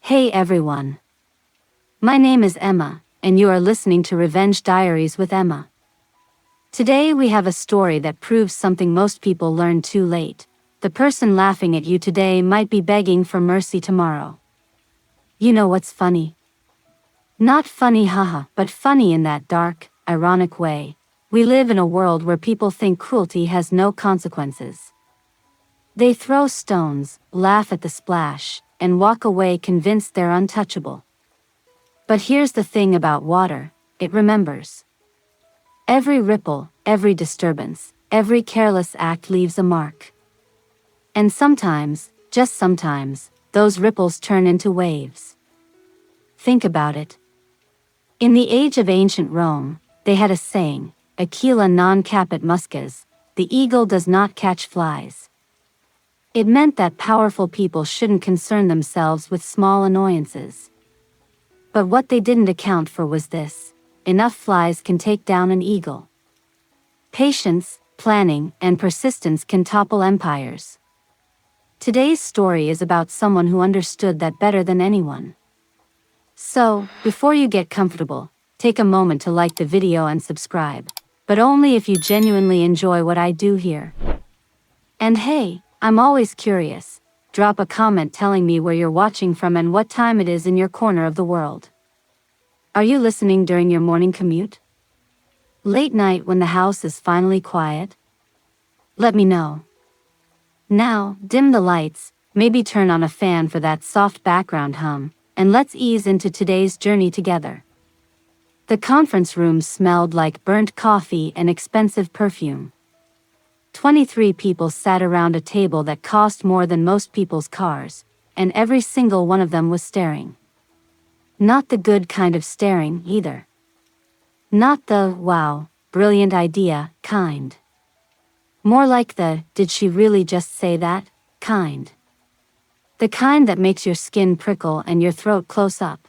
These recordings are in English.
Hey everyone. My name is Emma, and you are listening to Revenge Diaries with Emma. Today we have a story that proves something most people learn too late. The person laughing at you today might be begging for mercy tomorrow. You know what's funny? Not funny haha, but funny in that dark, ironic way. We live in a world where people think cruelty has no consequences. They throw stones, laugh at the splash, and walk away convinced they're untouchable. But here's the thing about water, it remembers. Every ripple, every disturbance, every careless act leaves a mark. And sometimes, just sometimes, those ripples turn into waves. Think about it. In the age of ancient Rome, they had a saying, Aquila non capit muscas, the eagle does not catch flies. It meant that powerful people shouldn't concern themselves with small annoyances. But what they didn't account for was this: enough flies can take down an eagle. Patience, planning, and persistence can topple empires. Today's story is about someone who understood that better than anyone. So, before you get comfortable, take a moment to like the video and subscribe, but only if you genuinely enjoy what I do here. And hey, I'm always curious. Drop a comment telling me where you're watching from and what time it is in your corner of the world. Are you listening during your morning commute? Late night when the house is finally quiet? Let me know. Now, dim the lights, maybe turn on a fan for that soft background hum, and let's ease into today's journey together. The conference room smelled like burnt coffee and expensive perfume. 23 people sat around a table that cost more than most people's cars, and every single one of them was staring. Not the good kind of staring, either. Not the, wow, brilliant idea, kind. More like the, did she really just say that, kind. The kind that makes your skin prickle and your throat close up.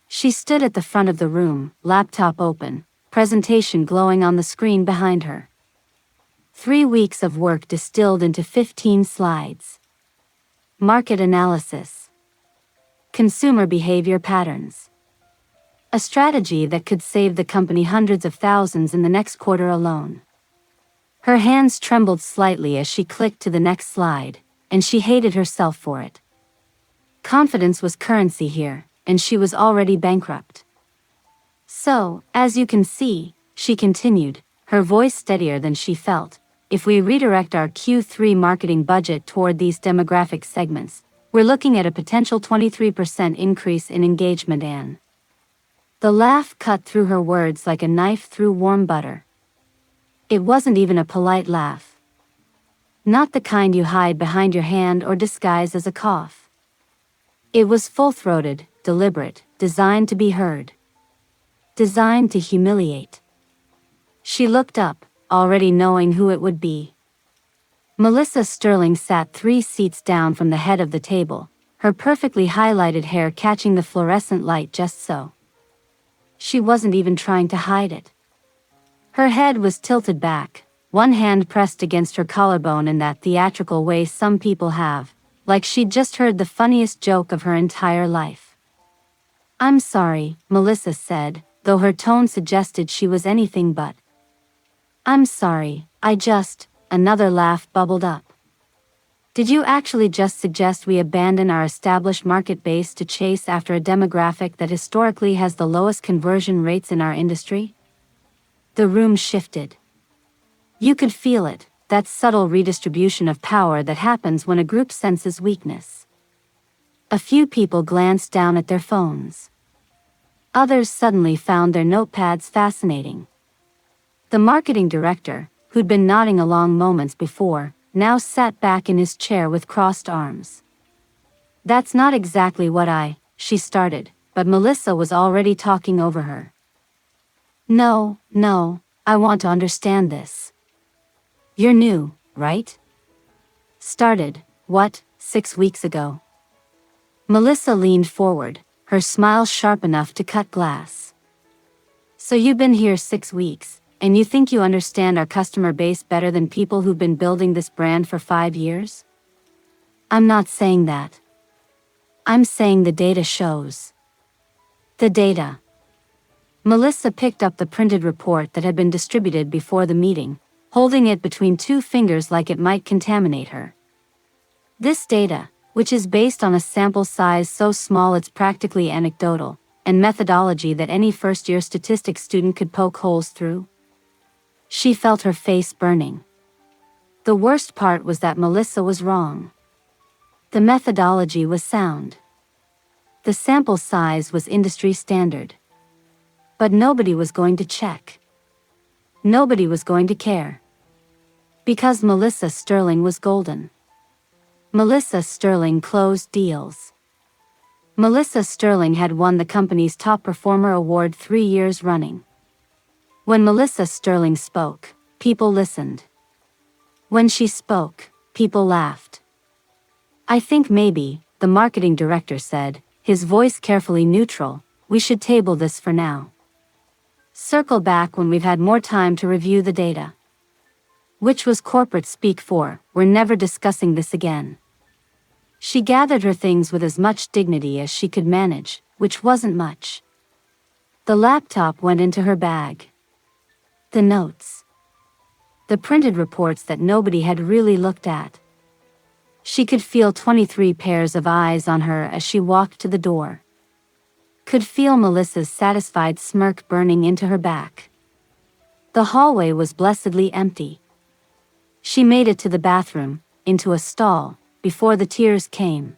She stood at the front of the room, laptop open, presentation glowing on the screen behind her. 3 weeks of work distilled into 15 slides. Market analysis. Consumer behavior patterns. A strategy that could save the company hundreds of thousands in the next quarter alone. Her hands trembled slightly as she clicked to the next slide, and she hated herself for it. Confidence was currency here, and she was already bankrupt. So, as you can see, she continued, her voice steadier than she felt. If we redirect our Q3 marketing budget toward these demographic segments, we're looking at a potential 23% increase in engagement and... The laugh cut through her words like a knife through warm butter. It wasn't even a polite laugh. Not the kind you hide behind your hand or disguise as a cough. It was full-throated, deliberate, designed to be heard. Designed to humiliate. She looked up, already knowing who it would be. Melissa Sterling sat 3 seats down from the head of the table, her perfectly highlighted hair catching the fluorescent light just so. She wasn't even trying to hide it. Her head was tilted back, one hand pressed against her collarbone in that theatrical way some people have, like she'd just heard the funniest joke of her entire life. "I'm sorry," Melissa said, though her tone suggested she was anything but. "I'm sorry, another laugh bubbled up. "Did you actually just suggest we abandon our established market base to chase after a demographic that historically has the lowest conversion rates in our industry?" The room shifted. You could feel it, that subtle redistribution of power that happens when a group senses weakness. A few people glanced down at their phones. Others suddenly found their notepads fascinating. The marketing director, who'd been nodding along moments before, now sat back in his chair with crossed arms. "That's not exactly what she started, but Melissa was already talking over her. No, I want to understand this. You're new, right? Started, 6 weeks ago?" Melissa leaned forward, her smile sharp enough to cut glass. "So you've been here 6 weeks, and you think you understand our customer base better than people who've been building this brand for 5 years?" "I'm not saying that. I'm saying the data shows. The data. Melissa picked up the printed report that had been distributed before the meeting, holding it between two fingers like it might contaminate her. This data, which is based on a sample size so small it's practically anecdotal, and methodology that any first-year statistics student could poke holes through. She felt her face burning. The worst part was that Melissa was wrong. The methodology was sound. The sample size was industry standard. But nobody was going to check. Nobody was going to care. Because Melissa Sterling was golden. Melissa Sterling closed deals. Melissa Sterling had won the company's Top Performer Award 3 years running. When Melissa Sterling spoke, people listened. When she spoke, people laughed. I think maybe, the marketing director said, his voice carefully neutral, we should table this for now. Circle back when we've had more time to review the data. Which was corporate speak for, we're never discussing this again. She gathered her things with as much dignity as she could manage, which wasn't much. The laptop went into her bag. The notes. The printed reports that nobody had really looked at. She could feel 23 pairs of eyes on her as she walked to the door. Could feel Melissa's satisfied smirk burning into her back. The hallway was blessedly empty. She made it to the bathroom, into a stall, before the tears came.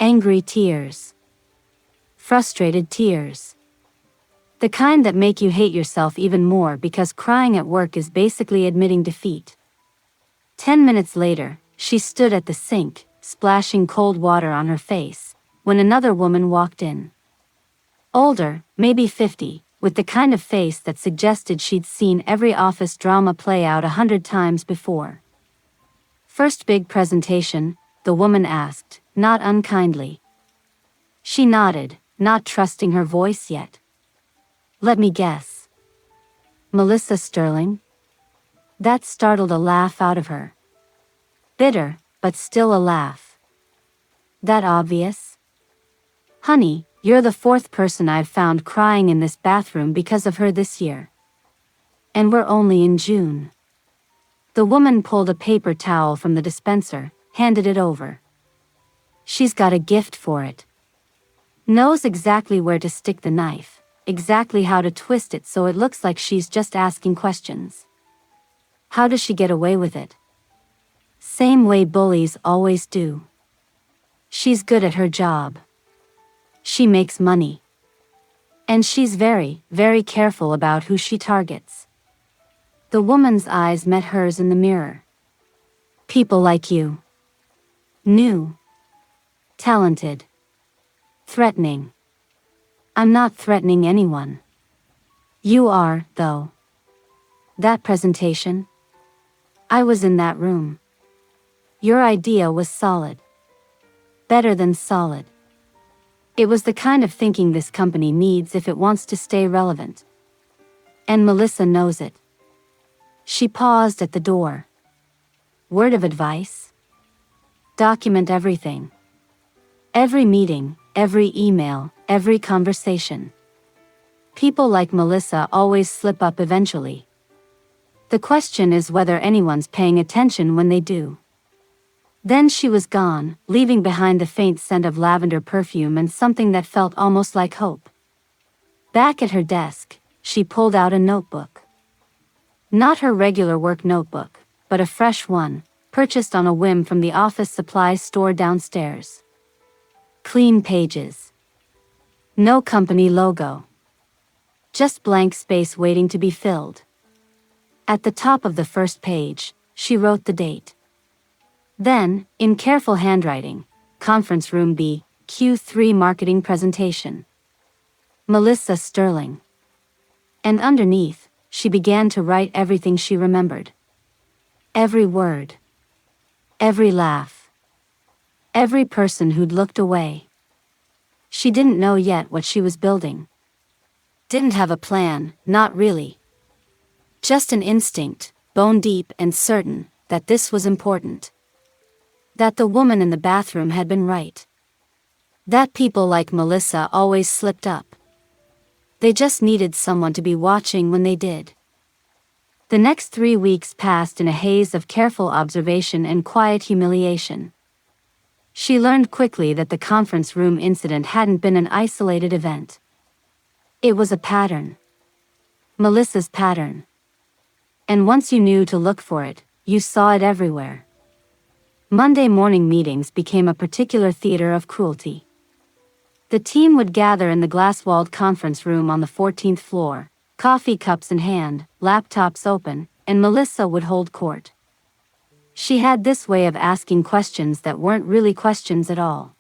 Angry tears. Frustrated tears. The kind that make you hate yourself even more because crying at work is basically admitting defeat. 10 minutes later, she stood at the sink, splashing cold water on her face, when another woman walked in. Older, maybe 50, with the kind of face that suggested she'd seen every office drama play out 100 times before. First big presentation, the woman asked, not unkindly. She nodded, not trusting her voice yet. Let me guess. Melissa Sterling? That startled a laugh out of her. Bitter, but still a laugh. That obvious? Honey, you're the 4th person I've found crying in this bathroom because of her this year. And we're only in June. The woman pulled a paper towel from the dispenser, handed it over. She's got a gift for it. Knows exactly where to stick the knife, exactly how to twist it so it looks like she's just asking questions. How does she get away with it? Same way bullies always do. She's good at her job. She makes money. And she's very, very careful about who she targets. The woman's eyes met hers in the mirror. People like you. New. Talented. Threatening. I'm not threatening anyone. You are, though. That presentation? I was in that room. Your idea was solid. Better than solid. It was the kind of thinking this company needs if it wants to stay relevant. And Melissa knows it. She paused at the door. Word of advice? Document everything. Every meeting, every email, every conversation. People like Melissa always slip up eventually. The question is whether anyone's paying attention when they do. Then she was gone, leaving behind the faint scent of lavender perfume and something that felt almost like hope. Back at her desk, she pulled out a notebook. Not her regular work notebook, but a fresh one, purchased on a whim from the office supplies store downstairs. Clean pages. No company logo. Just blank space waiting to be filled. At the top of the first page, she wrote the date. Then, in careful handwriting, Conference Room B, Q3 Marketing Presentation. Melissa Sterling. And underneath, she began to write everything she remembered. Every word. Every laugh. Every person who'd looked away. She didn't know yet what she was building. Didn't have a plan, not really. Just an instinct, bone deep and certain, that this was important. That the woman in the bathroom had been right. That people like Melissa always slipped up. They just needed someone to be watching when they did. The next 3 weeks passed in a haze of careful observation and quiet humiliation. She learned quickly that the conference room incident hadn't been an isolated event. It was a pattern. Melissa's pattern. And once you knew to look for it, you saw it everywhere. Monday morning meetings became a particular theater of cruelty. The team would gather in the glass-walled conference room on the 14th floor, coffee cups in hand, laptops open, and Melissa would hold court. She had this way of asking questions that weren't really questions at all.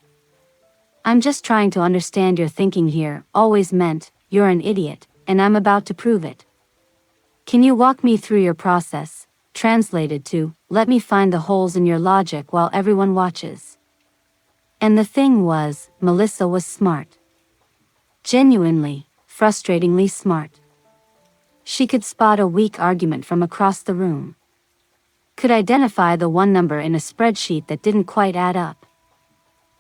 "I'm just trying to understand your thinking here," always meant, "You're an idiot, and I'm about to prove it. Can you walk me through your process?" Translated to, "Let me find the holes in your logic while everyone watches." And the thing was, Melissa was smart. Genuinely, frustratingly smart. She could spot a weak argument from across the room. Could identify the one number in a spreadsheet that didn't quite add up.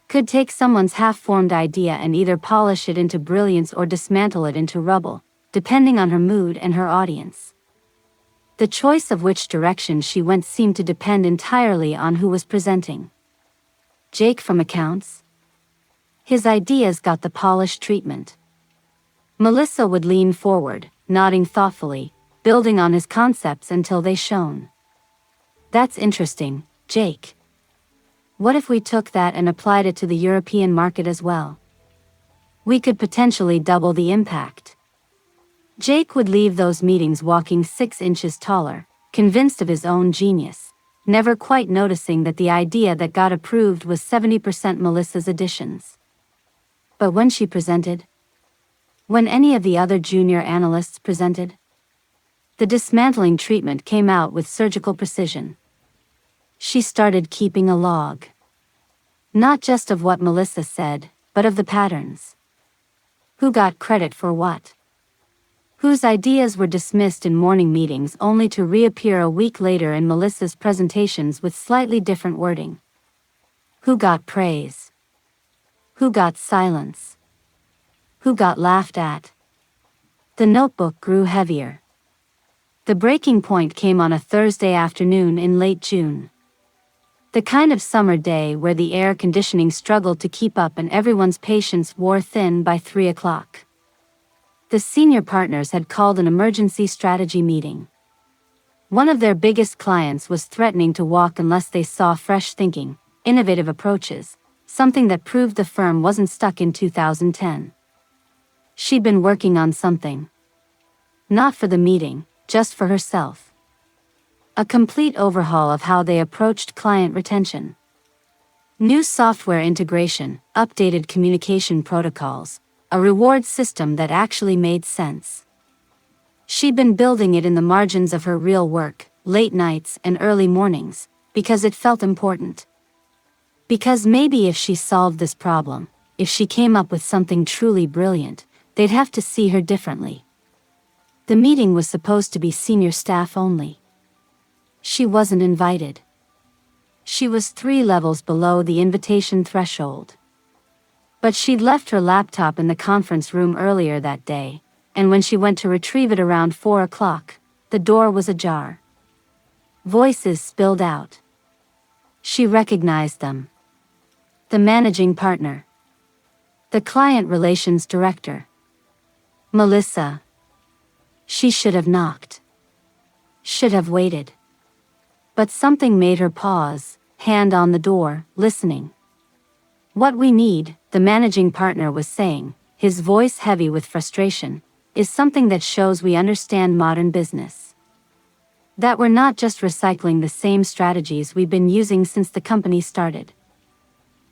Could take someone's half-formed idea and either polish it into brilliance or dismantle it into rubble, depending on her mood and her audience. The choice of which direction she went seemed to depend entirely on who was presenting. Jake from accounts? His ideas got the polished treatment. Melissa would lean forward, nodding thoughtfully, building on his concepts until they shone. "That's interesting, Jake. What if we took that and applied it to the European market as well? We could potentially double the impact." Jake would leave those meetings walking 6 inches taller, convinced of his own genius, never quite noticing that the idea that got approved was 70% Melissa's additions. But when she presented, when any of the other junior analysts presented, the dismantling treatment came out with surgical precision. She started keeping a log. Not just of what Melissa said, but of the patterns. Who got credit for what? Whose ideas were dismissed in morning meetings only to reappear a week later in Melissa's presentations with slightly different wording? Who got praise? Who got silence? Who got laughed at? The notebook grew heavier. The breaking point came on a Thursday afternoon in late June. The kind of summer day where the air conditioning struggled to keep up and everyone's patience wore thin by 3 o'clock. The senior partners had called an emergency strategy meeting. One of their biggest clients was threatening to walk unless they saw fresh thinking, innovative approaches, something that proved the firm wasn't stuck in 2010. She'd been working on something. Not for the meeting, just for herself. A complete overhaul of how they approached client retention. New software integration, updated communication protocols, a reward system that actually made sense. She'd been building it in the margins of her real work, late nights and early mornings, because it felt important. Because maybe if she solved this problem, if she came up with something truly brilliant, they'd have to see her differently. The meeting was supposed to be senior staff only. She wasn't invited. She was 3 levels below the invitation threshold. But she'd left her laptop in the conference room earlier that day, and when she went to retrieve it around 4 o'clock, the door was ajar. Voices spilled out. She recognized them. The managing partner. The client relations director. Melissa. She should have knocked. Should have waited. But something made her pause, hand on the door, listening. "What we need," the managing partner was saying, his voice heavy with frustration, "is something that shows we understand modern business. That we're not just recycling the same strategies we've been using since the company started."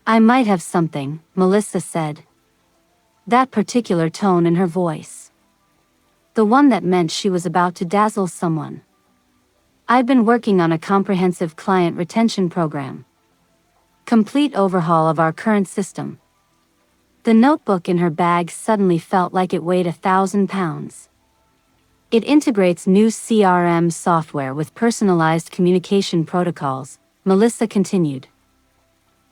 "I might have something," Melissa said. That particular tone in her voice. The one that meant she was about to dazzle someone. "I've been working on a comprehensive client retention program. Complete overhaul of our current system." The notebook in her bag suddenly felt like it weighed 1,000 pounds. "It integrates new CRM software with personalized communication protocols," Melissa continued.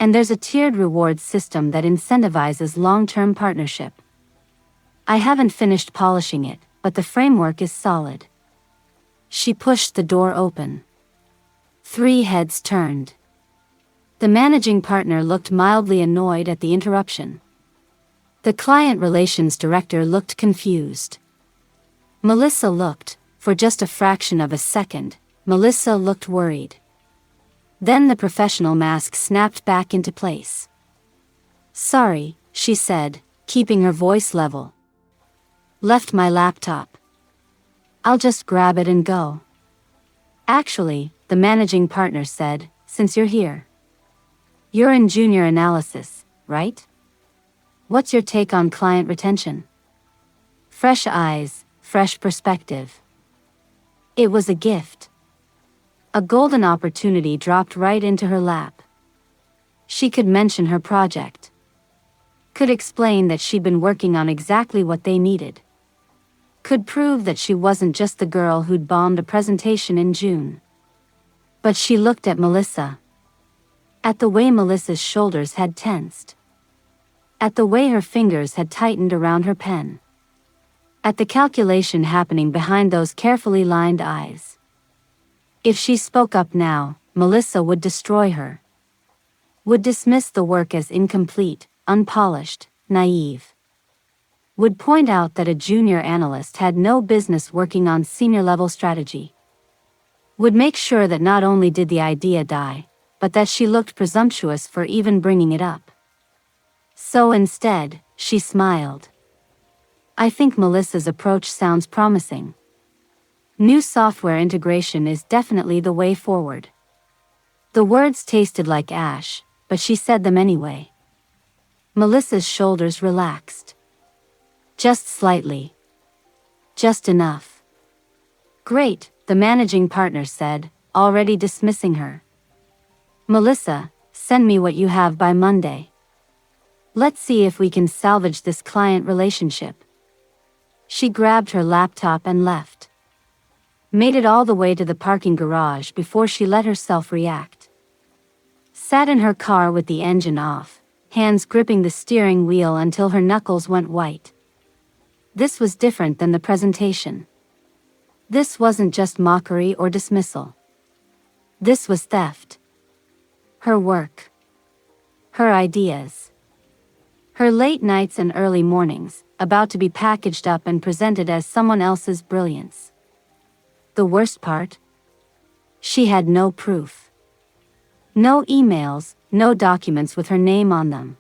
And there's a tiered rewards system that incentivizes long-term partnership. I haven't finished polishing it, but the framework is solid. She pushed the door open. 3 heads turned. The managing partner looked mildly annoyed at the interruption. The client relations director looked confused. Melissa looked, for just a fraction of a second, Melissa looked worried. Then the professional mask snapped back into place. "Sorry," she said, keeping her voice level. "Left my laptop. I'll just grab it and go." "Actually," the managing partner said, "since you're here. You're in junior analysis, right? What's your take on client retention?" Fresh eyes, fresh perspective. It was a gift. A golden opportunity dropped right into her lap. She could mention her project. Could explain that she'd been working on exactly what they needed. Could prove that she wasn't just the girl who'd bombed a presentation in June. But she looked at Melissa. At the way Melissa's shoulders had tensed. At the way her fingers had tightened around her pen. At the calculation happening behind those carefully lined eyes. If she spoke up now, Melissa would destroy her. Would dismiss the work as incomplete, unpolished, naive. Would point out that a junior analyst had no business working on senior-level strategy. Would make sure that not only did the idea die, but that she looked presumptuous for even bringing it up. So instead, she smiled. "I think Melissa's approach sounds promising. New software integration is definitely the way forward." The words tasted like ash, but she said them anyway. Melissa's shoulders relaxed. Just slightly. Just enough. "Great," the managing partner said, already dismissing her. "Melissa, send me what you have by Monday. Let's see if we can salvage this client relationship." She grabbed her laptop and left. Made it all the way to the parking garage before she let herself react. Sat in her car with the engine off, hands gripping the steering wheel until her knuckles went white. This was different than the presentation. This wasn't just mockery or dismissal. This was theft. Her work. Her ideas. Her late nights and early mornings, about to be packaged up and presented as someone else's brilliance. The worst part? She had no proof. No emails, no documents with her name on them.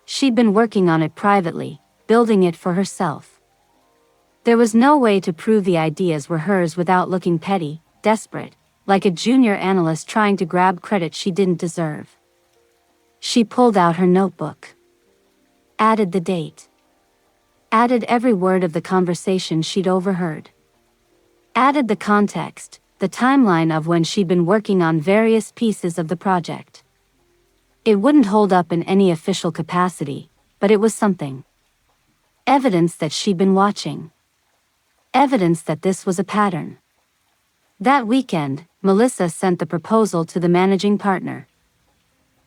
She'd been working on it privately, building it for herself. There was no way to prove the ideas were hers without looking petty, desperate, like a junior analyst trying to grab credit she didn't deserve. She pulled out her notebook. Added the date. Added every word of the conversation she'd overheard. Added the context, the timeline of when she'd been working on various pieces of the project. It wouldn't hold up in any official capacity, but it was something. Evidence that she'd been watching. Evidence that this was a pattern. That weekend, Melissa sent the proposal to the managing partner.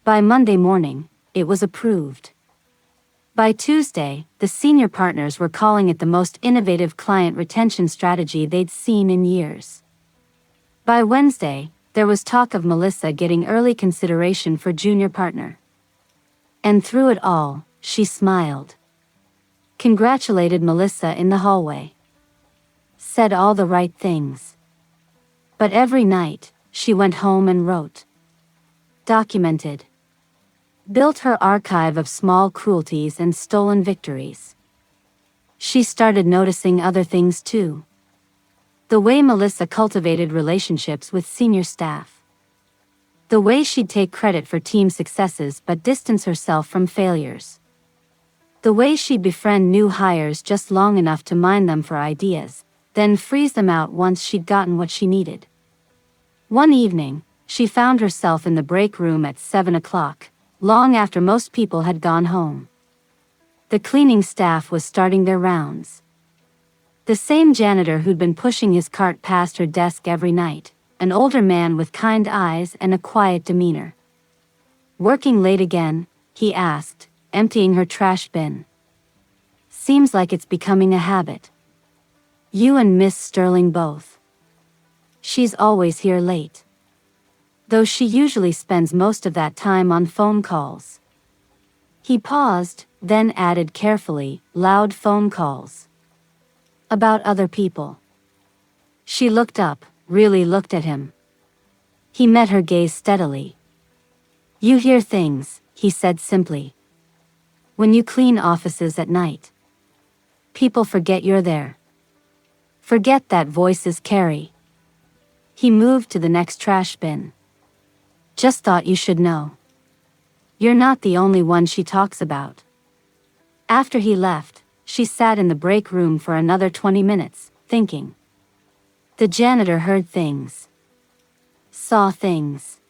By Monday morning, it was approved. By Tuesday, the senior partners were calling it the most innovative client retention strategy they'd seen in years. By Wednesday, there was talk of Melissa getting early consideration for junior partner. And through it all, she smiled. Congratulated Melissa in the hallway. Said all the right things. But every night, she went home and wrote. Documented. Built her archive of small cruelties and stolen victories. She started noticing other things too. The way Melissa cultivated relationships with senior staff. The way she'd take credit for team successes but distance herself from failures. The way she'd befriend new hires just long enough to mine them for ideas, then freeze them out once she'd gotten what she needed. One evening, she found herself in the break room at 7 o'clock, long after most people had gone home. The cleaning staff was starting their rounds. The same janitor who'd been pushing his cart past her desk every night, an older man with kind eyes and a quiet demeanor. Working late again? He asked, emptying her trash bin. Seems like it's becoming a habit. You and Miss Sterling both. She's always here late. Though she usually spends most of that time on phone calls. He paused, then added carefully, loud phone calls. About other people. She looked up, really looked at him. He met her gaze steadily. You hear things, he said simply. When you clean offices at night. People forget you're there. Forget that voices carry. He moved to the next trash bin. Just thought you should know. You're not the only one she talks about. After he left, she sat in the break room for another 20 minutes, thinking. The janitor heard things. Saw things.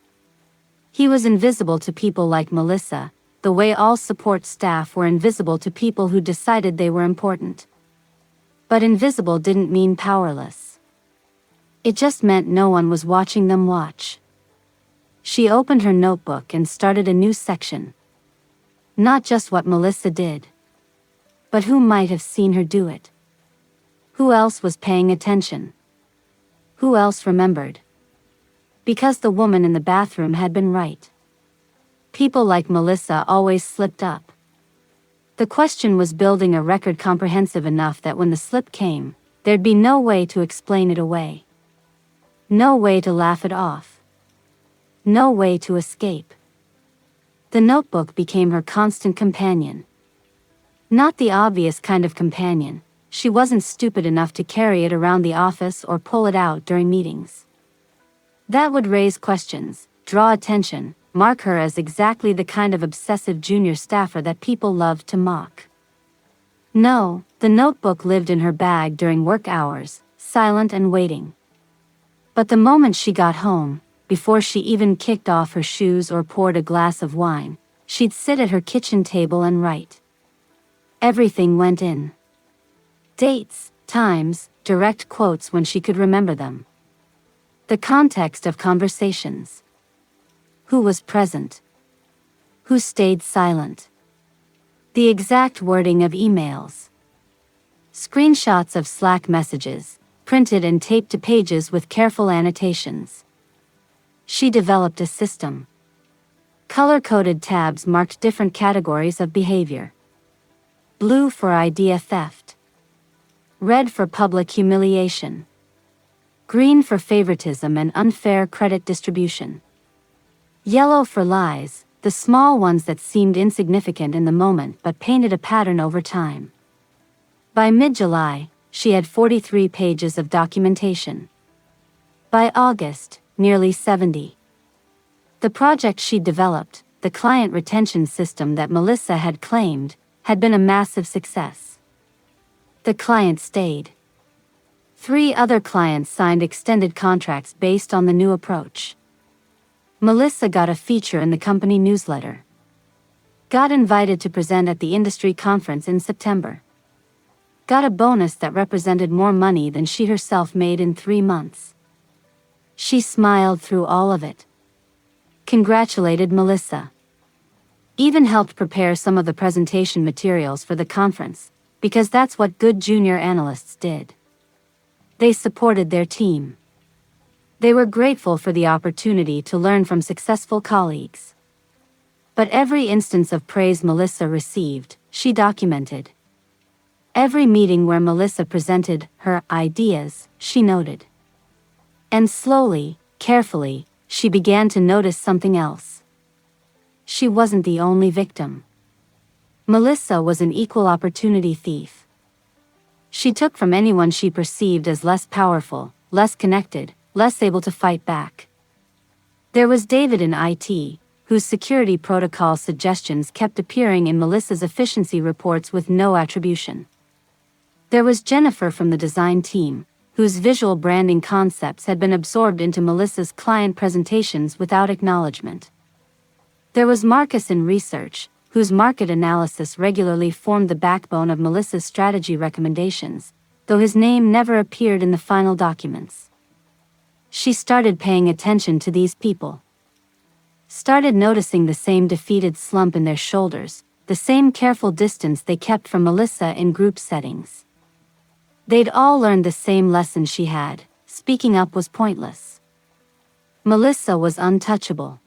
He was invisible to people like Melissa, the way all support staff were invisible to people who decided they were important. But invisible didn't mean powerless. It just meant no one was watching them watch. She opened her notebook and started a new section. Not just what Melissa did. But who might have seen her do it. Who else was paying attention? Who else remembered? Because the woman in the bathroom had been right. People like Melissa always slipped up. The question was building a record comprehensive enough that when the slip came, there'd be no way to explain it away. No way to laugh it off. No way to escape. The notebook became her constant companion. Not the obvious kind of companion. She wasn't stupid enough to carry it around the office or pull it out during meetings. That would raise questions, draw attention, mark her as exactly the kind of obsessive junior staffer that people loved to mock. No, the notebook lived in her bag during work hours, silent and waiting. But the moment she got home, before she even kicked off her shoes or poured a glass of wine, she'd sit at her kitchen table and write. Everything went in. Dates, times, direct quotes when she could remember them. The context of conversations. Who was present? Who stayed silent? The exact wording of emails. Screenshots of Slack messages, printed and taped to pages with careful annotations. She developed a system. Color-coded tabs marked different categories of behavior. Blue for idea theft. Red for public humiliation. Green for favoritism and unfair credit distribution. Yellow for lies, the small ones that seemed insignificant in the moment but painted a pattern over time. By mid-July, she had 43 pages of documentation. By August, nearly 70. The project she developed, the client retention system that Melissa had claimed, had been a massive success. The client stayed. 3 other clients signed extended contracts based on the new approach. Melissa got a feature in the company newsletter. Got invited to present at the industry conference in September. Got a bonus that represented more money than she herself made in 3 months. She smiled through all of it. Congratulated Melissa. Even helped prepare some of the presentation materials for the conference, because that's what good junior analysts did. They supported their team. They were grateful for the opportunity to learn from successful colleagues. But every instance of praise Melissa received, she documented. Every meeting where Melissa presented her ideas, she noted. And slowly, carefully, she began to notice something else. She wasn't the only victim. Melissa was an equal opportunity thief. She took from anyone she perceived as less powerful, less connected, less able to fight back. There was David in IT, whose security protocol suggestions kept appearing in Melissa's efficiency reports with no attribution. There was Jennifer from the design team, whose visual branding concepts had been absorbed into Melissa's client presentations without acknowledgement. There was Marcus in research, whose market analysis regularly formed the backbone of Melissa's strategy recommendations, though his name never appeared in the final documents. She started paying attention to these people. started noticing the same defeated slump in their shoulders, the same careful distance they kept from Melissa in group settings. They'd all learned the same lesson she had: speaking up was pointless. Melissa was untouchable.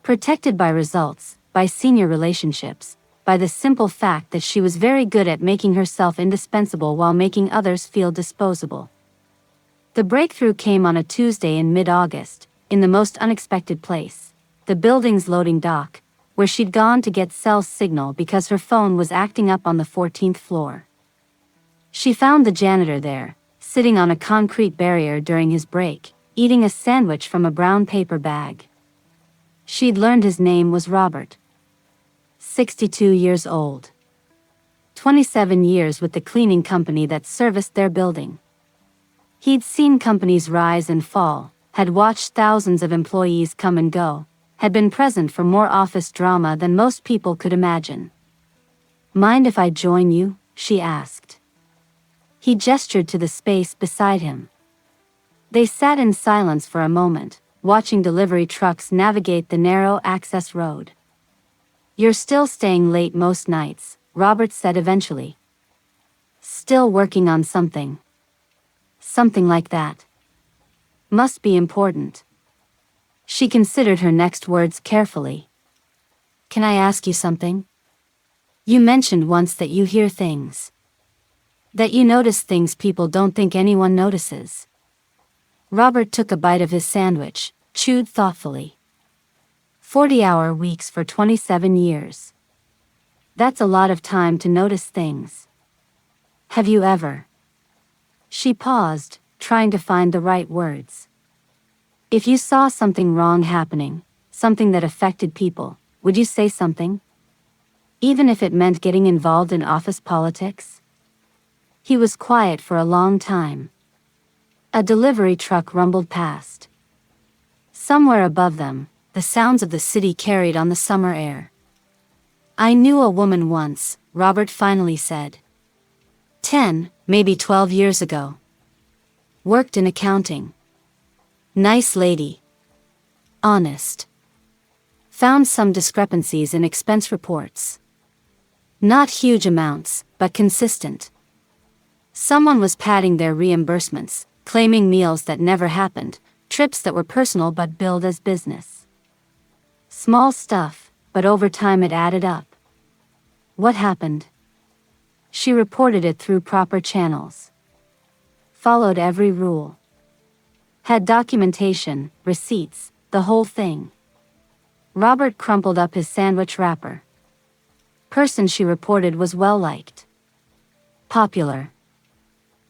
Protected by results, by senior relationships, by the simple fact that she was very good at making herself indispensable while making others feel disposable. The breakthrough came on a Tuesday in mid-August, in the most unexpected place, the building's loading dock, where she'd gone to get cell signal because her phone was acting up on the 14th floor. She found the janitor there, sitting on a concrete barrier during his break, eating a sandwich from a brown paper bag. She'd learned his name was Robert. 62 years old. 27 years with the cleaning company that serviced their building. He'd seen companies rise and fall, had watched thousands of employees come and go, had been present for more office drama than most people could imagine. "Mind if I join you?" she asked. He gestured to the space beside him. They sat in silence for a moment, watching delivery trucks navigate the narrow access road. "You're still staying late most nights," Robert said eventually. "Still working on something." "Something like that. Must be important." She considered her next words carefully. "Can I ask you something? You mentioned once that you hear things. That you notice things people don't think anyone notices." Robert took a bite of his sandwich, chewed thoughtfully. 40-hour weeks for 27 years. That's a lot of time to notice things. Have you ever? She paused, trying to find the right words. If you saw something wrong happening, something that affected people, would you say something? Even if it meant getting involved in office politics? He was quiet for a long time. A delivery truck rumbled past. Somewhere above them, the sounds of the city carried on the summer air. "I knew a woman once," Robert finally said. 10, maybe 12 years ago. Worked in accounting. Nice lady. Honest. Found some discrepancies in expense reports. Not huge amounts, but consistent. Someone was padding their reimbursements, claiming meals that never happened, trips that were personal but billed as business. Small stuff, but over time it added up. What happened? She reported it through proper channels. Followed every rule. Had documentation, receipts, the whole thing. Robert crumpled up his sandwich wrapper. Person she reported was well liked. Popular.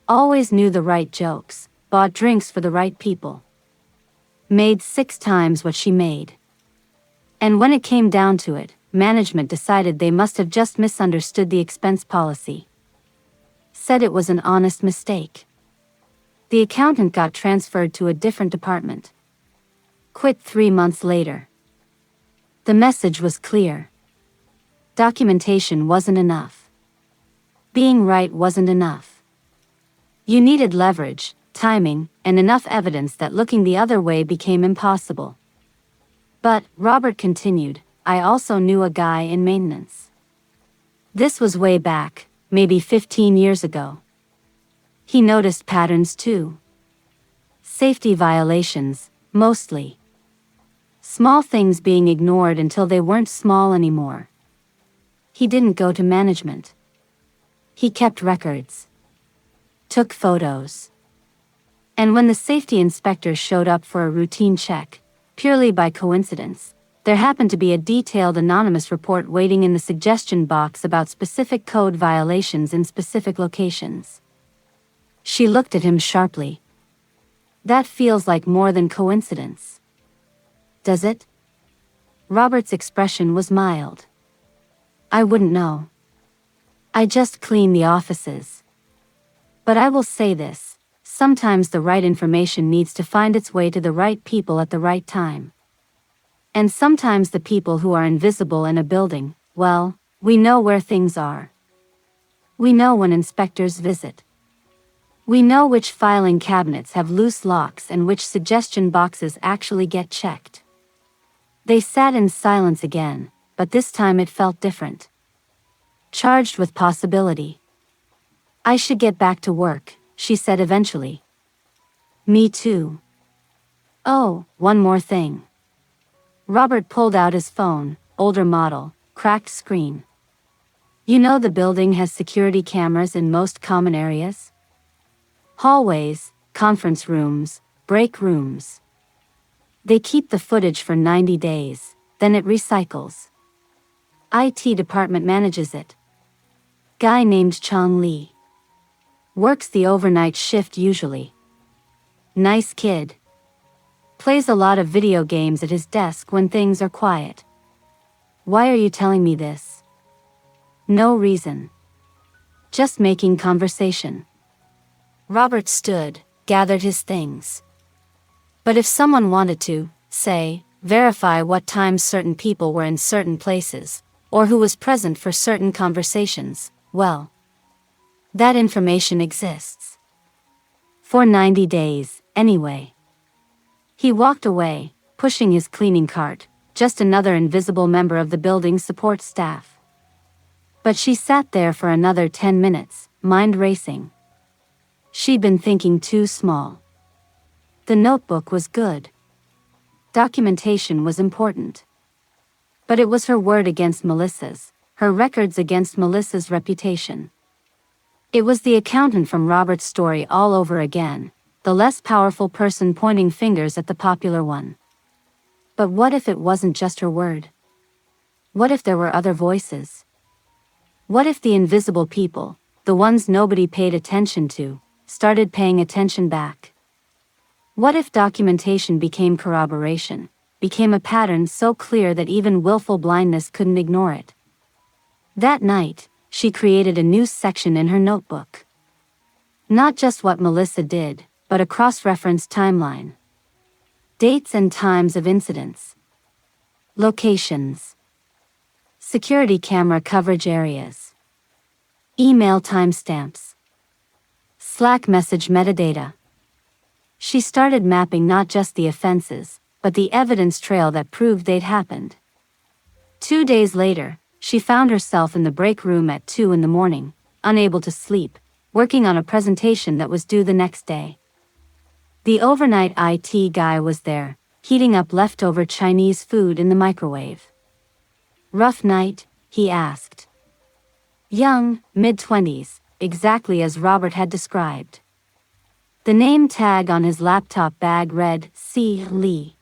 Always knew the right jokes, bought drinks for the right people. Made 6 times what she made. And when it came down to it, management decided they must have just misunderstood the expense policy. Said it was an honest mistake. The accountant got transferred to a different department. Quit 3 months later. The message was clear. Documentation wasn't enough. Being right wasn't enough. You needed leverage, timing, and enough evidence that looking the other way became impossible. But, Robert continued, I also knew a guy in maintenance. This was way back, maybe 15 years ago. He noticed patterns too. Safety violations, mostly. Small things being ignored until they weren't small anymore. He didn't go to management. He kept records. Took photos. And when the safety inspector showed up for a routine check, purely by coincidence, there happened to be a detailed anonymous report waiting in the suggestion box about specific code violations in specific locations. She looked at him sharply. That feels like more than coincidence. Does it? Robert's expression was mild. I wouldn't know. I just clean the offices. But I will say this. Sometimes the right information needs to find its way to the right people at the right time. And sometimes the people who are invisible in a building, well, we know where things are. We know when inspectors visit. We know which filing cabinets have loose locks and which suggestion boxes actually get checked. They sat in silence again, but this time it felt different. Charged with possibility. I should get back to work, she said eventually. Me too. Oh, one more thing. Robert pulled out his phone, older model, cracked screen. You know the building has security cameras in most common areas? Hallways, conference rooms, break rooms. They keep the footage for 90 days, then it recycles. IT department manages it. Guy named Chong Lee. Works the overnight shift usually. Nice kid. Plays a lot of video games at his desk when things are quiet. Why are you telling me this? No reason. Just making conversation. Robert stood, gathered his things. But if someone wanted to, say, verify what times certain people were in certain places, or who was present for certain conversations, well, that information exists. For 90 days, anyway. He walked away, pushing his cleaning cart, just another invisible member of the building's support staff. But she sat there for another 10 minutes, mind racing. She'd been thinking too small. The notebook was good. Documentation was important. But it was her word against Melissa's, her records against Melissa's reputation. It was the accountant from Robert's story all over again, the less powerful person pointing fingers at the popular one. But what if it wasn't just her word? What if there were other voices? What if the invisible people, the ones nobody paid attention to, started paying attention back? What if documentation became corroboration, became a pattern so clear that even willful blindness couldn't ignore it? That night, she created a new section in her notebook. Not just what Melissa did, but a cross-referenced timeline. Dates and times of incidents. Locations. Security camera coverage areas. Email timestamps. Slack message metadata. She started mapping not just the offenses, but the evidence trail that proved they'd happened. 2 days later, she found herself in the break room at 2 in the morning, unable to sleep, working on a presentation that was due the next day. The overnight IT guy was there, heating up leftover Chinese food in the microwave. Rough night, he asked. Young, mid-20s, exactly as Robert had described. The name tag on his laptop bag read, C. Lee.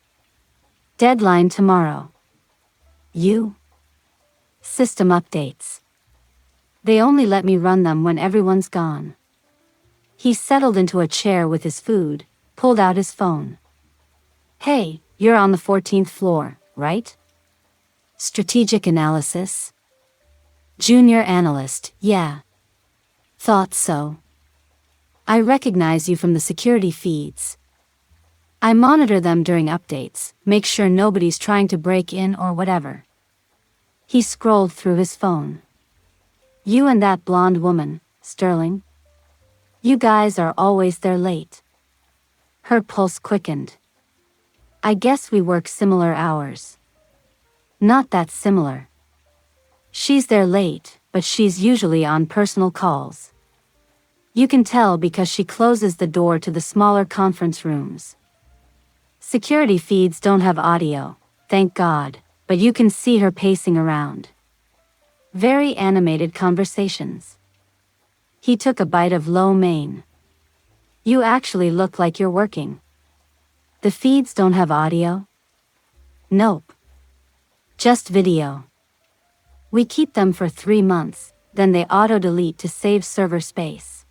Deadline tomorrow. You? System updates. They only let me run them when everyone's gone. He settled into a chair with his food, pulled out his phone. Hey, you're on the 14th floor, right? Strategic analysis? Junior analyst, yeah. Thought so. I recognize you from the security feeds. I monitor them during updates, make sure nobody's trying to break in or whatever. He scrolled through his phone. You and that blonde woman, Sterling? You guys are always there late. Her pulse quickened. I guess we work similar hours. Not that similar. She's there late, but she's usually on personal calls. You can tell because she closes the door to the smaller conference rooms. Security feeds don't have audio, thank God, but you can see her pacing around. Very animated conversations. He took a bite of lo mein. You actually look like you're working. The feeds don't have audio? Nope. Just video. We keep them for 3 months, then they auto-delete to save server space.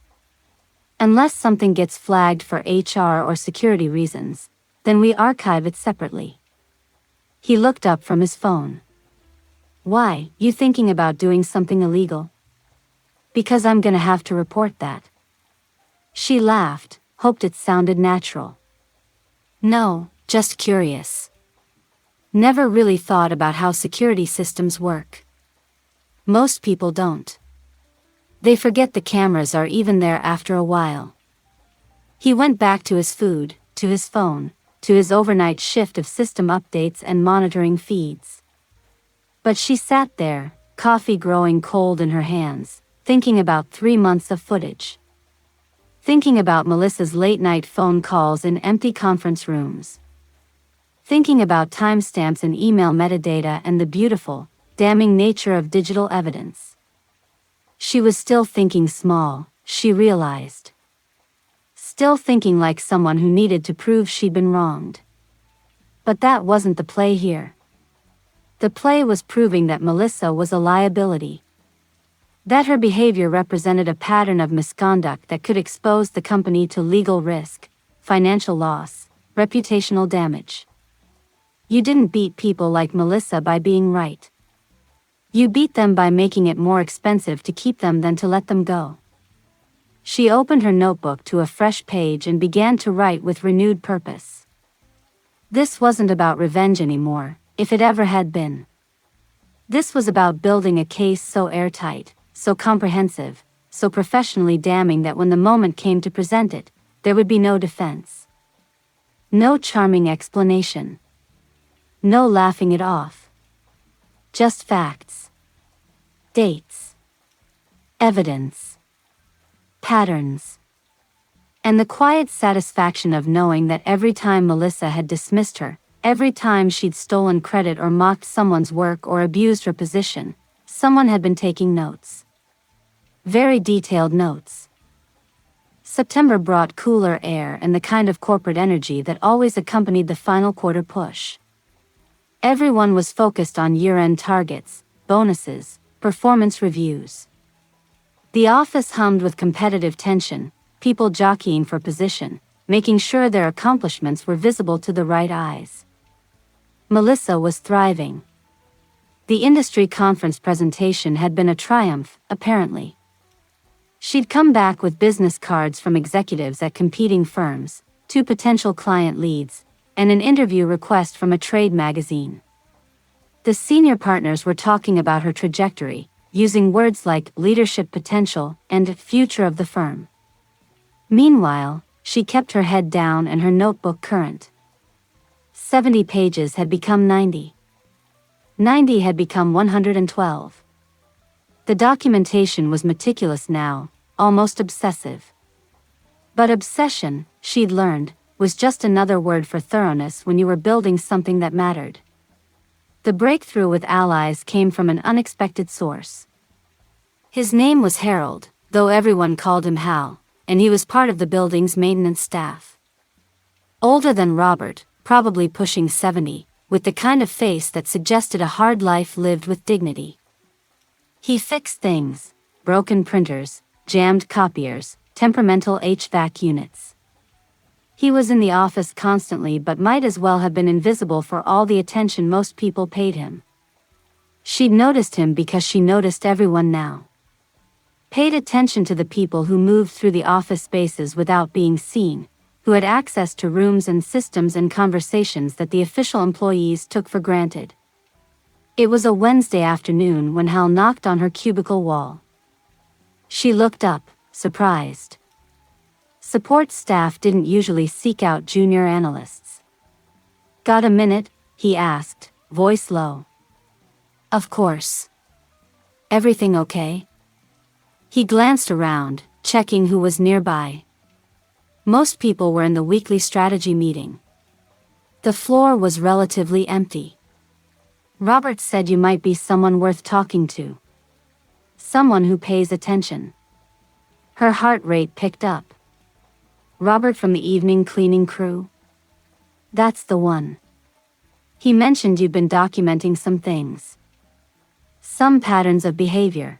Unless something gets flagged for HR or security reasons, then we archive it separately. He looked up from his phone. Why, you thinking about doing something illegal? Because I'm gonna have to report that. She laughed, hoped it sounded natural. No, just curious. Never really thought about how security systems work. Most people don't. They forget the cameras are even there after a while. He went back to his food, to his phone, to his overnight shift of system updates and monitoring feeds. But she sat there, coffee growing cold in her hands, thinking about 3 months of footage. Thinking about Melissa's late-night phone calls in empty conference rooms. Thinking about timestamps in email metadata and the beautiful, damning nature of digital evidence. She was still thinking small, she realized. Still thinking like someone who needed to prove she'd been wronged. But that wasn't the play here. The play was proving that Melissa was a liability. That her behavior represented a pattern of misconduct that could expose the company to legal risk, financial loss, reputational damage. You didn't beat people like Melissa by being right. You beat them by making it more expensive to keep them than to let them go. She opened her notebook to a fresh page and began to write with renewed purpose. This wasn't about revenge anymore, if it ever had been. This was about building a case so airtight, so comprehensive, so professionally damning that when the moment came to present it, there would be no defense. No charming explanation. No laughing it off. Just facts. Dates. Evidence. Patterns. And the quiet satisfaction of knowing that every time Melissa had dismissed her, every time she'd stolen credit or mocked someone's work or abused her position, someone had been taking notes. Very detailed notes. September brought cooler air and the kind of corporate energy that always accompanied the final quarter push. Everyone was focused on year-end targets, bonuses, performance reviews. The office hummed with competitive tension, people jockeying for position, making sure their accomplishments were visible to the right eyes. Melissa was thriving. The industry conference presentation had been a triumph, apparently. She'd come back with business cards from executives at competing firms, 2 potential client leads, and an interview request from a trade magazine. The senior partners were talking about her trajectory, using words like leadership potential and future of the firm. Meanwhile, she kept her head down and her notebook current. 70 pages had become 90. 90 had become 112. The documentation was meticulous now, almost obsessive. But obsession, she'd learned, was just another word for thoroughness when you were building something that mattered. The breakthrough with allies came from an unexpected source. His name was Harold, though everyone called him Hal, and he was part of the building's maintenance staff. Older than Robert, probably pushing 70, with the kind of face that suggested a hard life lived with dignity. He fixed things: broken printers, jammed copiers, temperamental HVAC units. He was in the office constantly but might as well have been invisible for all the attention most people paid him. She'd noticed him because she noticed everyone now. Paid attention to the people who moved through the office spaces without being seen, who had access to rooms and systems and conversations that the official employees took for granted. It was a Wednesday afternoon when Hal knocked on her cubicle wall. She looked up, surprised. Support staff didn't usually seek out junior analysts. "Got a minute?" he asked, voice low. "Of course. Everything okay?" He glanced around, checking who was nearby. Most people were in the weekly strategy meeting. The floor was relatively empty. Robert said you might be someone worth talking to. Someone who pays attention. Her heart rate picked up. Robert from the evening cleaning crew? That's the one. He mentioned you've been documenting some things. Some patterns of behavior.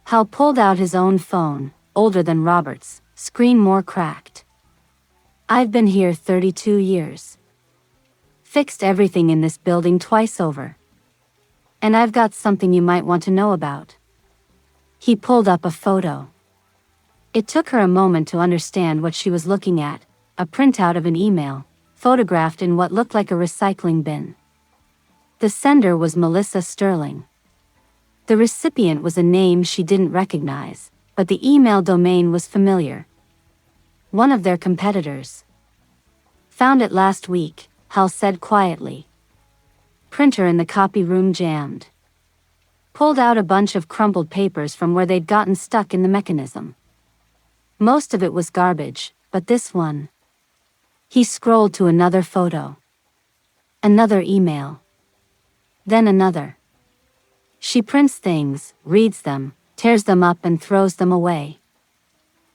Hal pulled out his own phone, older than Robert's, screen more cracked. "I've been here 32 years. Fixed everything in this building twice over. And I've got something you might want to know about." He pulled up a photo. It took her a moment to understand what she was looking at, a printout of an email, photographed in what looked like a recycling bin. The sender was Melissa Sterling. The recipient was a name she didn't recognize, but the email domain was familiar. One of their competitors. Found it last week, Hal said quietly. Printer in the copy room jammed. Pulled out a bunch of crumpled papers from where they'd gotten stuck in the mechanism. Most of it was garbage, but this one. He scrolled to another photo. Another email. Then another. She prints things, reads them, tears them up and throws them away.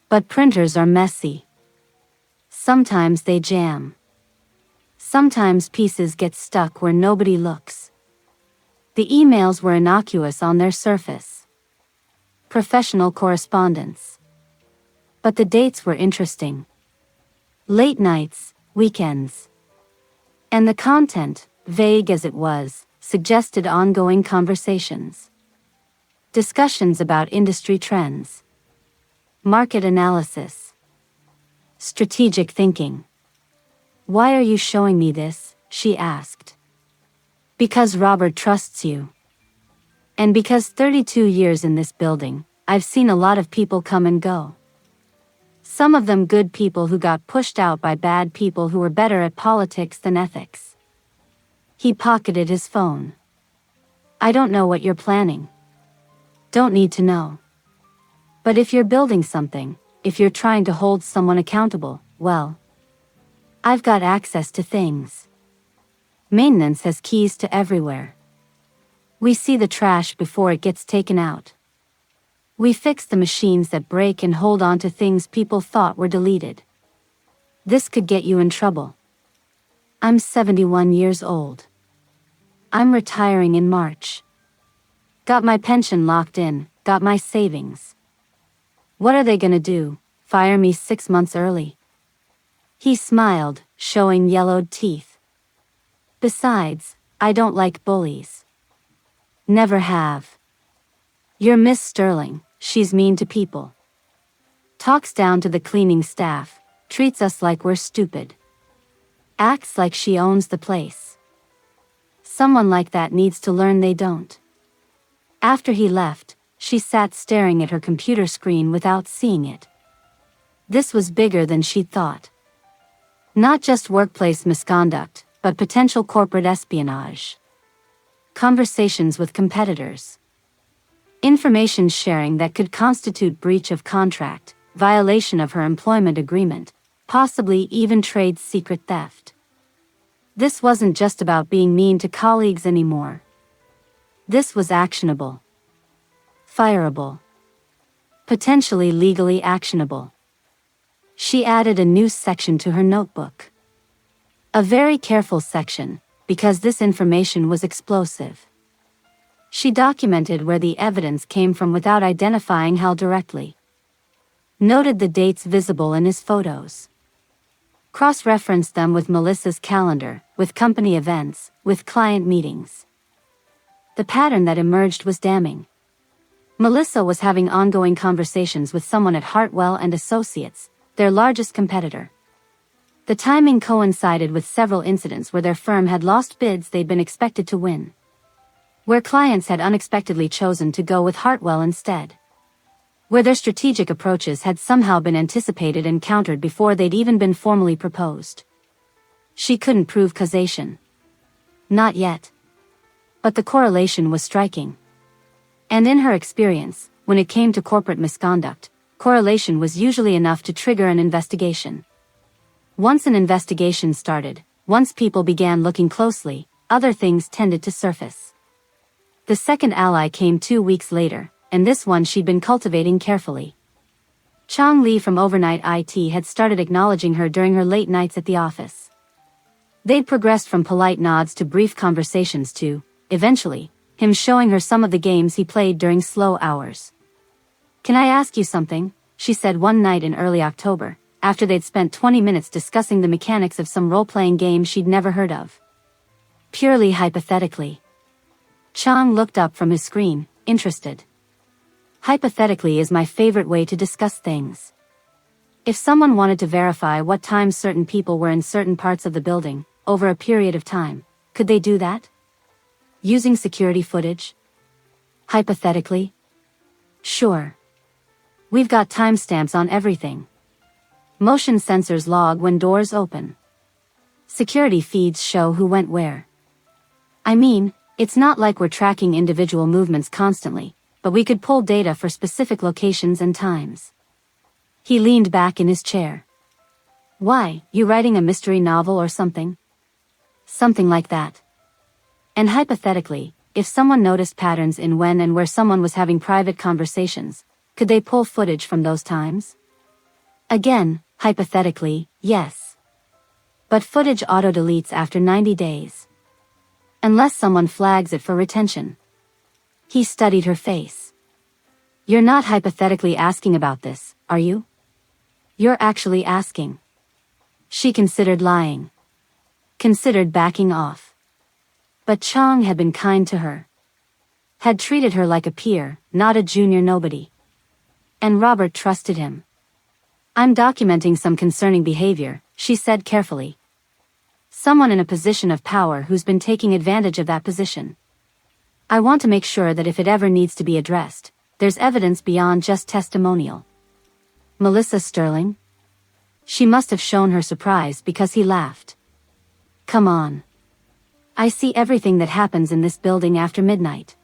But printers are messy. Sometimes they jam. Sometimes pieces get stuck where nobody looks. The emails were innocuous on their surface. Professional correspondence. But the dates were interesting. Late nights, weekends. And the content, vague as it was, suggested ongoing conversations. Discussions about industry trends. Market analysis. Strategic thinking. Why are you showing me this? She asked. Because Robert trusts you. And because 32 years in this building, I've seen a lot of people come and go. Some of them good people who got pushed out by bad people who were better at politics than ethics. He pocketed his phone. I don't know what you're planning. Don't need to know. But if you're building something, if you're trying to hold someone accountable, well, I've got access to things. Maintenance has keys to everywhere. We see the trash before it gets taken out. We fix the machines that break and hold on to things people thought were deleted. This could get you in trouble. I'm 71 years old. I'm retiring in March. Got my pension locked in, got my savings. What are they gonna do, fire me 6 months early? He smiled, showing yellowed teeth. Besides, I don't like bullies. Never have. You're Miss Sterling, she's mean to people. Talks down to the cleaning staff, treats us like we're stupid. Acts like she owns the place. Someone like that needs to learn they don't. After he left, she sat staring at her computer screen without seeing it. This was bigger than she'd thought. Not just workplace misconduct, but potential corporate espionage. Conversations with competitors. Information sharing that could constitute breach of contract, violation of her employment agreement, possibly even trade secret theft. This wasn't just about being mean to colleagues anymore. This was actionable. Fireable. Potentially legally actionable. She added a new section to her notebook. A very careful section, because this information was explosive. She documented where the evidence came from without identifying Hal directly. Noted the dates visible in his photos. Cross-referenced them with Melissa's calendar, with company events, with client meetings. The pattern that emerged was damning. Melissa was having ongoing conversations with someone at Hartwell and Associates, their largest competitor. The timing coincided with several incidents where their firm had lost bids they'd been expected to win. Where clients had unexpectedly chosen to go with Hartwell instead. Where their strategic approaches had somehow been anticipated and countered before they'd even been formally proposed. She couldn't prove causation. Not yet. But the correlation was striking. And in her experience, when it came to corporate misconduct, correlation was usually enough to trigger an investigation. Once an investigation started, once people began looking closely, other things tended to surface. The second ally came 2 weeks later, and this one she'd been cultivating carefully. Chong Li from Overnight IT had started acknowledging her during her late nights at the office. They'd progressed from polite nods to brief conversations to, eventually, him showing her some of the games he played during slow hours. Can I ask you something? She said one night in early October, after they'd spent 20 minutes discussing the mechanics of some role-playing game she'd never heard of. Purely hypothetically. Chong looked up from his screen, interested. Hypothetically is my favorite way to discuss things. If someone wanted to verify what time certain people were in certain parts of the building, over a period of time, could they do that? Using security footage? Hypothetically? Sure. We've got timestamps on everything. Motion sensors log when doors open. Security feeds show who went where. I mean, it's not like we're tracking individual movements constantly, but we could pull data for specific locations and times. He leaned back in his chair. Why, you writing a mystery novel or something? Something like that. And hypothetically, if someone noticed patterns in when and where someone was having private conversations, could they pull footage from those times? Again, hypothetically, yes. But footage auto-deletes after 90 days. Unless someone flags it for retention. He studied her face. You're not hypothetically asking about this, are you? You're actually asking. She considered lying. Considered backing off. But Chang had been kind to her. Had treated her like a peer, not a junior nobody. And Robert trusted him. I'm documenting some concerning behavior, she said carefully. Someone in a position of power who's been taking advantage of that position. I want to make sure that if it ever needs to be addressed, there's evidence beyond just testimonial. Melissa Sterling? She must have shown her surprise because he laughed. Come on. I see everything that happens in this building after midnight.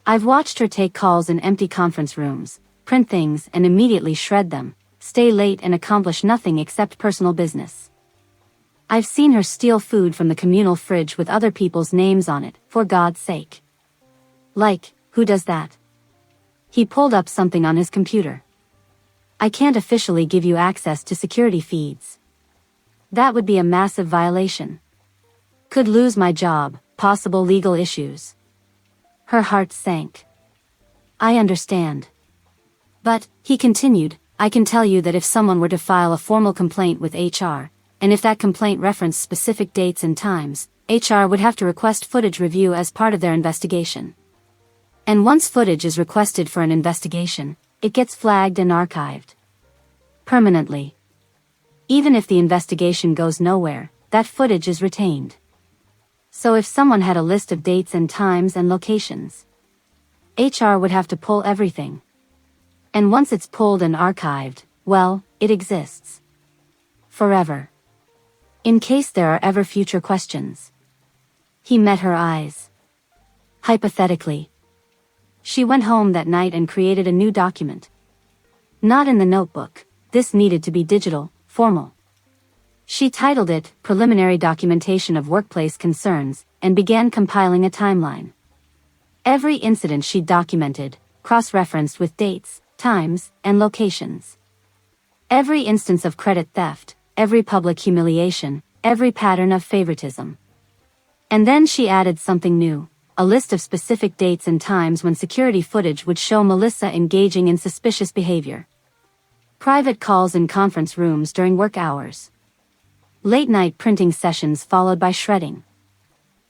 I've watched her take calls in empty conference rooms, print things and immediately shred them, stay late and accomplish nothing except personal business. I've seen her steal food from the communal fridge with other people's names on it, for God's sake. Like, who does that? He pulled up something on his computer. I can't officially give you access to security feeds. That would be a massive violation. Could lose my job, possible legal issues. Her heart sank. I understand. But, he continued, I can tell you that if someone were to file a formal complaint with HR, and if that complaint referenced specific dates and times, HR would have to request footage review as part of their investigation. And once footage is requested for an investigation, it gets flagged and archived. Permanently. Even if the investigation goes nowhere, that footage is retained. So if someone had a list of dates and times and locations, HR would have to pull everything. And once it's pulled and archived, well, it exists. Forever. In case there are ever future questions. He met her eyes. Hypothetically. She went home that night and created a new document. Not in the notebook, this needed to be digital, formal. She titled it, Preliminary Documentation of Workplace Concerns, and began compiling a timeline. Every incident she documented, cross-referenced with dates, times, and locations. Every instance of credit theft, every public humiliation, every pattern of favoritism. And then she added something new, a list of specific dates and times when security footage would show Melissa engaging in suspicious behavior. Private calls in conference rooms during work hours. Late-night printing sessions followed by shredding.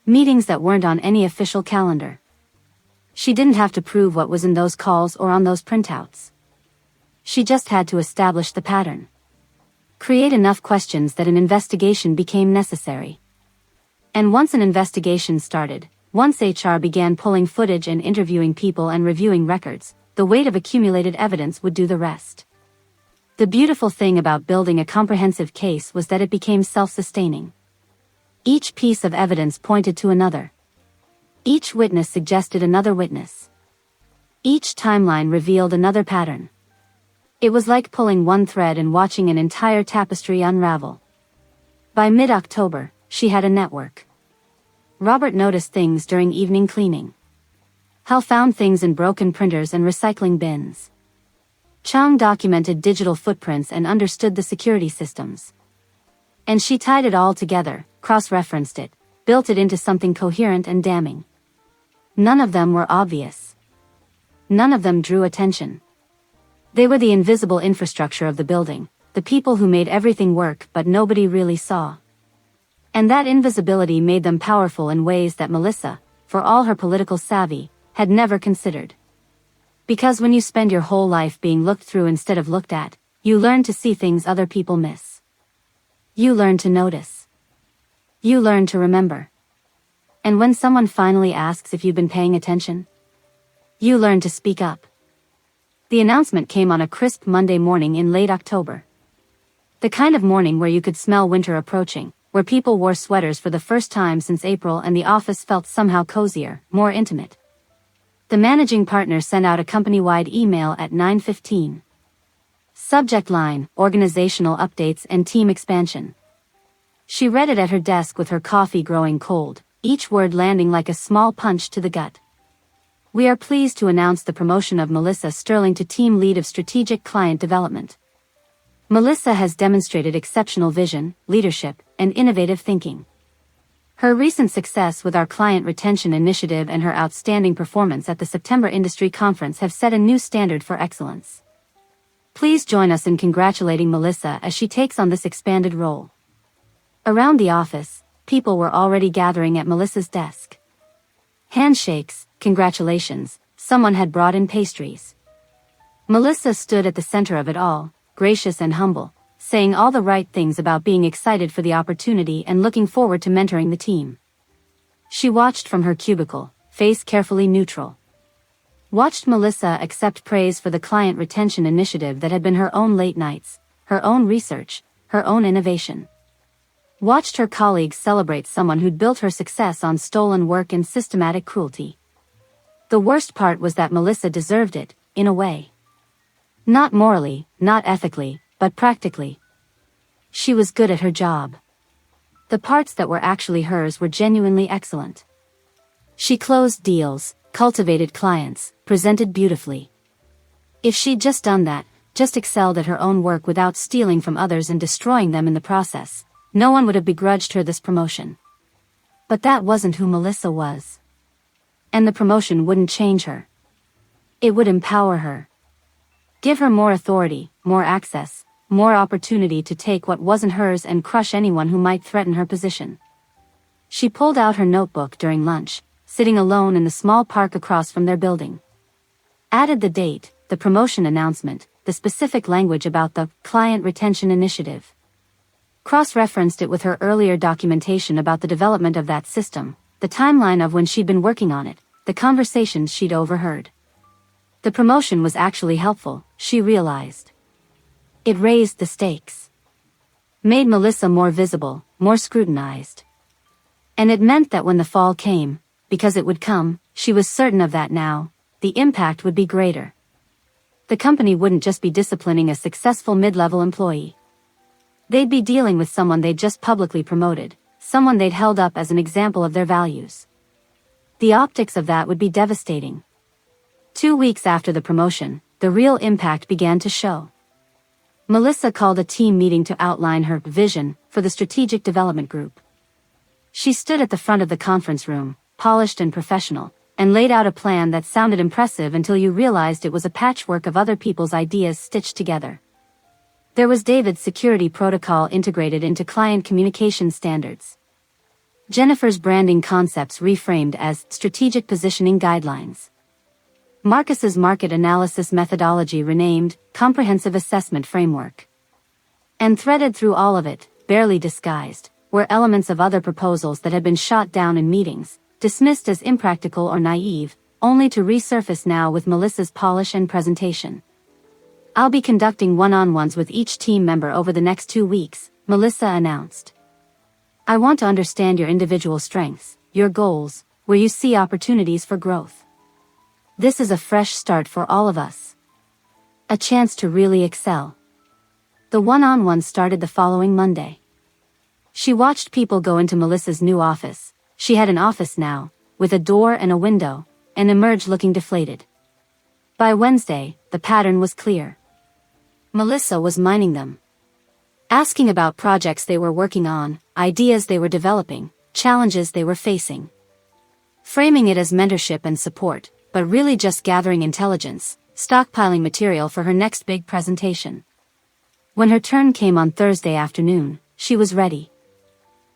Meetings that weren't on any official calendar. She didn't have to prove what was in those calls or on those printouts. She just had to establish the pattern. Create enough questions that an investigation became necessary. And once an investigation started, once HR began pulling footage and interviewing people and reviewing records, the weight of accumulated evidence would do the rest. The beautiful thing about building a comprehensive case was that it became self-sustaining. Each piece of evidence pointed to another. Each witness suggested another witness. Each timeline revealed another pattern. It was like pulling one thread and watching an entire tapestry unravel. By mid-October, she had a network. Robert noticed things during evening cleaning. Hal found things in broken printers and recycling bins. Chang documented digital footprints and understood the security systems. And she tied it all together, cross-referenced it, built it into something coherent and damning. None of them were obvious. None of them drew attention. They were the invisible infrastructure of the building, the people who made everything work but nobody really saw. And that invisibility made them powerful in ways that Melissa, for all her political savvy, had never considered. Because when you spend your whole life being looked through instead of looked at, you learn to see things other people miss. You learn to notice. You learn to remember. And when someone finally asks if you've been paying attention, you learn to speak up. The announcement came on a crisp Monday morning in late October. The kind of morning where you could smell winter approaching, where people wore sweaters for the first time since April and the office felt somehow cozier, more intimate. The managing partner sent out a company-wide email at 9:15. Subject line, organizational updates and team expansion. She read it at her desk with her coffee growing cold, each word landing like a small punch to the gut. We are pleased to announce the promotion of Melissa Sterling to Team Lead of Strategic Client Development. Melissa has demonstrated exceptional vision, leadership, and innovative thinking. Her recent success with our client retention initiative and her outstanding performance at the September Industry Conference have set a new standard for excellence. Please join us in congratulating Melissa as she takes on this expanded role. Around the office, people were already gathering at Melissa's desk. Handshakes, congratulations, someone had brought in pastries. Melissa stood at the center of it all, gracious and humble, saying all the right things about being excited for the opportunity and looking forward to mentoring the team. She watched from her cubicle, face carefully neutral. Watched Melissa accept praise for the client retention initiative that had been her own late nights, her own research, her own innovation. Watched her colleagues celebrate someone who'd built her success on stolen work and systematic cruelty. The worst part was that Melissa deserved it, in a way. Not morally, not ethically, but practically. She was good at her job. The parts that were actually hers were genuinely excellent. She closed deals, cultivated clients, presented beautifully. If she'd just done that, just excelled at her own work without stealing from others and destroying them in the process, no one would have begrudged her this promotion. But that wasn't who Melissa was. And the promotion wouldn't change her. It would empower her. Give her more authority, more access, more opportunity to take what wasn't hers and crush anyone who might threaten her position. She pulled out her notebook during lunch, sitting alone in the small park across from their building. Added the date, the promotion announcement, the specific language about the client retention initiative. Cross-referenced it with her earlier documentation about the development of that system, the timeline of when she'd been working on it, the conversations she'd overheard. The promotion was actually helpful, she realized. It raised the stakes. Made Melissa more visible, more scrutinized. And it meant that when the fall came, because it would come, she was certain of that now, the impact would be greater. The company wouldn't just be disciplining a successful mid-level employee. They'd be dealing with someone they'd just publicly promoted, someone they'd held up as an example of their values. The optics of that would be devastating. 2 weeks after the promotion, the real impact began to show. Melissa called a team meeting to outline her vision for the strategic development group. She stood at the front of the conference room, polished and professional, and laid out a plan that sounded impressive until you realized it was a patchwork of other people's ideas stitched together. There was David's security protocol integrated into client communication standards. Jennifer's branding concepts reframed as strategic positioning guidelines. Marcus's market analysis methodology renamed comprehensive assessment framework. And threaded through all of it, barely disguised, were elements of other proposals that had been shot down in meetings, dismissed as impractical or naive, only to resurface now with Melissa's polish and presentation. I'll be conducting one-on-ones with each team member over the next 2 weeks, Melissa announced. I want to understand your individual strengths, your goals, where you see opportunities for growth. This is a fresh start for all of us. A chance to really excel. The one-on-one started the following Monday. She watched people go into Melissa's new office. She had an office now, with a door and a window, and emerge looking deflated. By Wednesday, the pattern was clear. Melissa was mining them. Asking about projects they were working on, ideas they were developing, challenges they were facing. Framing it as mentorship and support, but really just gathering intelligence, stockpiling material for her next big presentation. When her turn came on Thursday afternoon, she was ready.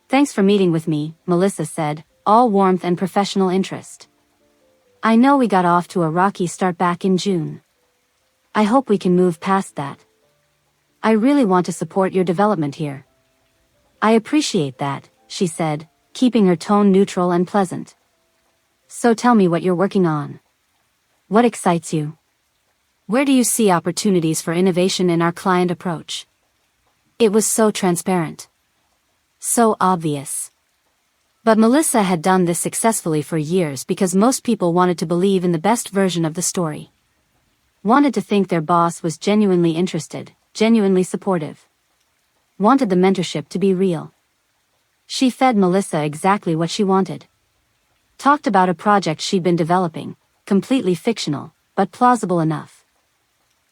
Thanks for meeting with me, Melissa said, all warmth and professional interest. I know we got off to a rocky start back in June. I hope we can move past that. I really want to support your development here. I appreciate that, she said, keeping her tone neutral and pleasant. So tell me what you're working on. What excites you? Where do you see opportunities for innovation in our client approach? It was so transparent. So obvious. But Melissa had done this successfully for years because most people wanted to believe in the best version of the story. Wanted to think their boss was genuinely interested, genuinely supportive. Wanted the mentorship to be real. She fed Melissa exactly what she wanted. Talked about a project she'd been developing, completely fictional, but plausible enough.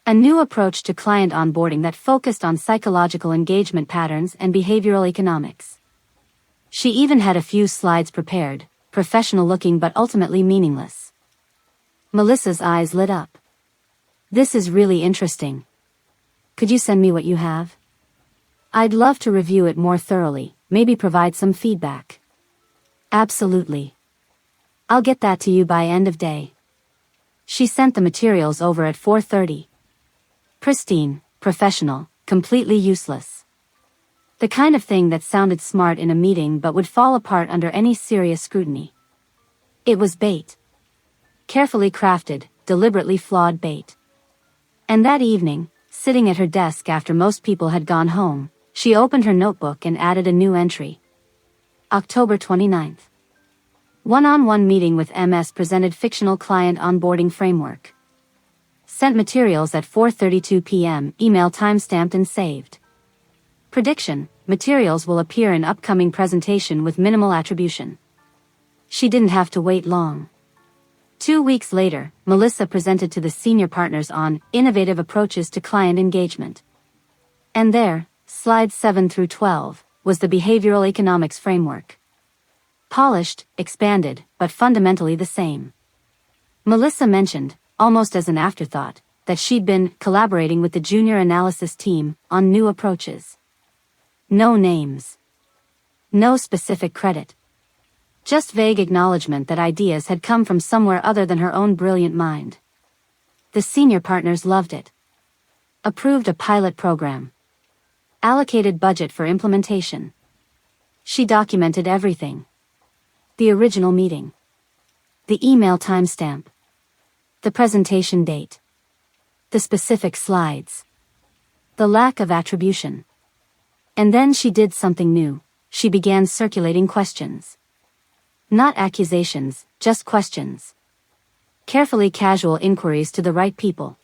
A new approach to client onboarding that focused on psychological engagement patterns and behavioral economics. She even had a few slides prepared, professional looking but ultimately meaningless. Melissa's eyes lit up. This is really interesting. Could you send me what you have? I'd love to review it more thoroughly, maybe provide some feedback. Absolutely. I'll get that to you by end of day. She sent the materials over at 4:30. Pristine, professional, completely useless. The kind of thing that sounded smart in a meeting but would fall apart under any serious scrutiny. It was bait. Carefully crafted, deliberately flawed bait. And that evening, sitting at her desk after most people had gone home, she opened her notebook and added a new entry. October 29th. One-on-one meeting with MS presented fictional client onboarding framework. Sent materials at 4:32 p.m., email timestamped and saved. Prediction: materials will appear in upcoming presentation with minimal attribution. She didn't have to wait long. 2 weeks later, Melissa presented to the senior partners on innovative approaches to client engagement. And there, slides 7 through 12, was the behavioral economics framework. Polished, expanded, but fundamentally the same. Melissa mentioned, almost as an afterthought, that she'd been collaborating with the junior analysis team on new approaches. No names. No specific credit. Just vague acknowledgement that ideas had come from somewhere other than her own brilliant mind. The senior partners loved it. Approved a pilot program. Allocated budget for implementation. She documented everything. The original meeting. The email timestamp. The presentation date. The specific slides. The lack of attribution. And then she did something new. She began circulating questions. Not accusations, just questions. Carefully casual inquiries to the right people.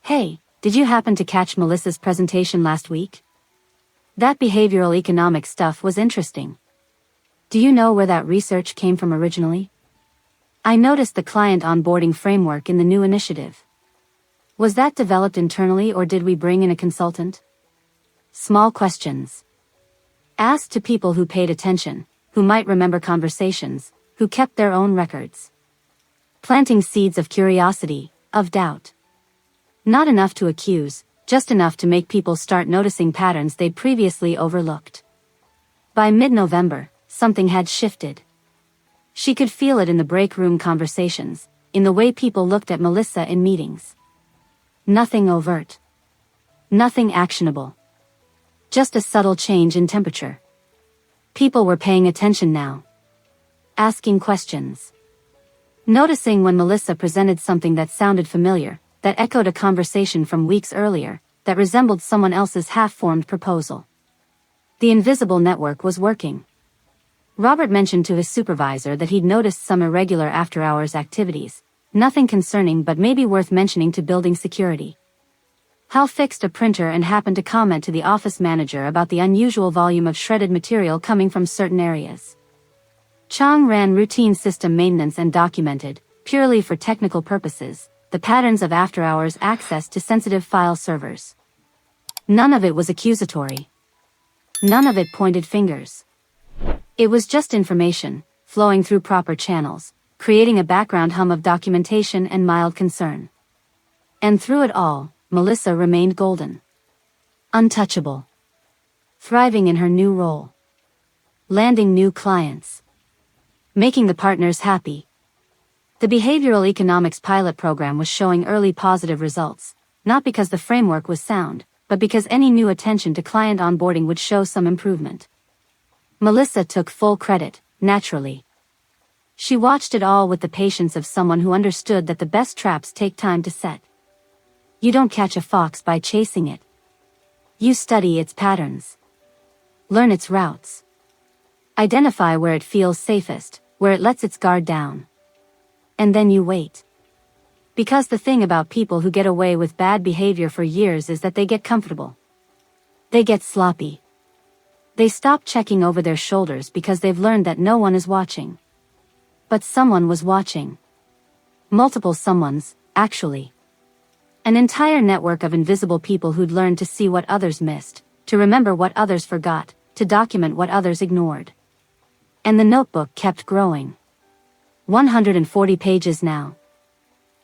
Hey, did you happen to catch Melissa's presentation last week? That behavioral economics stuff was interesting. Do you know where that research came from originally? I noticed the client onboarding framework in the new initiative. Was that developed internally or did we bring in a consultant? Small questions. Asked to people who paid attention, who might remember conversations, who kept their own records. Planting seeds of curiosity, of doubt. Not enough to accuse, just enough to make people start noticing patterns they'd previously overlooked. By mid-November, something had shifted. She could feel it in the break room conversations, in the way people looked at Melissa in meetings. Nothing overt. Nothing actionable. Just a subtle change in temperature. People were paying attention now. Asking questions. Noticing when Melissa presented something that sounded familiar, that echoed a conversation from weeks earlier, that resembled someone else's half-formed proposal. The invisible network was working. Robert mentioned to his supervisor that he'd noticed some irregular after-hours activities, nothing concerning but maybe worth mentioning to building security. Hal fixed a printer and happened to comment to the office manager about the unusual volume of shredded material coming from certain areas. Chang ran routine system maintenance and documented, purely for technical purposes, the patterns of after-hours access to sensitive file servers. None of it was accusatory. None of it pointed fingers. It was just information, flowing through proper channels, creating a background hum of documentation and mild concern. And through it all, Melissa remained golden. Untouchable. Thriving in her new role. Landing new clients. Making the partners happy. The behavioral economics pilot program was showing early positive results, not because the framework was sound, but because any new attention to client onboarding would show some improvement. Melissa took full credit, naturally. She watched it all with the patience of someone who understood that the best traps take time to set. You don't catch a fox by chasing it. You study its patterns. Learn its routes. Identify where it feels safest, where it lets its guard down. And then you wait. Because the thing about people who get away with bad behavior for years is that they get comfortable. They get sloppy. They stop checking over their shoulders because they've learned that no one is watching. But someone was watching. Multiple someones, actually. An entire network of invisible people who'd learned to see what others missed, to remember what others forgot, to document what others ignored. And the notebook kept growing. 140 pages now.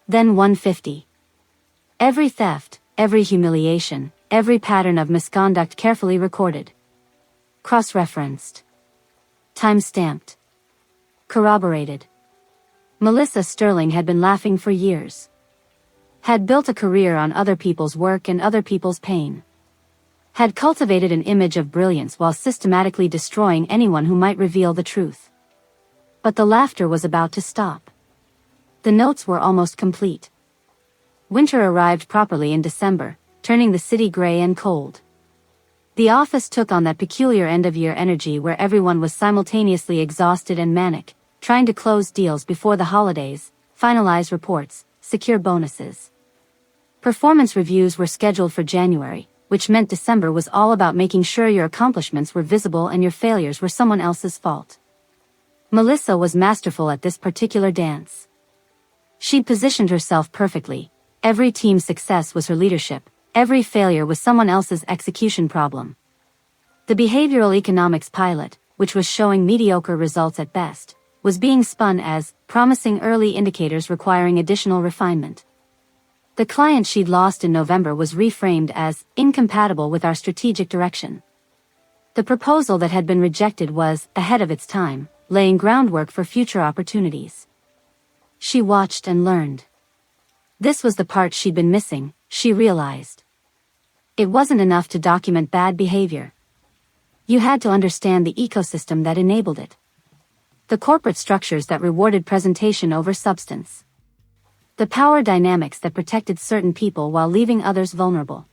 Then 150. Every theft, every humiliation, every pattern of misconduct carefully recorded. Cross-referenced. Time-stamped. Corroborated. Melissa Sterling had been laughing for years. Had built a career on other people's work and other people's pain. Had cultivated an image of brilliance while systematically destroying anyone who might reveal the truth. But the laughter was about to stop. The notes were almost complete. Winter arrived properly in December, turning the city gray and cold. The office took on that peculiar end-of-year energy where everyone was simultaneously exhausted and manic, trying to close deals before the holidays, finalize reports, secure bonuses. Performance reviews were scheduled for January, which meant December was all about making sure your accomplishments were visible and your failures were someone else's fault. Melissa was masterful at this particular dance. She'd positioned herself perfectly. Every team's success was her leadership. Every failure was someone else's execution problem. The behavioral economics pilot, which was showing mediocre results at best, was being spun as promising early indicators requiring additional refinement. The client she'd lost in November was reframed as incompatible with our strategic direction. The proposal that had been rejected was ahead of its time, laying groundwork for future opportunities. She watched and learned. This was the part she'd been missing, she realized. It wasn't enough to document bad behavior. You had to understand the ecosystem that enabled it. The corporate structures that rewarded presentation over substance. The power dynamics that protected certain people while leaving others vulnerable.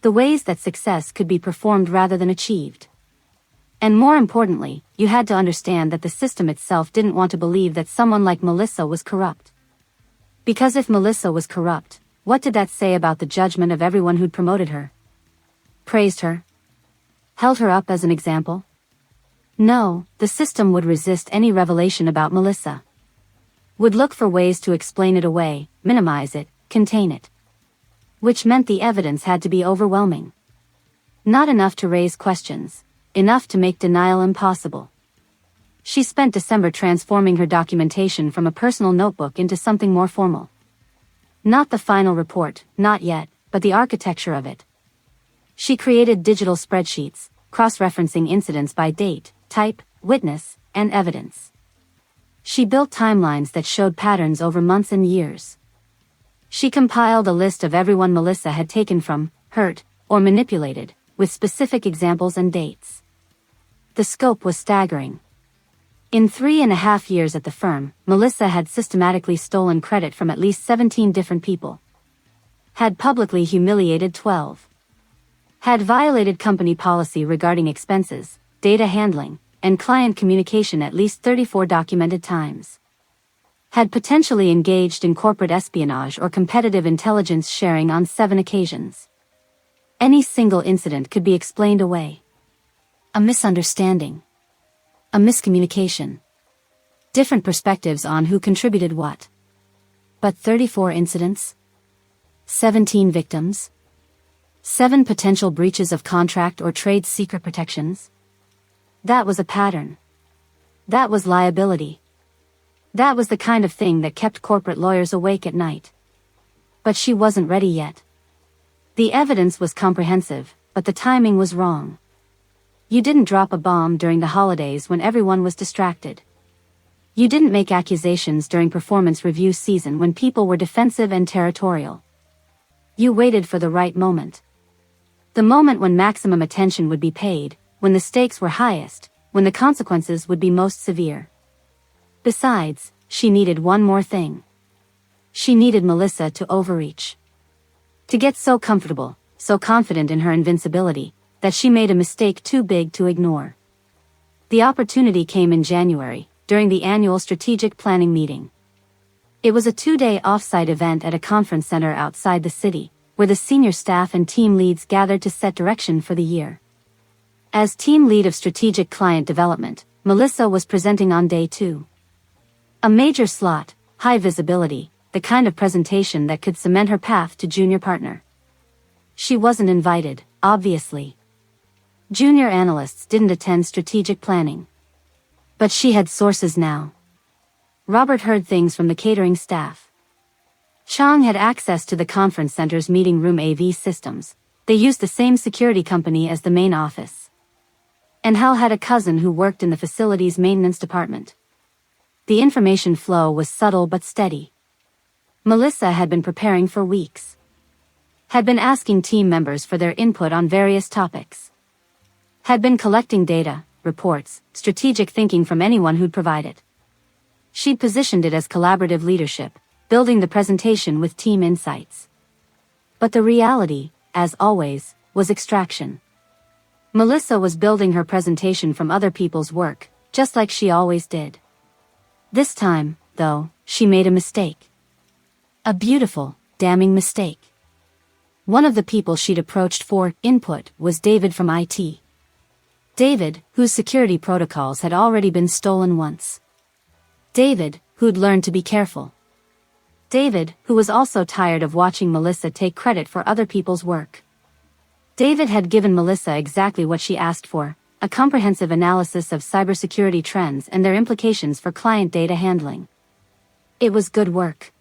The ways that success could be performed rather than achieved. And more importantly, you had to understand that the system itself didn't want to believe that someone like Melissa was corrupt. Because if Melissa was corrupt, what did that say about the judgment of everyone who'd promoted her? Praised her? Held her up as an example? No, the system would resist any revelation about Melissa. Would look for ways to explain it away, minimize it, contain it. Which meant the evidence had to be overwhelming. Not enough to raise questions. Enough to make denial impossible. She spent December transforming her documentation from a personal notebook into something more formal. Not the final report, not yet, but the architecture of it. She created digital spreadsheets, cross-referencing incidents by date, type, witness, and evidence. She built timelines that showed patterns over months and years. She compiled a list of everyone Melissa had taken from, hurt, or manipulated, with specific examples and dates. The scope was staggering. In 3.5 years at the firm, Melissa had systematically stolen credit from at least 17 different people. Had publicly humiliated 12. Had violated company policy regarding expenses, data handling, and client communication at least 34 documented times. Had potentially engaged in corporate espionage or competitive intelligence sharing on 7 occasions. Any single incident could be explained away. A misunderstanding. A miscommunication. Different perspectives on who contributed what. But 34 incidents? 17 victims? 7 potential breaches of contract or trade secret protections? That was a pattern. That was liability. That was the kind of thing that kept corporate lawyers awake at night. But she wasn't ready yet. The evidence was comprehensive, but the timing was wrong. You didn't drop a bomb during the holidays when everyone was distracted. You didn't make accusations during performance review season when people were defensive and territorial. You waited for the right moment. The moment when maximum attention would be paid, when the stakes were highest, when the consequences would be most severe. Besides, she needed one more thing. She needed Melissa to overreach. To get so comfortable, so confident in her invincibility, that she made a mistake too big to ignore. The opportunity came in January, during the annual strategic planning meeting. It was a 2-day off-site event at a conference center outside the city, where the senior staff and team leads gathered to set direction for the year. As team lead of strategic client development, Melissa was presenting on day 2. A major slot, high visibility, the kind of presentation that could cement her path to junior partner. She wasn't invited, obviously. Junior analysts didn't attend strategic planning. But she had sources now. Robert heard things from the catering staff. Chang had access to the conference center's meeting room AV systems. They used the same security company as the main office. And Hal had a cousin who worked in the facilities maintenance department. The information flow was subtle but steady. Melissa had been preparing for weeks. Had been asking team members for their input on various topics. Had been collecting data, reports, strategic thinking from anyone who'd provide it. She'd positioned it as collaborative leadership, building the presentation with team insights. But the reality, as always, was extraction. Melissa was building her presentation from other people's work, just like she always did. This time, though, she made a mistake. A beautiful, damning mistake. One of the people she'd approached for input was David from IT. David, whose security protocols had already been stolen once. David, who'd learned to be careful. David, who was also tired of watching Melissa take credit for other people's work. David had given Melissa exactly what she asked for, a comprehensive analysis of cybersecurity trends and their implications for client data handling. It was good work.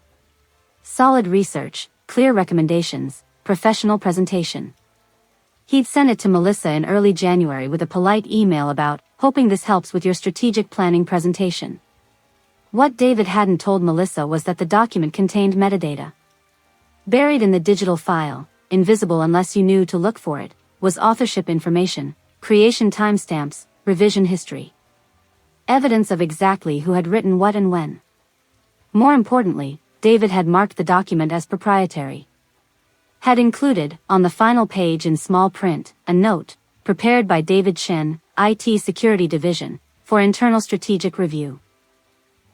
Solid research, clear recommendations, professional presentation. He'd sent it to Melissa in early January with a polite email about, hoping this helps with your strategic planning presentation. What David hadn't told Melissa was that the document contained metadata. Buried in the digital file, invisible unless you knew to look for it, was authorship information, creation timestamps, revision history. Evidence of exactly who had written what and when. More importantly, David had marked the document as proprietary. Had included, on the final page in small print, a note, prepared by David Shen, IT Security Division, for internal strategic review.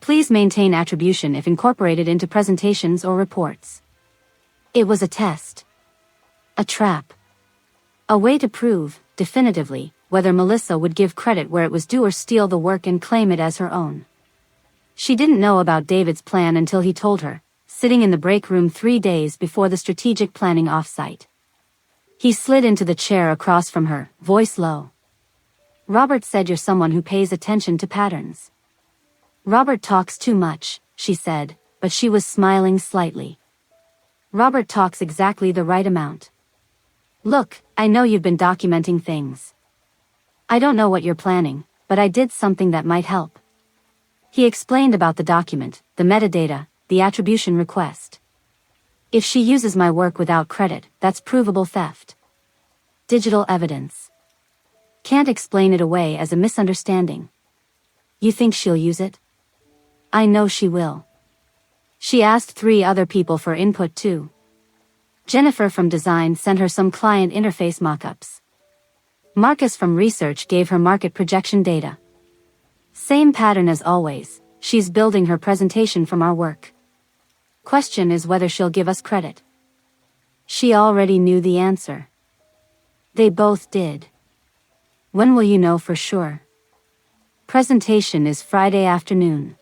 Please maintain attribution if incorporated into presentations or reports. It was a test. A trap. A way to prove, definitively, whether Melissa would give credit where it was due or steal the work and claim it as her own. She didn't know about David's plan until he told her, sitting in the break room 3 days before the strategic planning offsite. He slid into the chair across from her, voice low. Robert said you're someone who pays attention to patterns. Robert talks too much, she said, but she was smiling slightly. Robert talks exactly the right amount. Look, I know you've been documenting things. I don't know what you're planning, but I did something that might help. He explained about the document, the metadata, the attribution request. If she uses my work without credit, that's provable theft. Digital evidence. Can't explain it away as a misunderstanding. You think she'll use it? I know she will. She asked 3 other people for input too. Jennifer from design sent her some client interface mockups. Marcus from research gave her market projection data. Same pattern as always, she's building her presentation from our work. Question is whether she'll give us credit. She already knew the answer. They both did. When will you know for sure? Presentation is Friday afternoon.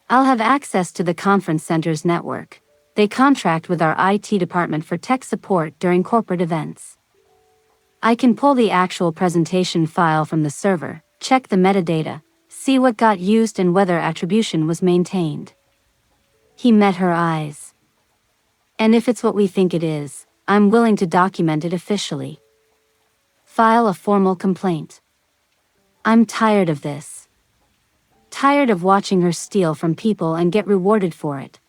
I'll have access to the conference center's network. They contract with our IT department for tech support during corporate events. I can pull the actual presentation file from the server, check the metadata, see what got used and whether attribution was maintained. He met her eyes. And if it's what we think it is, I'm willing to document it officially. File a formal complaint. I'm tired of this. Tired of watching her steal from people and get rewarded for it.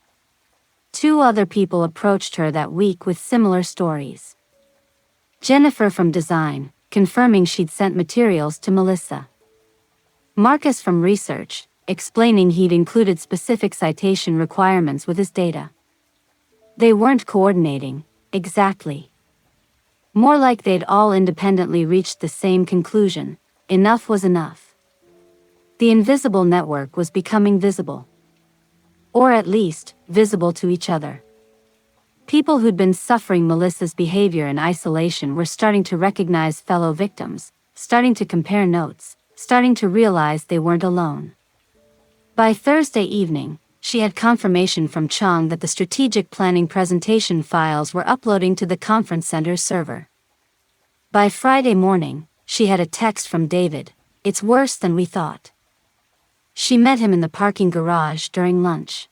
2 other people approached her that week with similar stories. Jennifer from design, confirming she'd sent materials to Melissa. Marcus from research, explaining he'd included specific citation requirements with his data. They weren't coordinating, exactly. More like they'd all independently reached the same conclusion: enough was enough. The invisible network was becoming visible. Or at least, visible to each other. People who'd been suffering Melissa's behavior in isolation were starting to recognize fellow victims, starting to compare notes, starting to realize they weren't alone. By Thursday evening, she had confirmation from Chang that the strategic planning presentation files were uploading to the conference center's server. By Friday morning, she had a text from David: "It's worse than we thought." She met him in the parking garage during lunch.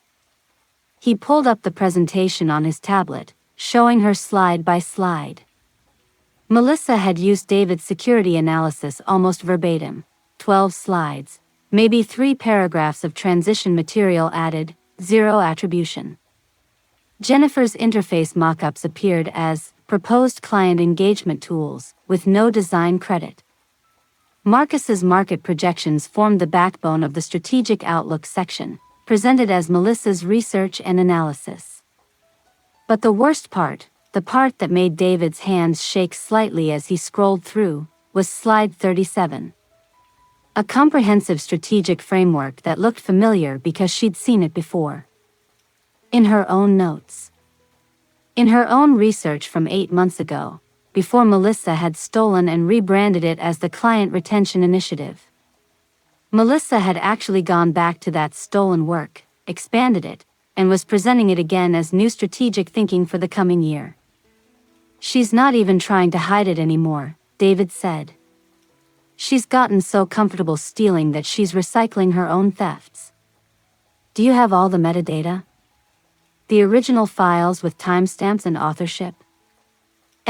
He pulled up the presentation on his tablet, showing her slide by slide. Melissa had used David's security analysis almost verbatim: 12 slides, maybe 3 paragraphs of transition material added, 0 attribution. Jennifer's interface mockups appeared as proposed client engagement tools, with no design credit. Marcus's market projections formed the backbone of the strategic outlook section, presented as Melissa's research and analysis. But the worst part, the part that made David's hands shake slightly as he scrolled through, was slide 37. A comprehensive strategic framework that looked familiar because she'd seen it before. In her own notes. In her own research from 8 months ago, before Melissa had stolen and rebranded it as the Client Retention Initiative. Melissa had actually gone back to that stolen work, expanded it, and was presenting it again as new strategic thinking for the coming year. "She's not even trying to hide it anymore," David said. "She's gotten so comfortable stealing that she's recycling her own thefts." "Do you have all the metadata? The original files with timestamps and authorship?"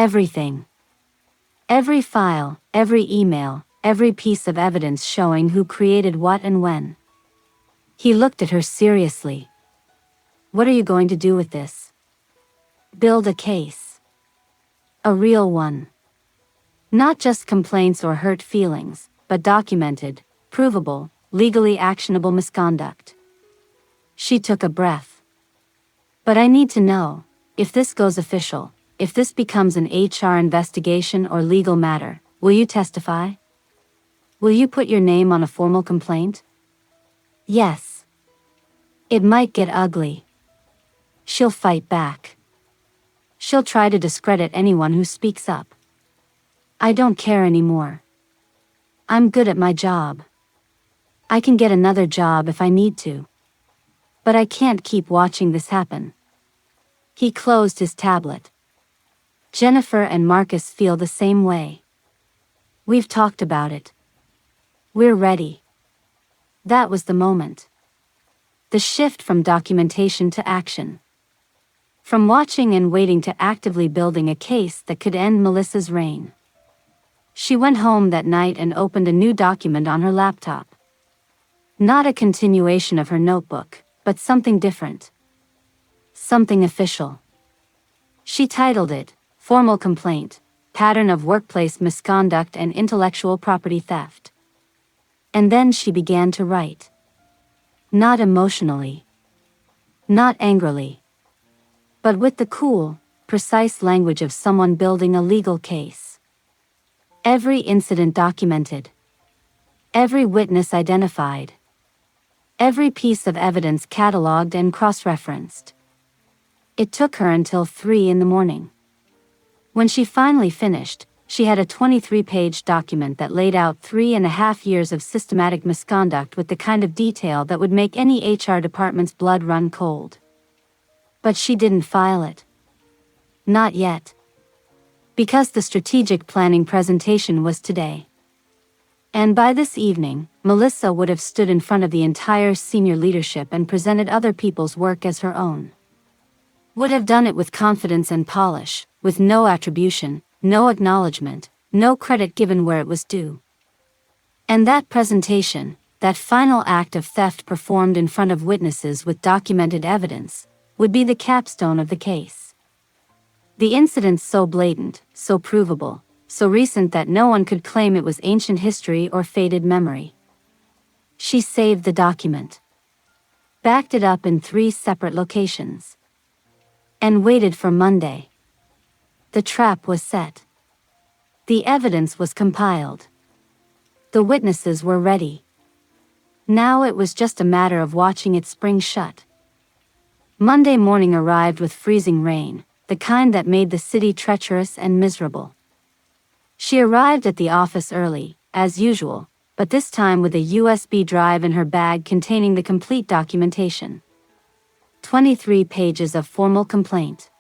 "Everything. Every file, every email, every piece of evidence showing who created what and when." He looked at her seriously. "What are you going to do with this?" "Build a case. A real one. Not just complaints or hurt feelings, but documented, provable, legally actionable misconduct." She took a breath. "But I need to know, if this goes official, if this becomes an HR investigation or legal matter, will you testify? Will you put your name on a formal complaint?" "Yes. It might get ugly. She'll fight back. She'll try to discredit anyone who speaks up. I don't care anymore. I'm good at my job. I can get another job if I need to. But I can't keep watching this happen." He closed his tablet. "Jennifer and Marcus feel the same way. We've talked about it. We're ready." That was the moment. The shift from documentation to action. From watching and waiting to actively building a case that could end Melissa's reign. She went home that night and opened a new document on her laptop. Not a continuation of her notebook, but something different. Something official. She titled it, "Formal Complaint, Pattern of Workplace Misconduct and Intellectual Property Theft." And then she began to write. Not emotionally. Not angrily. But with the cool, precise language of someone building a legal case. Every incident documented. Every witness identified. Every piece of evidence cataloged and cross-referenced. It took her until 3 in the morning. When she finally finished, she had a 23-page document that laid out 3.5 years of systematic misconduct with the kind of detail that would make any HR department's blood run cold. But she didn't file it. Not yet. Because the strategic planning presentation was today. And by this evening, Melissa would have stood in front of the entire senior leadership and presented other people's work as her own. Would have done it with confidence and polish, with no attribution, no acknowledgement, no credit given where it was due. And that presentation, that final act of theft performed in front of witnesses with documented evidence, would be the capstone of the case. The incident so blatant, so provable, so recent that no one could claim it was ancient history or faded memory. She saved the document. Backed it up in 3 separate locations. And waited for Monday. The trap was set. The evidence was compiled. The witnesses were ready. Now it was just a matter of watching it spring shut. Monday morning arrived with freezing rain, the kind that made the city treacherous and miserable. She arrived at the office early, as usual, but this time with a USB drive in her bag containing the complete documentation. 23 pages of formal complaint.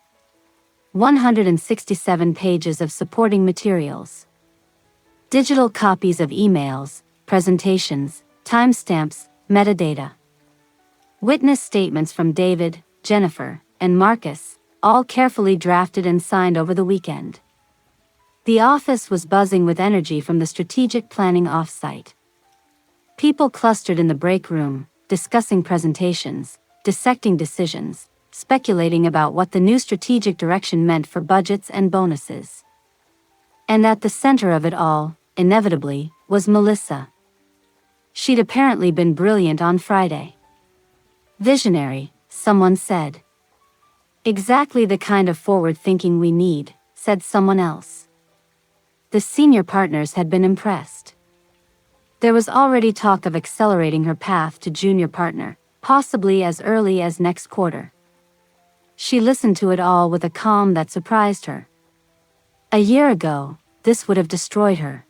167 pages of supporting materials. Digital copies of emails, presentations, timestamps, metadata. Witness statements from David, Jennifer, and Marcus, all carefully drafted and signed over the weekend. The office was buzzing with energy from the strategic planning offsite. People clustered in the break room, discussing presentations, dissecting decisions, speculating about what the new strategic direction meant for budgets and bonuses. And at the center of it all, inevitably, was Melissa. She'd apparently been brilliant on Friday. Visionary, someone said. Exactly the kind of forward thinking we need, said someone else. The senior partners had been impressed. There was already talk of accelerating her path to junior partner, possibly as early as next quarter. She listened to it all with a calm that surprised her. A year ago, this would have destroyed her.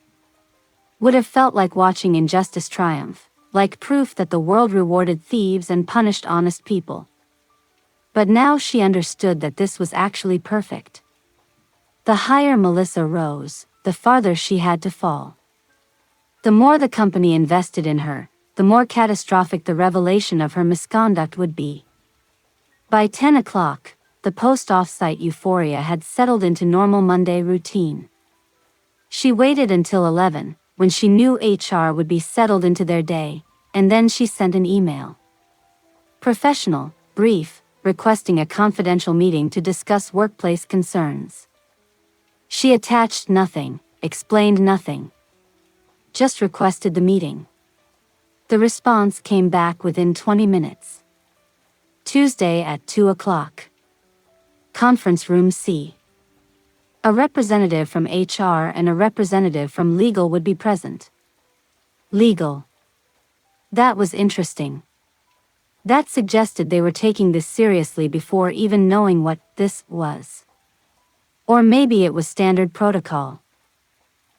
Would have felt like watching injustice triumph, like proof that the world rewarded thieves and punished honest people. But now she understood that this was actually perfect. The higher Melissa rose, the farther she had to fall. The more the company invested in her, the more catastrophic the revelation of her misconduct would be. By 10 o'clock, the post-offsite euphoria had settled into normal Monday routine. She waited until 11, when she knew HR would be settled into their day, and then she sent an email. Professional, brief, requesting a confidential meeting to discuss workplace concerns. She attached nothing, explained nothing. Just requested the meeting. The response came back within 20 minutes. Tuesday at 2 o'clock. Conference Room C. A representative from HR and a representative from legal would be present. Legal. That was interesting. That suggested they were taking this seriously before even knowing what this was. Or maybe it was standard protocol.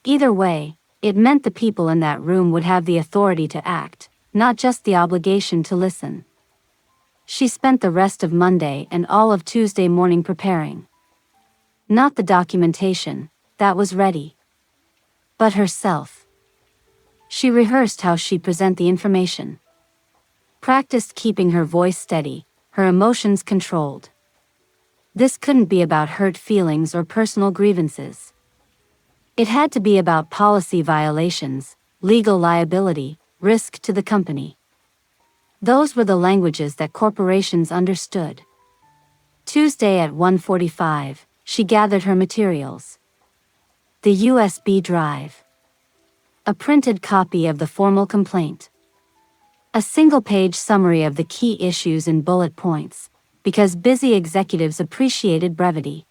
Either way, it meant the people in that room would have the authority to act, not just the obligation to listen. She spent the rest of Monday and all of Tuesday morning preparing. Not the documentation, that was ready. But herself. She rehearsed how she'd present the information. Practiced keeping her voice steady, her emotions controlled. This couldn't be about hurt feelings or personal grievances. It had to be about policy violations, legal liability, risk to the company. Those were the languages that corporations understood. Tuesday at 1:45, she gathered her materials. The USB drive. A printed copy of the formal complaint. A single-page summary of the key issues in bullet points, because busy executives appreciated brevity.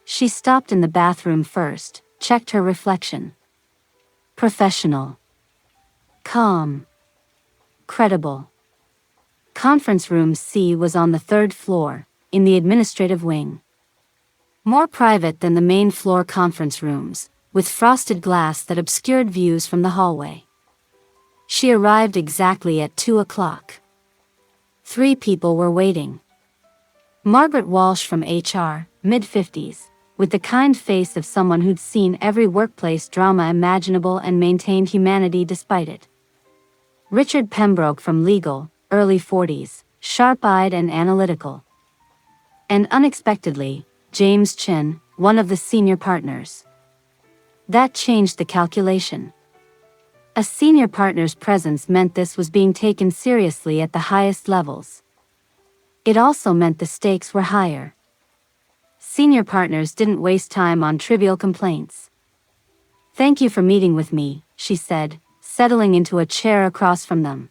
She stopped in the bathroom first, checked her reflection. Professional. Calm. Credible. Conference Room C was on the 3rd floor, in the administrative wing. More private than the main floor conference rooms, with frosted glass that obscured views from the hallway. She arrived exactly at 2 o'clock. 3 people were waiting. Margaret Walsh from HR, mid-50s, with the kind face of someone who'd seen every workplace drama imaginable and maintained humanity despite it. Richard Pembroke from legal, early 40s, sharp-eyed and analytical. And unexpectedly, James Chin, one of the senior partners. That changed the calculation. A senior partner's presence meant this was being taken seriously at the highest levels. It also meant the stakes were higher. Senior partners didn't waste time on trivial complaints. "Thank you for meeting with me," she said, settling into a chair across from them.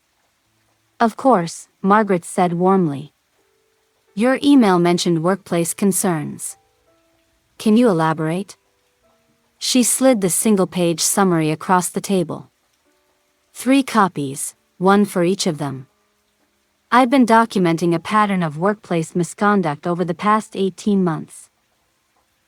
"Of course," Margaret said warmly. "Your email mentioned workplace concerns. Can you elaborate?" She slid the single-page summary across the table. 3 copies, one for each of them. I've been documenting a pattern of workplace misconduct over the past 18 months.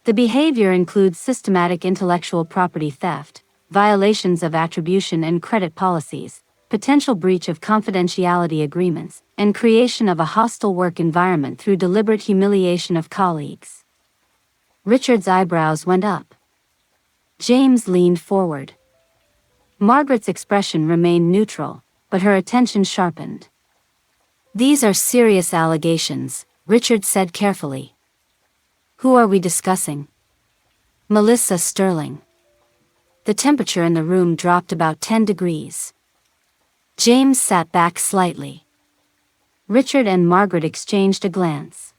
The behavior includes systematic intellectual property theft, violations of attribution and credit policies, potential breach of confidentiality agreements, and creation of a hostile work environment through deliberate humiliation of colleagues. Richard's eyebrows went up. James leaned forward. Margaret's expression remained neutral, but her attention sharpened. These are serious allegations, Richard said carefully. Who are we discussing? Melissa Sterling. The temperature in the room dropped about 10 degrees. James sat back slightly. Richard and Margaret exchanged a glance.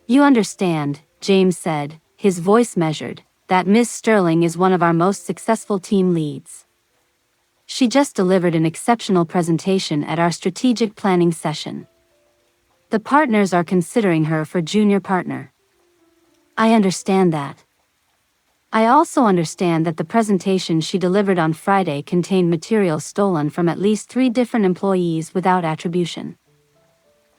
You understand, James said, his voice measured, that Miss Sterling is one of our most successful team leads. She just delivered an exceptional presentation at our strategic planning session. The partners are considering her for junior partner. I understand that. I also understand that the presentation she delivered on Friday contained material stolen from at least 3 different employees without attribution.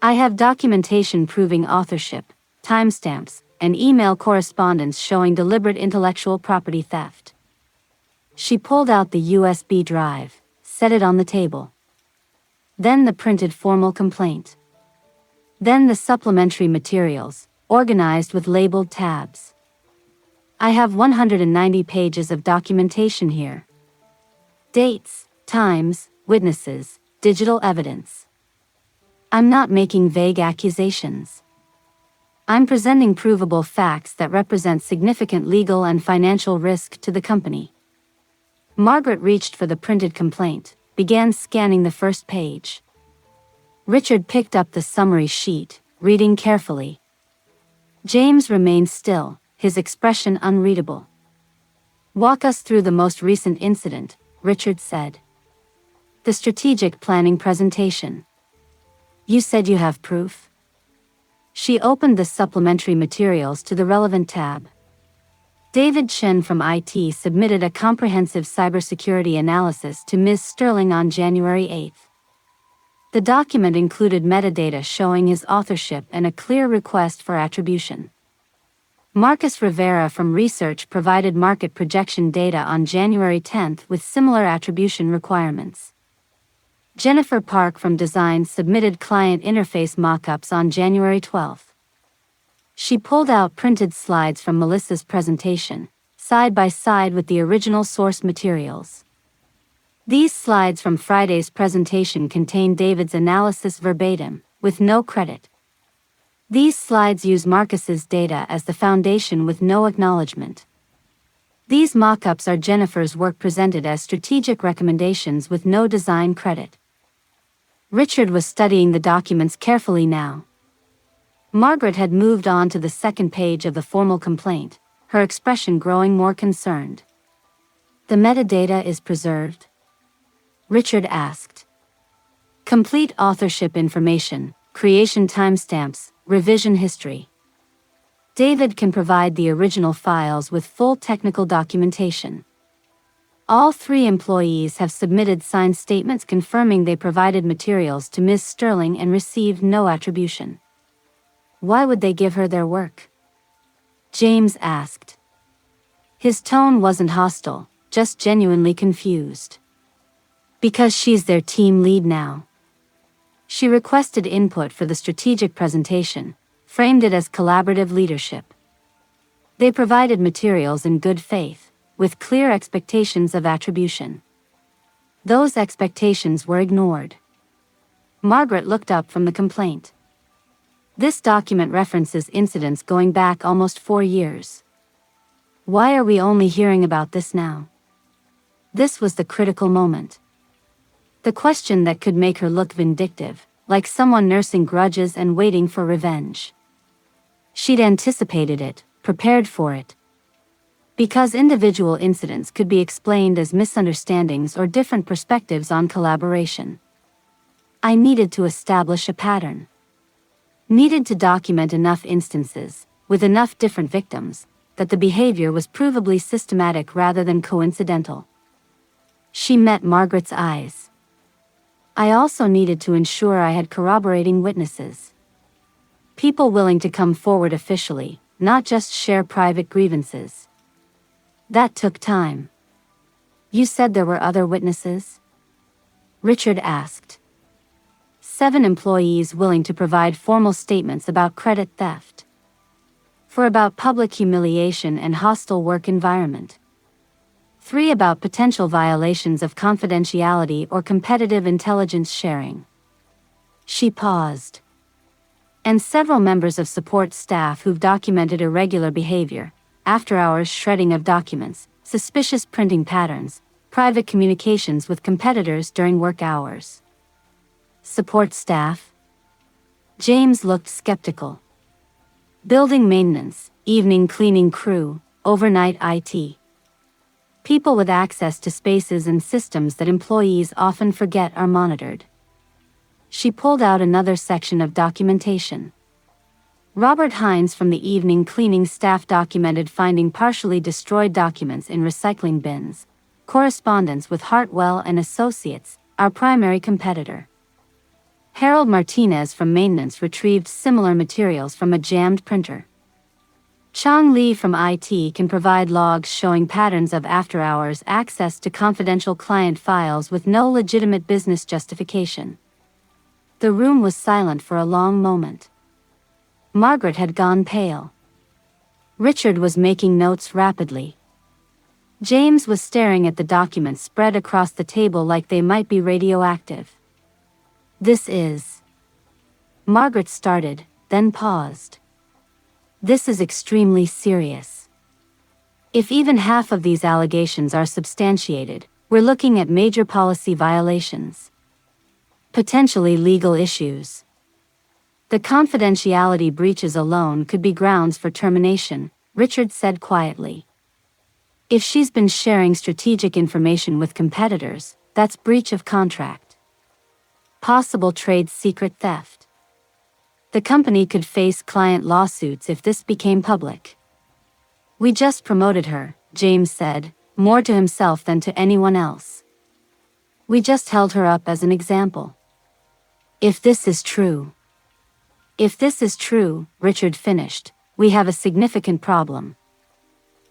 I have documentation proving authorship, timestamps, and email correspondence showing deliberate intellectual property theft. She pulled out the USB drive, set it on the table. Then the printed formal complaint. Then the supplementary materials, organized with labeled tabs. I have 190 pages of documentation here. Dates, times, witnesses, digital evidence. I'm not making vague accusations. I'm presenting provable facts that represent significant legal and financial risk to the company. Margaret reached for the printed complaint, began scanning the first page. Richard picked up the summary sheet, reading carefully. James remained still, his expression unreadable. Walk us through the most recent incident, Richard said. The strategic planning presentation. You said you have proof? She opened the supplementary materials to the relevant tab. David Chen from IT submitted a comprehensive cybersecurity analysis to Ms. Sterling on January 8. The document included metadata showing his authorship and a clear request for attribution. Marcus Rivera from Research provided market projection data on January 10 with similar attribution requirements. Jennifer Park from Design submitted client interface mockups on January 12. She pulled out printed slides from Melissa's presentation, side by side with the original source materials. These slides from Friday's presentation contain David's analysis verbatim, with no credit. These slides use Marcus's data as the foundation with no acknowledgement. These mockups are Jennifer's work presented as strategic recommendations with no design credit. Richard was studying the documents carefully now. Margaret had moved on to the second page of the formal complaint, her expression growing more concerned. The metadata is preserved? Richard asked. Complete authorship information, creation timestamps, revision history. David can provide the original files with full technical documentation. All 3 employees have submitted signed statements confirming they provided materials to Ms. Sterling and received no attribution. Why would they give her their work? James asked. His tone wasn't hostile, just genuinely confused. Because she's their team lead now. She requested input for the strategic presentation, framed it as collaborative leadership. They provided materials in good faith, with clear expectations of attribution. Those expectations were ignored. Margaret looked up from the complaint. This document references incidents going back almost 4 years. Why are we only hearing about this now? This was the critical moment. The question that could make her look vindictive, like someone nursing grudges and waiting for revenge. She'd anticipated it, prepared for it. Because individual incidents could be explained as misunderstandings or different perspectives on collaboration. I needed to establish a pattern. Needed to document enough instances, with enough different victims, that the behavior was provably systematic rather than coincidental. She met Margaret's eyes. I also needed to ensure I had corroborating witnesses. People willing to come forward officially, not just share private grievances. That took time. You said there were other witnesses? Richard asked. 7 employees willing to provide formal statements about credit theft. 4 about public humiliation and hostile work environment. 3 about potential violations of confidentiality or competitive intelligence sharing. She paused. And several members of support staff who've documented irregular behavior, after-hours shredding of documents, suspicious printing patterns, private communications with competitors during work hours. Support staff? James looked skeptical. Building maintenance, evening cleaning crew, overnight IT. People with access to spaces and systems that employees often forget are monitored. She pulled out another section of documentation. Robert Hines from the evening cleaning staff documented finding partially destroyed documents in recycling bins. Correspondence with Hartwell and Associates, our primary competitor. Harold Martinez from maintenance retrieved similar materials from a jammed printer. Chang Li from IT can provide logs showing patterns of after-hours access to confidential client files with no legitimate business justification. The room was silent for a long moment. Margaret had gone pale. Richard was making notes rapidly. James was staring at the documents spread across the table like they might be radioactive. This is... Margaret started, then paused. This is extremely serious. If even half of these allegations are substantiated, we're looking at major policy violations. Potentially legal issues. The confidentiality breaches alone could be grounds for termination, Richard said quietly. If she's been sharing strategic information with competitors, that's breach of contract. Possible trade secret theft. The company could face client lawsuits if this became public. We just promoted her, James said, more to himself than to anyone else. We just held her up as an example. If this is true, Richard finished, we have a significant problem.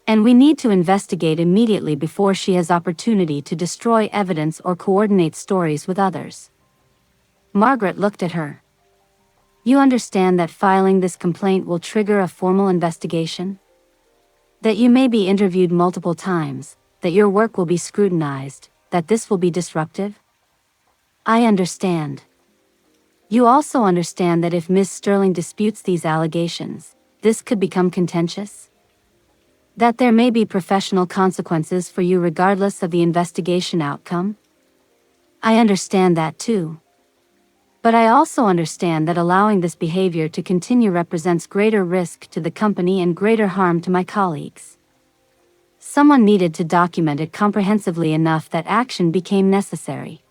And we need to investigate immediately before she has opportunity to destroy evidence or coordinate stories with others. Margaret looked at her. You understand that filing this complaint will trigger a formal investigation? That you may be interviewed multiple times, that your work will be scrutinized, that this will be disruptive? I understand. You also understand that if Ms. Sterling disputes these allegations, this could become contentious? That there may be professional consequences for you regardless of the investigation outcome? I understand that too. But I also understand that allowing this behavior to continue represents greater risk to the company and greater harm to my colleagues. Someone needed to document it comprehensively enough that action became necessary.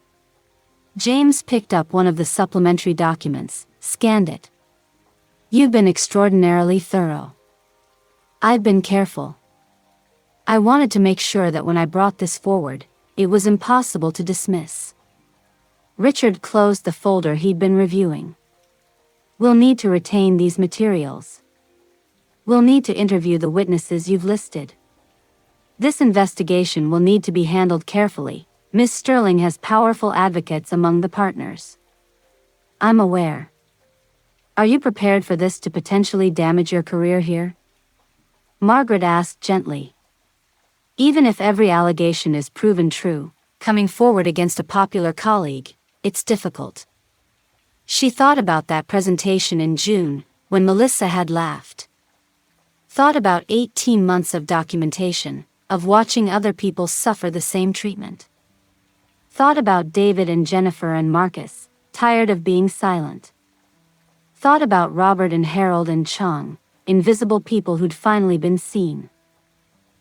James picked up one of the supplementary documents, scanned it. You've been extraordinarily thorough. I've been careful. I wanted to make sure that when I brought this forward, it was impossible to dismiss. Richard closed the folder he'd been reviewing. We'll need to retain these materials. We'll need to interview the witnesses you've listed. This investigation will need to be handled carefully. Ms. Sterling has powerful advocates among the partners. I'm aware. Are you prepared for this to potentially damage your career here? Margaret asked gently. Even if every allegation is proven true, coming forward against a popular colleague, it's difficult. She thought about that presentation in June, when Melissa had laughed. Thought about 18 months of documentation, of watching other people suffer the same treatment. Thought about David and Jennifer and Marcus, tired of being silent. Thought about Robert and Harold and Chang, invisible people who'd finally been seen.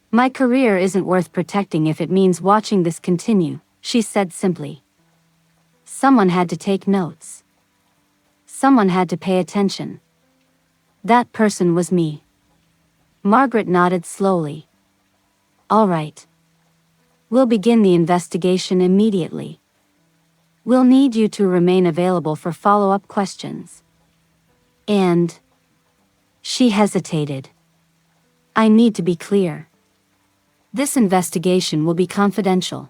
My career isn't worth protecting if it means watching this continue, she said simply. Someone had to take notes. Someone had to pay attention. That person was me. Margaret nodded slowly. All right. We'll begin the investigation immediately. We'll need you to remain available for follow-up questions. And... She hesitated. I need to be clear. This investigation will be confidential.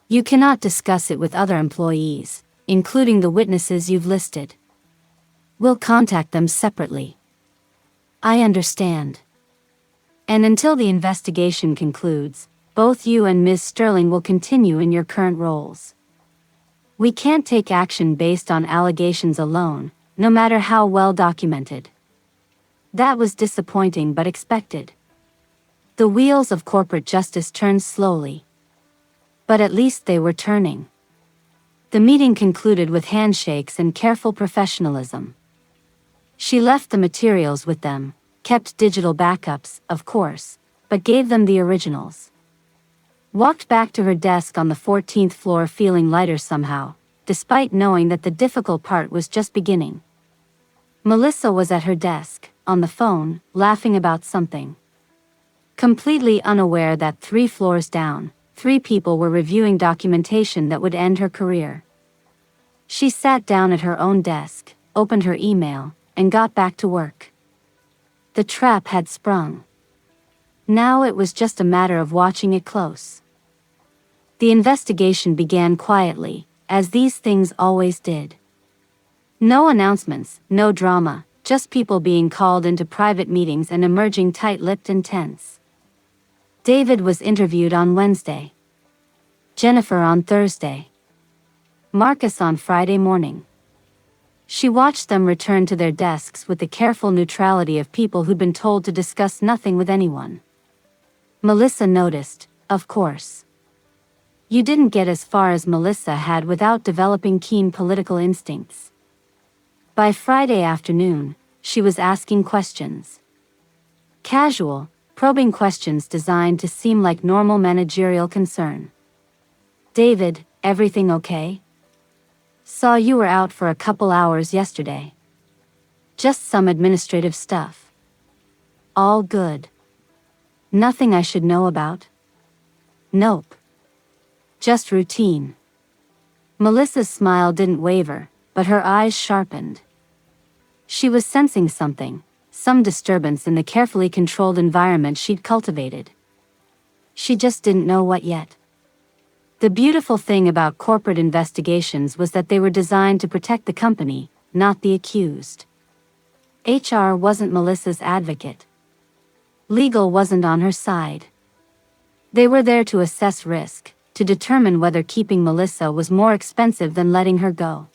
You cannot discuss it with other employees, including the witnesses you've listed. We'll contact them separately. I understand. And until the investigation concludes, both you and Ms. Sterling will continue in your current roles. We can't take action based on allegations alone, no matter how well documented. That was disappointing but expected. The wheels of corporate justice turned slowly. But at least they were turning. The meeting concluded with handshakes and careful professionalism. She left the materials with them, kept digital backups, of course, but gave them the originals. Walked back to her desk on the 14th floor feeling lighter somehow, despite knowing that the difficult part was just beginning. Melissa was at her desk, on the phone, laughing about something. Completely unaware that 3 floors down, 3 people were reviewing documentation that would end her career. She sat down at her own desk, opened her email, and got back to work. The trap had sprung. Now it was just a matter of watching it close. The investigation began quietly, as these things always did. No announcements, no drama, just people being called into private meetings and emerging tight-lipped and tense. David was interviewed on Wednesday. Jennifer on Thursday. Marcus on Friday morning. She watched them return to their desks with the careful neutrality of people who'd been told to discuss nothing with anyone. Melissa noticed, of course. You didn't get as far as Melissa had without developing keen political instincts. By Friday afternoon, she was asking questions. Casual, probing questions designed to seem like normal managerial concern. David, everything okay? Saw you were out for a couple hours yesterday. Just some administrative stuff. All good. Nothing I should know about? Nope. Just routine. Melissa's smile didn't waver, but her eyes sharpened. She was sensing something, some disturbance in the carefully controlled environment she'd cultivated. She just didn't know what yet. The beautiful thing about corporate investigations was that they were designed to protect the company, not the accused. HR wasn't Melissa's advocate. Legal wasn't on her side. They were there to assess risk, to determine whether keeping Melissa was more expensive than letting her go.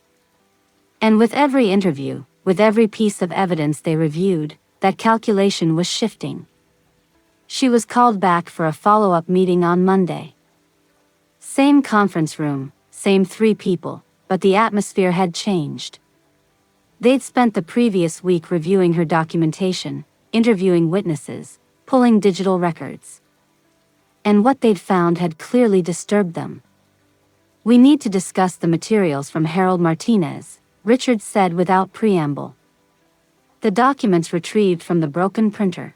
And with every interview, with every piece of evidence they reviewed, that calculation was shifting. She was called back for a follow-up meeting on Monday. Same conference room, same 3 people, but the atmosphere had changed. They'd spent the previous week reviewing her documentation, interviewing witnesses, pulling digital records. And what they'd found had clearly disturbed them. We need to discuss the materials from Harold Martinez, Richard said without preamble. The documents retrieved from the broken printer.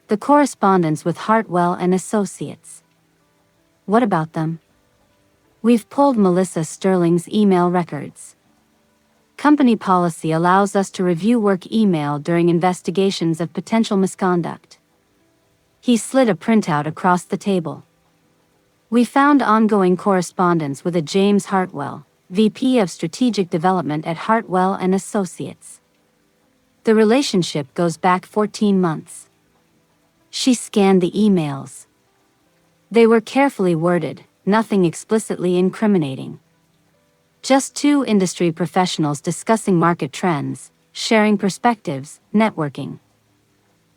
The correspondence with Hartwell and Associates. What about them? We've pulled Melissa Sterling's email records. Company policy allows us to review work email during investigations of potential misconduct. He slid a printout across the table. We found ongoing correspondence with a James Hartwell, VP of Strategic Development at Hartwell and Associates. The relationship goes back 14 months. She scanned the emails. They were carefully worded, nothing explicitly incriminating. Just 2 industry professionals discussing market trends, sharing perspectives, networking.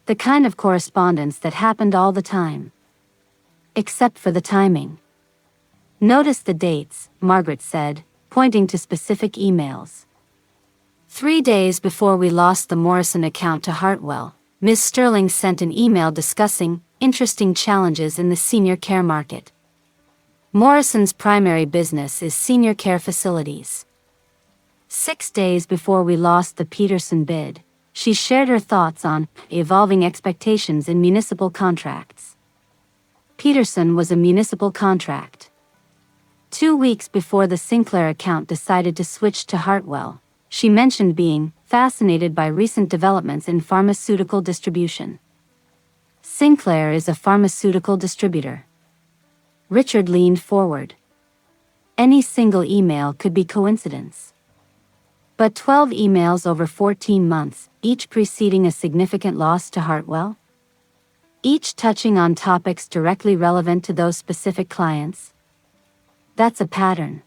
The kind of correspondence that happened all the time. Except for the timing. Notice the dates, Margaret said, pointing to specific emails. 3 days before we lost the Morrison account to Hartwell, Ms. Sterling sent an email discussing interesting challenges in the senior care market. Morrison's primary business is senior care facilities. 6 days before we lost the Peterson bid, She shared her thoughts on evolving expectations in municipal contracts. Peterson was a municipal contract. 2 weeks before the Sinclair account decided to switch to Hartwell, she mentioned being fascinated by recent developments in pharmaceutical distribution. Sinclair is a pharmaceutical distributor. Richard leaned forward. Any single email could be coincidence. But 12 emails over 14 months, each preceding a significant loss to Hartwell? Each touching on topics directly relevant to those specific clients? That's a pattern.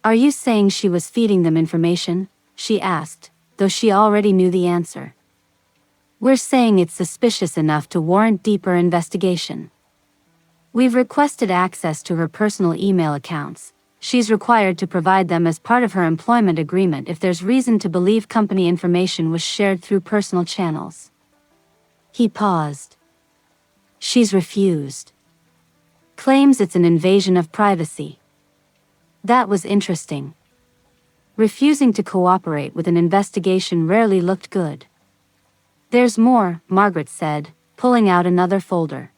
Are you saying she was feeding them information? She asked, though she already knew the answer. We're saying it's suspicious enough to warrant deeper investigation. We've requested access to her personal email accounts. She's required to provide them as part of her employment agreement if there's reason to believe company information was shared through personal channels. He paused. She's refused. Claims it's an invasion of privacy. That was interesting. Refusing to cooperate with an investigation rarely looked good. There's more, Margaret said, pulling out another folder.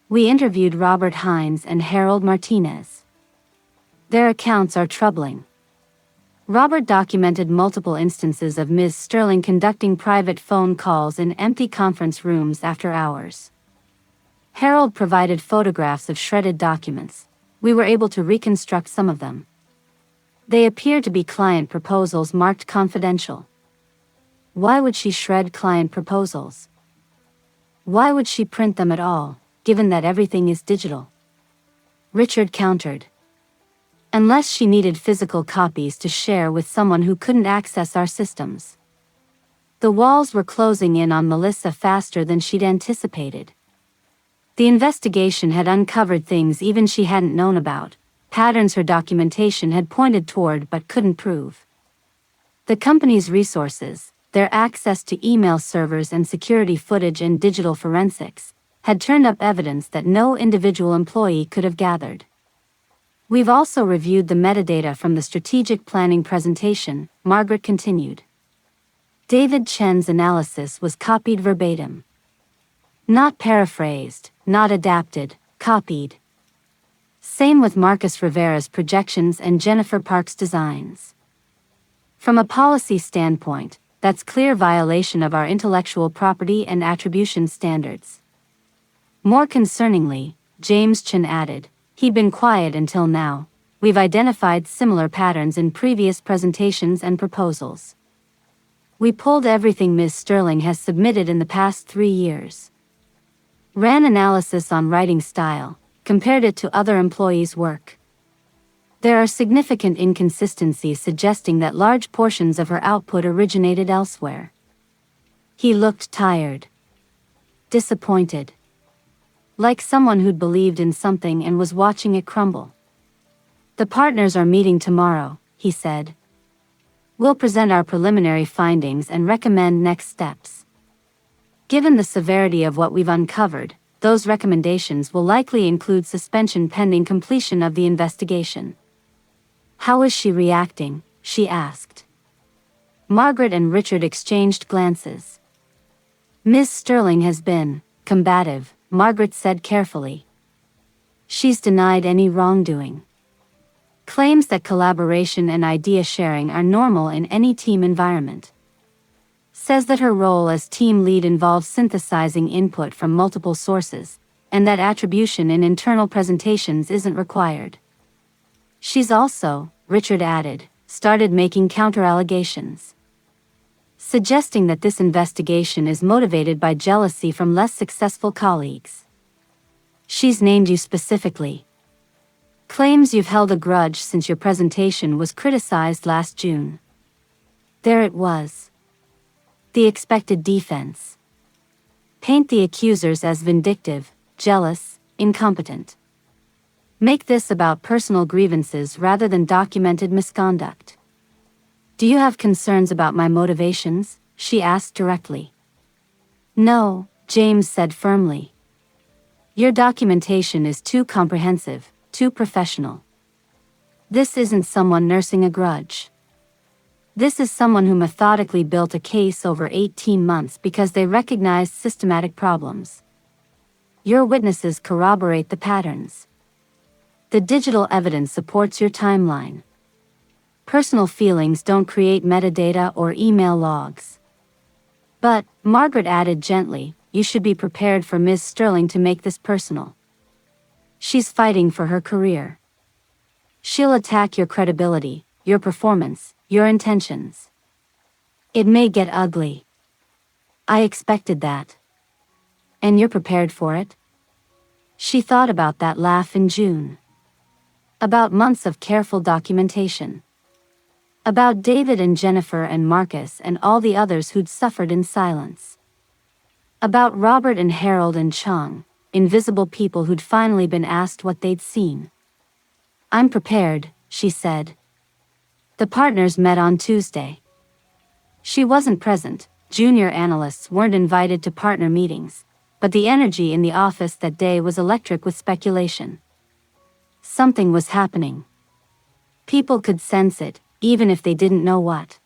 We interviewed Robert Hines and Harold Martinez. Their accounts are troubling. Robert documented multiple instances of Ms. Sterling conducting private phone calls in empty conference rooms after hours. Harold provided photographs of shredded documents. We were able to reconstruct some of them. They appear to be client proposals marked confidential. Why would she shred client proposals? Why would she print them at all, given that everything is digital? Richard countered. Unless she needed physical copies to share with someone who couldn't access our systems. The walls were closing in on Melissa faster than she'd anticipated. The investigation had uncovered things even she hadn't known about, patterns her documentation had pointed toward but couldn't prove. The company's resources, their access to email servers and security footage and digital forensics, had turned up evidence that no individual employee could have gathered. We've also reviewed the metadata from the strategic planning presentation, Margaret continued. David Chen's analysis was copied verbatim. Not paraphrased, not adapted, copied. Same with Marcus Rivera's projections and Jennifer Park's designs. From a policy standpoint, that's clear violation of our intellectual property and attribution standards. More concerningly, James Chen added, he'd been quiet until now. We've identified similar patterns in previous presentations and proposals. We pulled everything Ms. Sterling has submitted in the past 3 years. Ran analysis on writing style, compared it to other employees' work. There are significant inconsistencies suggesting that large portions of her output originated elsewhere. He looked tired. Disappointed. Like someone who'd believed in something and was watching it crumble. The partners are meeting tomorrow, he said. We'll present our preliminary findings and recommend next steps. Given the severity of what we've uncovered, those recommendations will likely include suspension pending completion of the investigation. How is she reacting? She asked. Margaret and Richard exchanged glances. Ms. Sterling has been combative, Margaret said carefully. She's denied any wrongdoing. Claims that collaboration and idea sharing are normal in any team environment. Says that her role as team lead involves synthesizing input from multiple sources, and that attribution in internal presentations isn't required. She's also, Richard added, started making counter-allegations. Suggesting that this investigation is motivated by jealousy from less successful colleagues. She's named you specifically. Claims you've held a grudge since your presentation was criticized last June. There it was. The expected defense. Paint the accusers as vindictive, jealous, incompetent. Make this about personal grievances rather than documented misconduct. Do you have concerns about my motivations? She asked directly. No, James said firmly. Your documentation is too comprehensive, too professional. This isn't someone nursing a grudge. This is someone who methodically built a case over 18 months because they recognized systematic problems. Your witnesses corroborate the patterns. The digital evidence supports your timeline. Personal feelings don't create metadata or email logs. But, Margaret added gently, you should be prepared for Ms. Sterling to make this personal. She's fighting for her career. She'll attack your credibility, your performance, your intentions. It may get ugly. I expected that. And you're prepared for it? She thought about that laugh in June. About months of careful documentation. About David and Jennifer and Marcus and all the others who'd suffered in silence. About Robert and Harold and Chang, invisible people who'd finally been asked what they'd seen. I'm prepared, she said. The partners met on Tuesday. She wasn't present, junior analysts weren't invited to partner meetings, but the energy in the office that day was electric with speculation. Something was happening. People could sense it, even if they didn't know what.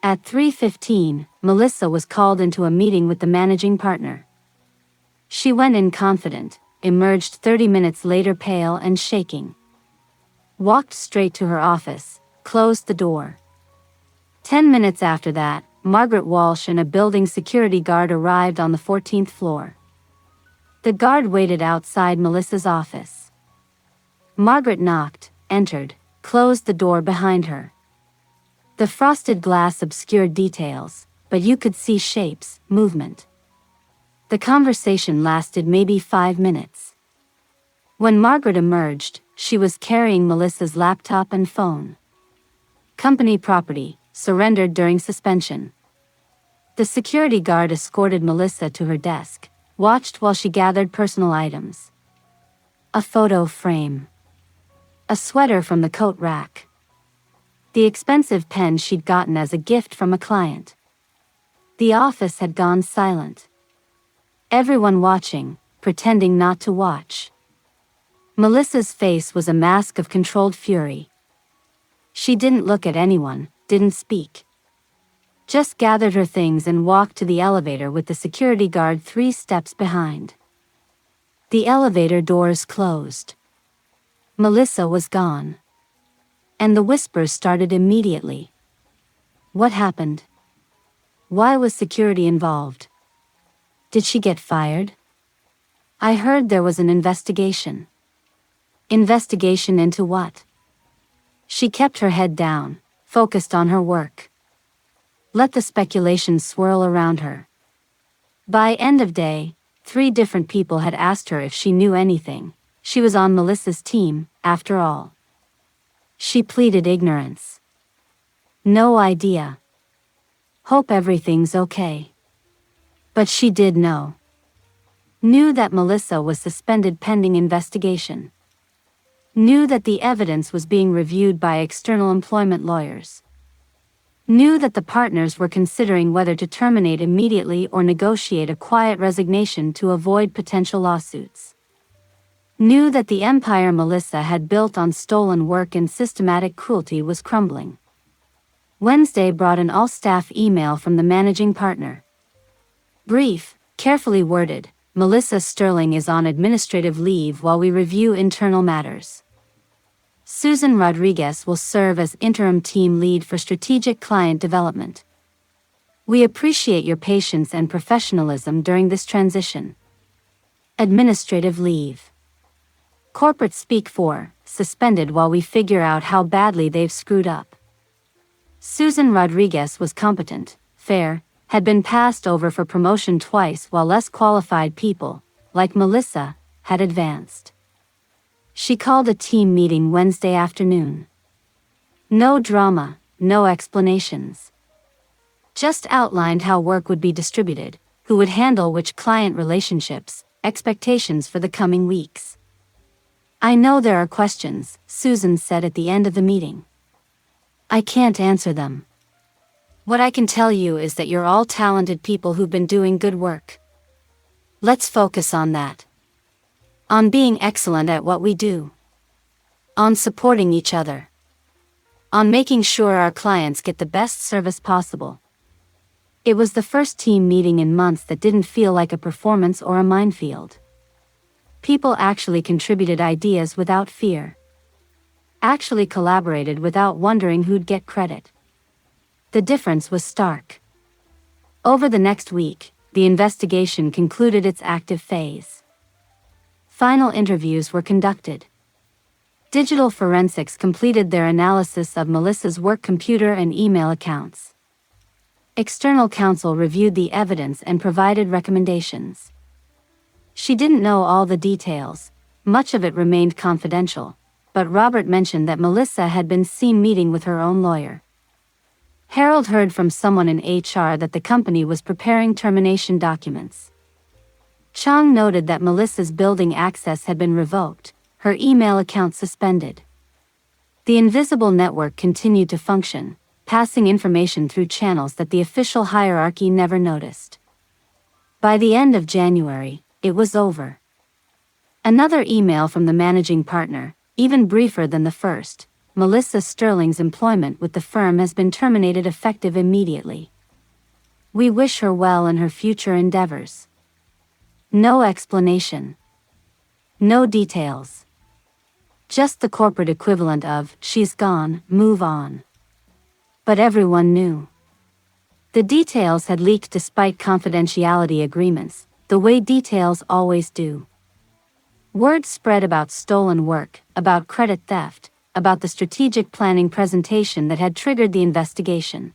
At 3:15, Melissa was called into a meeting with the managing partner. She went in confident, emerged 30 minutes later pale and shaking. Walked straight to her office, closed the door. 10 minutes after that, Margaret Walsh and a building security guard arrived on the 14th floor. The guard waited outside Melissa's office. Margaret knocked, entered, closed the door behind her. The frosted glass obscured details, but you could see shapes, movement. The conversation lasted maybe 5 minutes. When Margaret emerged, she was carrying Melissa's laptop and phone. Company property, surrendered during suspension. The security guard escorted Melissa to her desk, watched while she gathered personal items. A photo frame. A sweater from the coat rack. The expensive pen she'd gotten as a gift from a client. The office had gone silent. Everyone watching, pretending not to watch. Melissa's face was a mask of controlled fury. She didn't look at anyone, didn't speak. Just gathered her things and walked to the elevator with the security guard 3 steps behind. The elevator doors closed. Melissa was gone. And the whispers started immediately. What happened? Why was security involved? Did she get fired? I heard there was an investigation. Investigation into what? She kept her head down, focused on her work. Let the speculation swirl around her. By end of day, 3 different people had asked her if she knew anything. She was on Melissa's team, after all. She pleaded ignorance. No idea. Hope everything's okay. But she did know. Knew that Melissa was suspended pending investigation. Knew that the evidence was being reviewed by external employment lawyers. Knew that the partners were considering whether to terminate immediately or negotiate a quiet resignation to avoid potential lawsuits. Knew that the empire Melissa had built on stolen work and systematic cruelty was crumbling. Wednesday brought an all-staff email from the managing partner. Brief, carefully worded, Melissa Sterling is on administrative leave while we review internal matters. Susan Rodriguez will serve as interim team lead for strategic client development. We appreciate your patience and professionalism during this transition. Administrative leave. Corporate speak for, suspended while we figure out how badly they've screwed up. Susan Rodriguez was competent, fair, had been passed over for promotion twice while less qualified people, like Melissa, had advanced. She called a team meeting Wednesday afternoon. No drama, no explanations. Just outlined how work would be distributed, who would handle which client relationships, expectations for the coming weeks. I know there are questions, Susan said at the end of the meeting. I can't answer them. What I can tell you is that you're all talented people who've been doing good work. Let's focus on that. On being excellent at what we do. On supporting each other. on making sure our clients get the best service possible. It was the first team meeting in months that didn't feel like a performance or a minefield. People actually contributed ideas without fear. Actually collaborated without wondering who'd get credit. The difference was stark. Over the next week, the investigation concluded its active phase. Final interviews were conducted. Digital forensics completed their analysis of Melissa's work computer and email accounts. External counsel reviewed the evidence and provided recommendations. She didn't know all the details, much of it remained confidential, but Robert mentioned that Melissa had been seen meeting with her own lawyer. Harold heard from someone in HR that the company was preparing termination documents. Chang noted that Melissa's building access had been revoked, her email account suspended. The invisible network continued to function, passing information through channels that the official hierarchy never noticed. By the end of January, it was over. Another email from the managing partner, even briefer than the first: Melissa Sterling's employment with the firm has been terminated effective immediately. We wish her well in her future endeavors. No explanation. No details. Just the corporate equivalent of, she's gone, move on. But everyone knew. The details had leaked despite confidentiality agreements, the way details always do. Word spread about stolen work, about credit theft, about the strategic planning presentation that had triggered the investigation.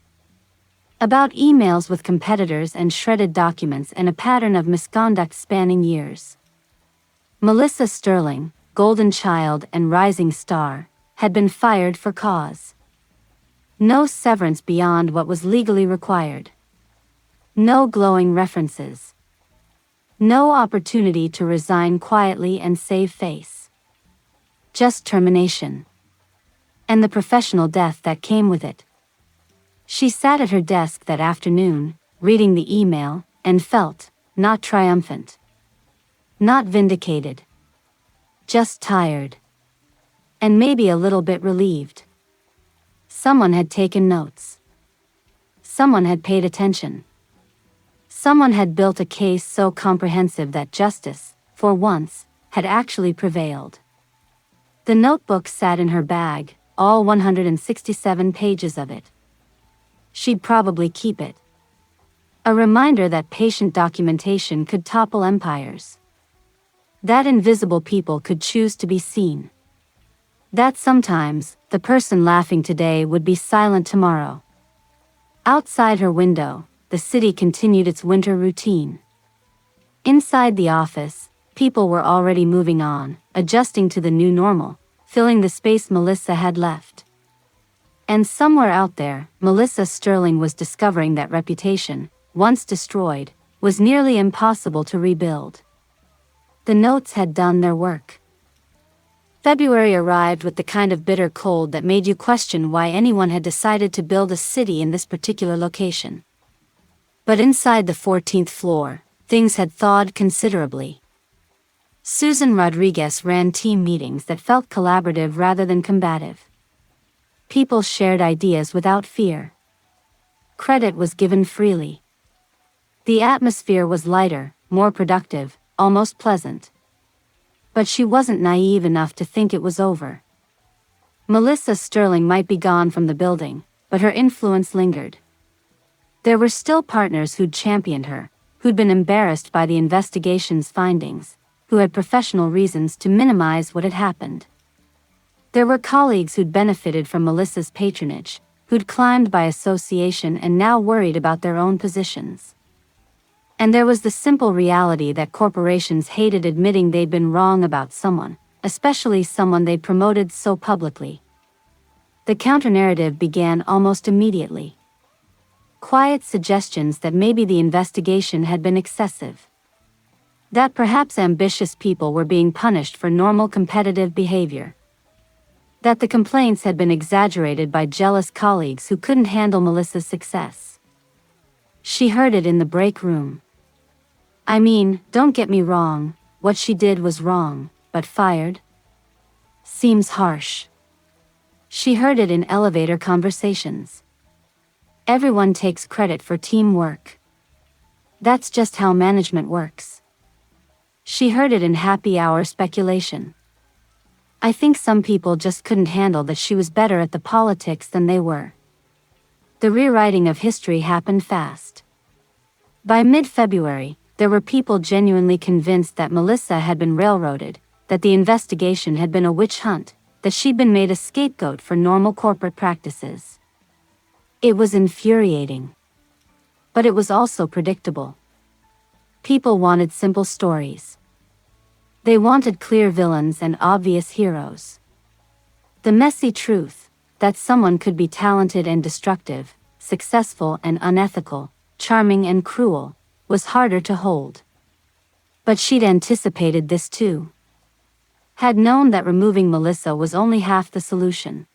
About emails with competitors and shredded documents and a pattern of misconduct spanning years. Melissa Sterling, golden child and rising star, had been fired for cause. No severance beyond what was legally required. No glowing references. No opportunity to resign quietly and save face. Just termination. And the professional death that came with it. She sat at her desk that afternoon, reading the email, and felt, not triumphant. Not vindicated. Just tired. And maybe a little bit relieved. Someone had taken notes. Someone had paid attention. Someone had built a case so comprehensive that justice, for once, had actually prevailed. The notebook sat in her bag, all 167 pages of it. She'd probably keep it. A reminder that patient documentation could topple empires. That invisible people could choose to be seen. That sometimes, the person laughing today would be silent tomorrow. Outside her window, the city continued its winter routine. Inside the office, people were already moving on, adjusting to the new normal, filling the space Melissa had left. And somewhere out there, Melissa Sterling was discovering that reputation, once destroyed, was nearly impossible to rebuild. The notes had done their work. February arrived with the kind of bitter cold that made you question why anyone had decided to build a city in this particular location. But inside the 14th floor, things had thawed considerably. Susan Rodriguez ran team meetings that felt collaborative rather than combative. People shared ideas without fear. Credit was given freely. The atmosphere was lighter, more productive, almost pleasant. But she wasn't naive enough to think it was over. Melissa Sterling might be gone from the building, but her influence lingered. There were still partners who'd championed her, who'd been embarrassed by the investigation's findings, who had professional reasons to minimize what had happened. There were colleagues who'd benefited from Melissa's patronage, who'd climbed by association and now worried about their own positions. And there was the simple reality that corporations hated admitting they'd been wrong about someone, especially someone they'd promoted so publicly. The counter-narrative began almost immediately. Quiet suggestions that maybe the investigation had been excessive. That perhaps ambitious people were being punished for normal competitive behavior. That the complaints had been exaggerated by jealous colleagues who couldn't handle Melissa's success. She heard it in the break room. I mean, don't get me wrong, what she did was wrong, but fired? Seems harsh. She heard it in elevator conversations. Everyone takes credit for teamwork. That's just how management works. She heard it in happy hour speculation. I think some people just couldn't handle that she was better at the politics than they were. The rewriting of history happened fast. By mid-February, there were people genuinely convinced that Melissa had been railroaded, that the investigation had been a witch hunt, that she'd been made a scapegoat for normal corporate practices. It was infuriating. But it was also predictable. People wanted simple stories. They wanted clear villains and obvious heroes. The messy truth, that someone could be talented and destructive, successful and unethical, charming and cruel, was harder to hold. But she'd anticipated this too. Had known that removing Melissa was only half the solution.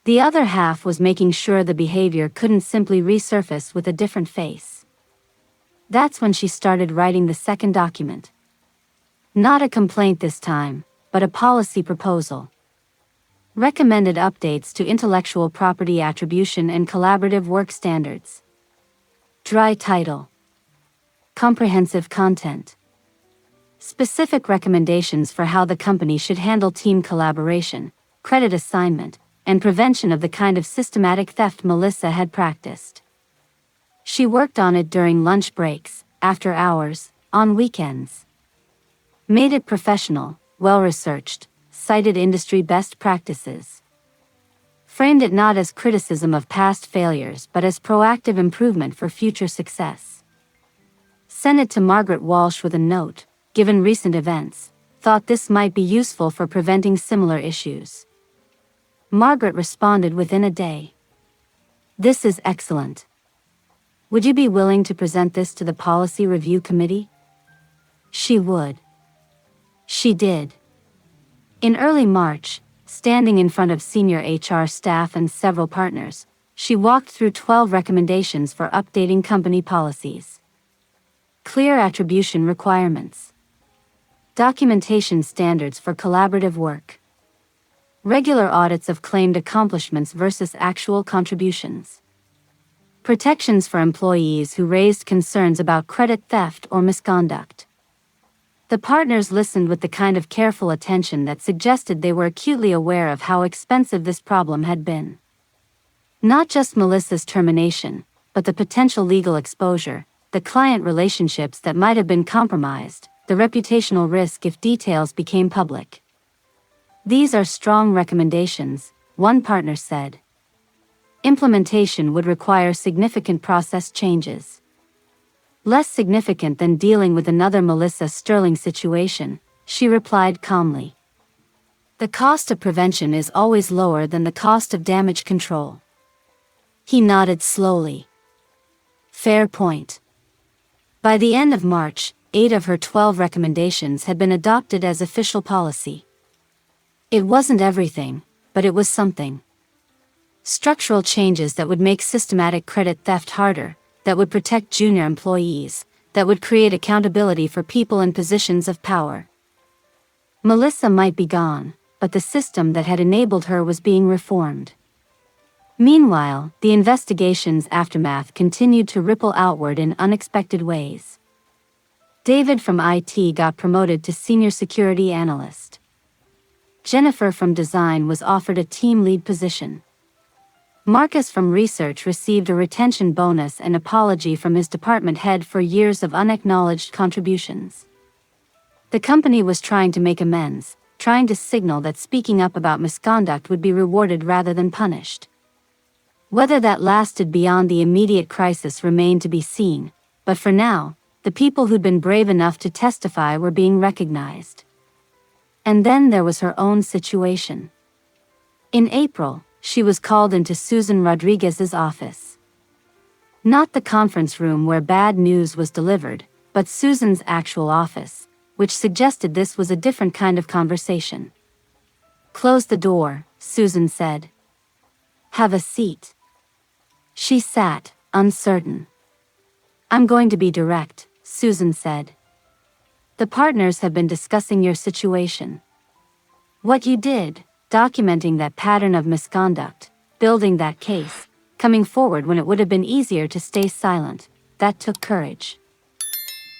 The other half was making sure the behavior couldn't simply resurface with a different face. That's when she started writing the second document. Not a complaint this time, but a policy proposal. Recommended updates to intellectual property attribution and collaborative work standards. Dry title. Comprehensive content. Specific recommendations for how the company should handle team collaboration, credit assignment, and prevention of the kind of systematic theft Melissa had practiced. She worked on it during lunch breaks, after hours, on weekends. Made it professional, well-researched, cited industry best practices. Framed it not as criticism of past failures but as proactive improvement for future success. Sent it to Margaret Walsh with a note, given recent events, thought this might be useful for preventing similar issues. Margaret responded within a day. This is excellent. Would you be willing to present this to the Policy Review Committee? She would. She did. In early March, standing in front of senior HR staff and several partners, she walked through 12 recommendations for updating company policies. Clear attribution requirements. Documentation standards for collaborative work. Regular audits of claimed accomplishments versus actual contributions. Protections for employees who raised concerns about credit theft or misconduct. The partners listened with the kind of careful attention that suggested they were acutely aware of how expensive this problem had been. Not just Melissa's termination, but the potential legal exposure, the client relationships that might have been compromised, the reputational risk if details became public. These are strong recommendations, one partner said. Implementation would require significant process changes. Less significant than dealing with another Melissa Sterling situation, she replied calmly. The cost of prevention is always lower than the cost of damage control. He nodded slowly. Fair point. By the end of March, 8 of her 12 recommendations had been adopted as official policy. It wasn't everything, but it was something. Structural changes that would make systematic credit theft harder, that would protect junior employees, that would create accountability for people in positions of power. Melissa might be gone, but the system that had enabled her was being reformed. Meanwhile, the investigation's aftermath continued to ripple outward in unexpected ways. David from IT got promoted to senior security analyst. Jennifer from design was offered a team lead position. Marcus from research received a retention bonus and apology from his department head for years of unacknowledged contributions. The company was trying to make amends, trying to signal that speaking up about misconduct would be rewarded rather than punished. Whether that lasted beyond the immediate crisis remained to be seen, but for now, the people who'd been brave enough to testify were being recognized. And then there was her own situation. In April, she was called into Susan Rodriguez's office. Not the conference room where bad news was delivered, but Susan's actual office, which suggested this was a different kind of conversation. Close the door, Susan said. Have a seat. She sat, uncertain. I'm going to be direct, Susan said. The partners have been discussing your situation. What you did, documenting that pattern of misconduct, building that case, coming forward when it would have been easier to stay silent. That took courage.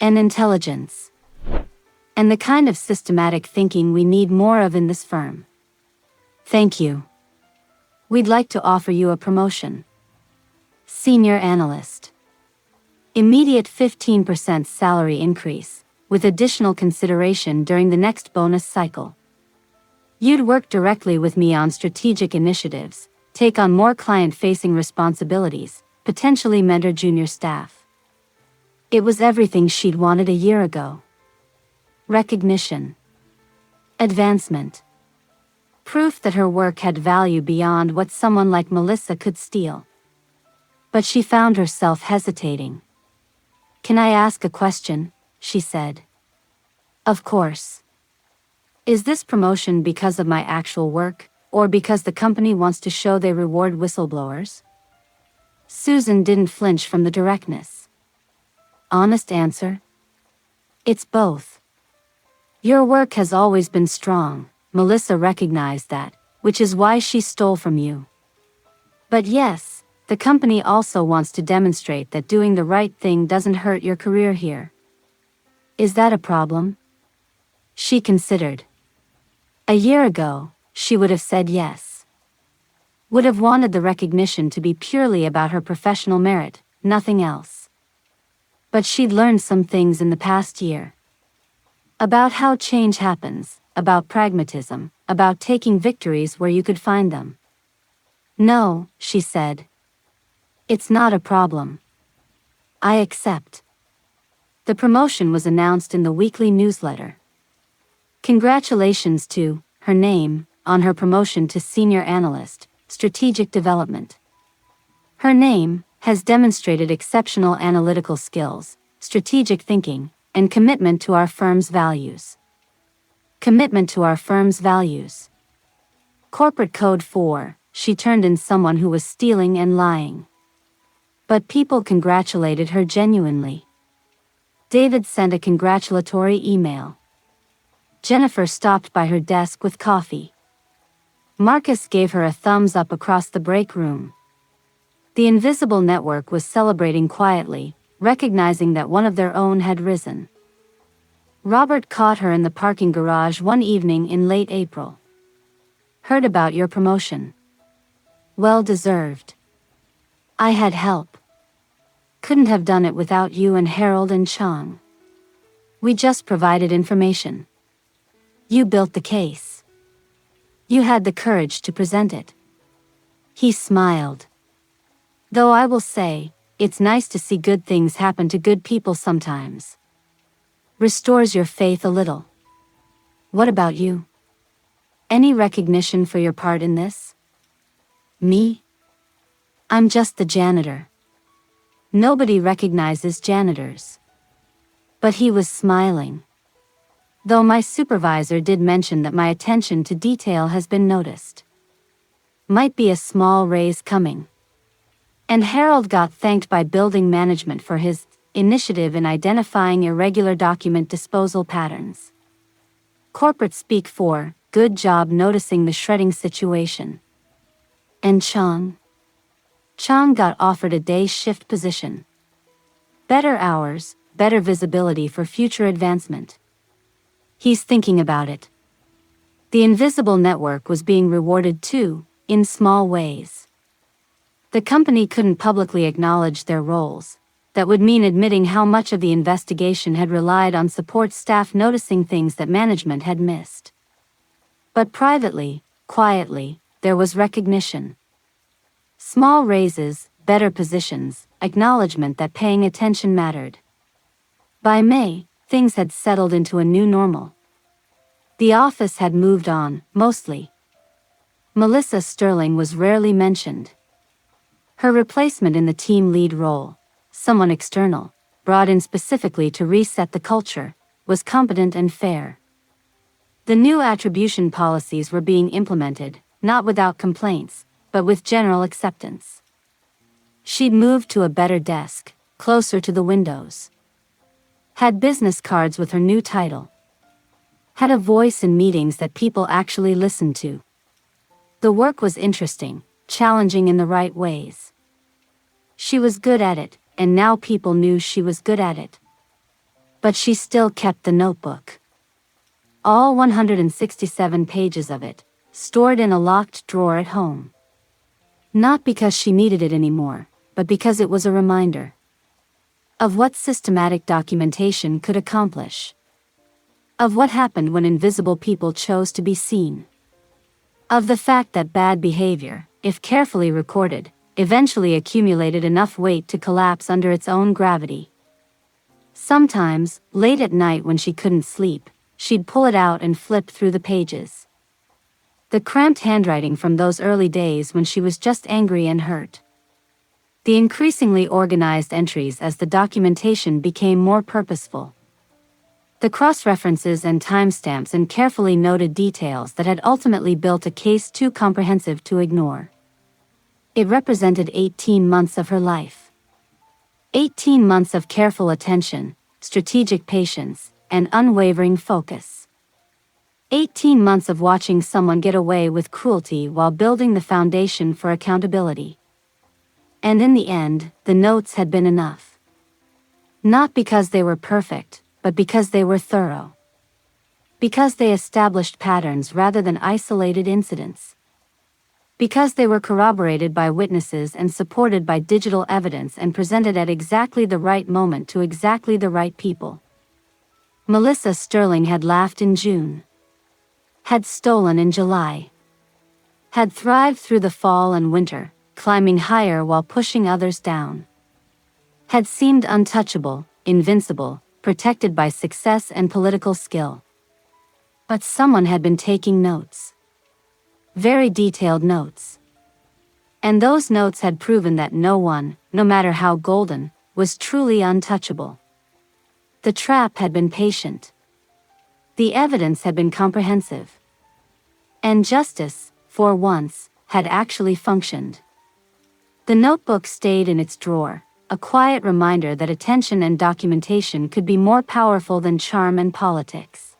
And intelligence. And the kind of systematic thinking we need more of in this firm. Thank you. We'd like to offer you a promotion. Senior analyst. Immediate 15% salary increase, with additional consideration during the next bonus cycle. You'd work directly with me on strategic initiatives, take on more client-facing responsibilities, potentially mentor junior staff. It was everything she'd wanted a year ago. Recognition. Advancement. Proof that her work had value beyond what someone like Melissa could steal. But she found herself hesitating. "Can I ask a question?" she said. "Of course. Is this promotion because of my actual work, or because the company wants to show they reward whistleblowers?" Susan didn't flinch from the directness. Honest answer? It's both. Your work has always been strong, Melissa recognized that, which is why she stole from you. But yes, the company also wants to demonstrate that doing the right thing doesn't hurt your career here. Is that a problem? She considered. A year ago, she would have said yes. Would have wanted the recognition to be purely about her professional merit, nothing else. But she'd learned some things in the past year. About how change happens, about pragmatism, about taking victories where you could find them. "No," she said. "It's not a problem. I accept." The promotion was announced in the weekly newsletter. Congratulations to, her name, on her promotion to Senior Analyst, Strategic Development. Her name has demonstrated exceptional analytical skills, strategic thinking, and commitment to our firm's values. Commitment to our firm's values. Corporate Code 4, she turned in someone who was stealing and lying. But people congratulated her genuinely. David sent a congratulatory email. Jennifer stopped by her desk with coffee. Marcus gave her a thumbs up across the break room. The invisible network was celebrating quietly, recognizing that one of their own had risen. Robert caught her in the parking garage one evening in late April. "Heard about your promotion. Well deserved. I had help. Couldn't have done it without you and Harold and Chang. We just provided information. You built the case. You had the courage to present it." He smiled. "Though I will say, it's nice to see good things happen to good people sometimes. Restores your faith a little. What about you? Any recognition for your part in this?" "Me? I'm just the janitor. Nobody recognizes janitors." But he was smiling. "Though my supervisor did mention that my attention to detail has been noticed. Might be a small raise coming." And Harold got thanked by building management for his initiative in identifying irregular document disposal patterns. Corporate speak for, good job noticing the shredding situation. And Chang? Chang got offered a day shift position. Better hours, better visibility for future advancement. He's thinking about it. The invisible network was being rewarded too, in small ways. The company couldn't publicly acknowledge their roles. That would mean admitting how much of the investigation had relied on support staff noticing things that management had missed. But privately, quietly, there was recognition. Small raises, better positions, acknowledgement that paying attention mattered. By May, things had settled into a new normal. The office had moved on, mostly. Melissa Sterling was rarely mentioned. Her replacement in the team lead role, someone external, brought in specifically to reset the culture, was competent and fair. The new attribution policies were being implemented, not without complaints, but with general acceptance. She'd moved to a better desk, closer to the windows. Had business cards with her new title. Had a voice in meetings that people actually listened to. The work was interesting, challenging in the right ways. She was good at it, and now people knew she was good at it. But she still kept the notebook. All 167 pages of it, stored in a locked drawer at home. Not because she needed it anymore, but because it was a reminder of what systematic documentation could accomplish. Of what happened when invisible people chose to be seen. Of the fact that bad behavior, if carefully recorded, eventually accumulated enough weight to collapse under its own gravity. Sometimes, late at night when she couldn't sleep, she'd pull it out and flip through the pages. The cramped handwriting from those early days when she was just angry and hurt. The increasingly organized entries as the documentation became more purposeful. The cross-references and timestamps and carefully noted details that had ultimately built a case too comprehensive to ignore. It represented 18 months of her life. 18 months of careful attention, strategic patience, and unwavering focus. 18 months of watching someone get away with cruelty while building the foundation for accountability. And in the end, the notes had been enough. Not because they were perfect, but because they were thorough. Because they established patterns rather than isolated incidents. Because they were corroborated by witnesses and supported by digital evidence and presented at exactly the right moment to exactly the right people. Melissa Sterling had laughed in June. Had stolen in July. Had thrived through the fall and winter, climbing higher while pushing others down. Had seemed untouchable, invincible, protected by success and political skill. But someone had been taking notes. Very detailed notes. And those notes had proven that no one, no matter how golden, was truly untouchable. The trap had been patient. The evidence had been comprehensive. And justice, for once, had actually functioned. The notebook stayed in its drawer, a quiet reminder that attention and documentation could be more powerful than charm and politics.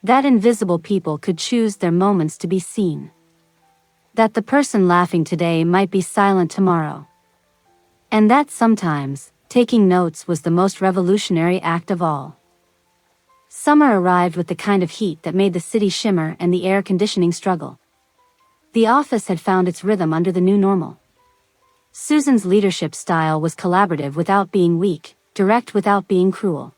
That invisible people could choose their moments to be seen. That the person laughing today might be silent tomorrow. And that sometimes, taking notes was the most revolutionary act of all. Summer arrived with the kind of heat that made the city shimmer and the air conditioning struggle. The office had found its rhythm under the new normal. Susan's leadership style was collaborative without being weak, direct without being cruel.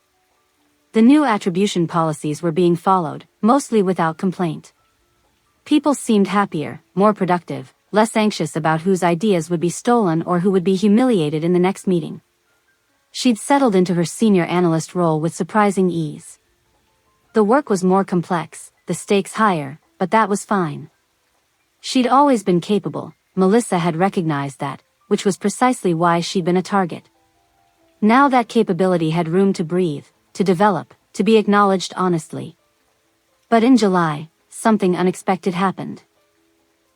The new attribution policies were being followed, mostly without complaint. People seemed happier, more productive, less anxious about whose ideas would be stolen or who would be humiliated in the next meeting. She'd settled into her senior analyst role with surprising ease. The work was more complex, the stakes higher, but that was fine. She'd always been capable, Melissa had recognized that, which was precisely why she'd been a target. Now that capability had room to breathe, to develop, to be acknowledged honestly. But in July, something unexpected happened.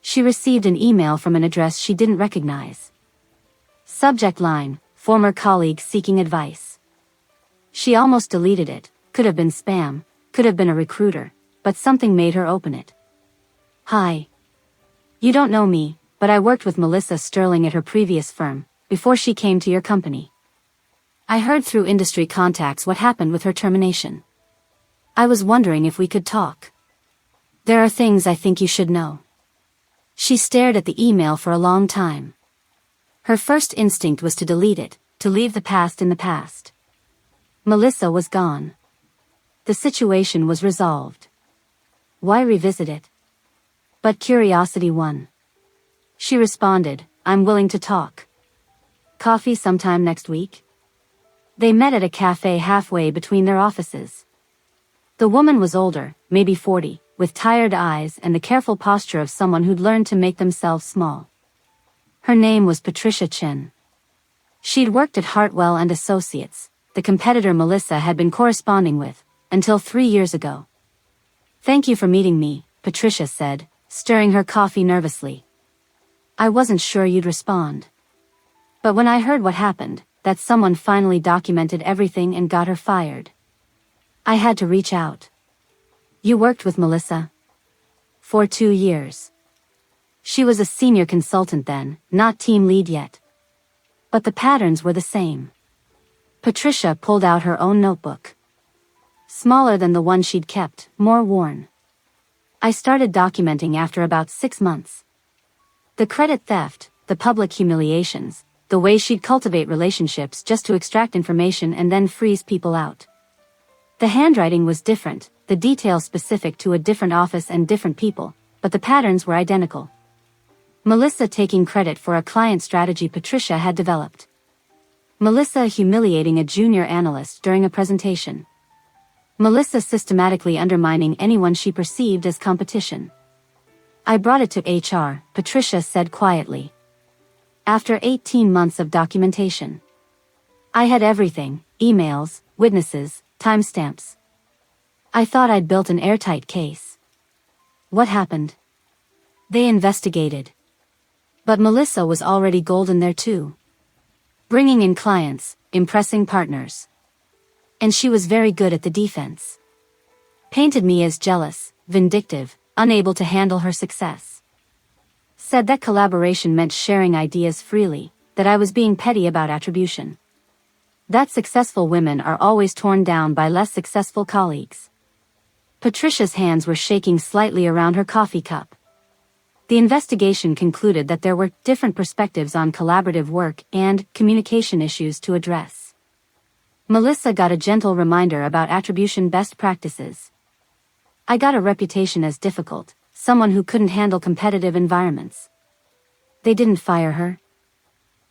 She received an email from an address she didn't recognize. Subject line, former colleague seeking advice. She almost deleted it, could have been spam, could have been a recruiter, but something made her open it. Hi. You don't know me, but I worked with Melissa Sterling at her previous firm, before she came to your company. I heard through industry contacts what happened with her termination. I was wondering if we could talk. There are things I think you should know. She stared at the email for a long time. Her first instinct was to delete it, to leave the past in the past. Melissa was gone. The situation was resolved. Why revisit it? But curiosity won. She responded, I'm willing to talk. Coffee sometime next week? They met at a cafe halfway between their offices. The woman was older, maybe 40, with tired eyes and the careful posture of someone who'd learned to make themselves small. Her name was Patricia Chen. She'd worked at Hartwell and Associates, the competitor Melissa had been corresponding with, until 3 years ago. Thank you for meeting me, Patricia said, stirring her coffee nervously. I wasn't sure you'd respond. But when I heard what happened, that someone finally documented everything and got her fired, I had to reach out. You worked with Melissa? For 2 years. She was a senior consultant then, not team lead yet. But the patterns were the same. Patricia pulled out her own notebook. Smaller than the one she'd kept, more worn. I started documenting after about 6 months. The credit theft, the public humiliations, the way she'd cultivate relationships just to extract information and then freeze people out. The handwriting was different, the details specific to a different office and different people, but the patterns were identical. Melissa taking credit for a client strategy Patricia had developed. Melissa humiliating a junior analyst during a presentation. Melissa systematically undermining anyone she perceived as competition. I brought it to HR, Patricia said quietly. After 18 months of documentation. I had everything, emails, witnesses, timestamps. I thought I'd built an airtight case. What happened? They investigated. But Melissa was already golden there too. Bringing in clients, impressing partners. And she was very good at the defense. Painted me as jealous, vindictive, unable to handle her success. Said that collaboration meant sharing ideas freely, that I was being petty about attribution. That successful women are always torn down by less successful colleagues. Patricia's hands were shaking slightly around her coffee cup. The investigation concluded that there were different perspectives on collaborative work and communication issues to address. Melissa got a gentle reminder about attribution best practices. I got a reputation as difficult, someone who couldn't handle competitive environments. They didn't fire her.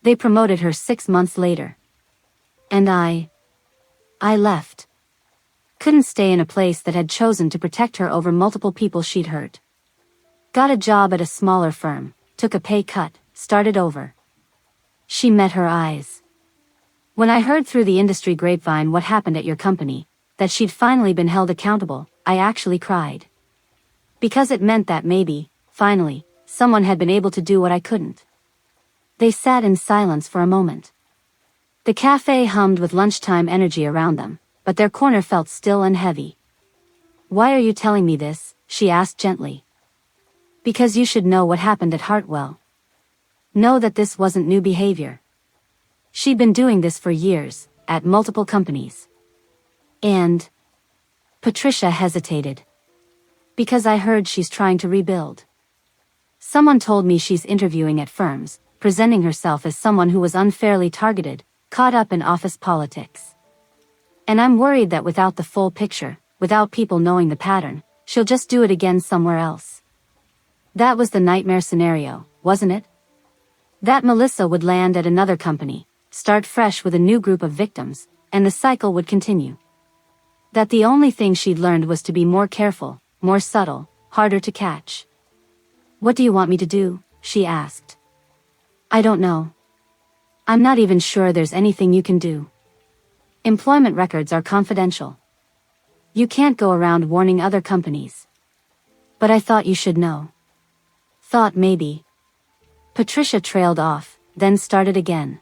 They promoted her 6 months later. And I left. Couldn't stay in a place that had chosen to protect her over multiple people she'd hurt. Got a job at a smaller firm, took a pay cut, started over. She met her eyes. When I heard through the industry grapevine what happened at your company, that she'd finally been held accountable, I actually cried. Because it meant that maybe, finally, someone had been able to do what I couldn't. They sat in silence for a moment. The cafe hummed with lunchtime energy around them, but their corner felt still and heavy. Why are you telling me this? She asked gently. Because you should know what happened at Hartwell. Know that this wasn't new behavior. She'd been doing this for years, at multiple companies. And Patricia hesitated. Because I heard she's trying to rebuild. Someone told me she's interviewing at firms, presenting herself as someone who was unfairly targeted, caught up in office politics. And I'm worried that without the full picture, without people knowing the pattern, she'll just do it again somewhere else. That was the nightmare scenario, wasn't it? That Melissa would land at another company, start fresh with a new group of victims, and the cycle would continue. That the only thing she'd learned was to be more careful, more subtle, harder to catch. What do you want me to do? She asked. I don't know. I'm not even sure there's anything you can do. Employment records are confidential. You can't go around warning other companies. But I thought you should know. Thought maybe. Patricia trailed off, then started again.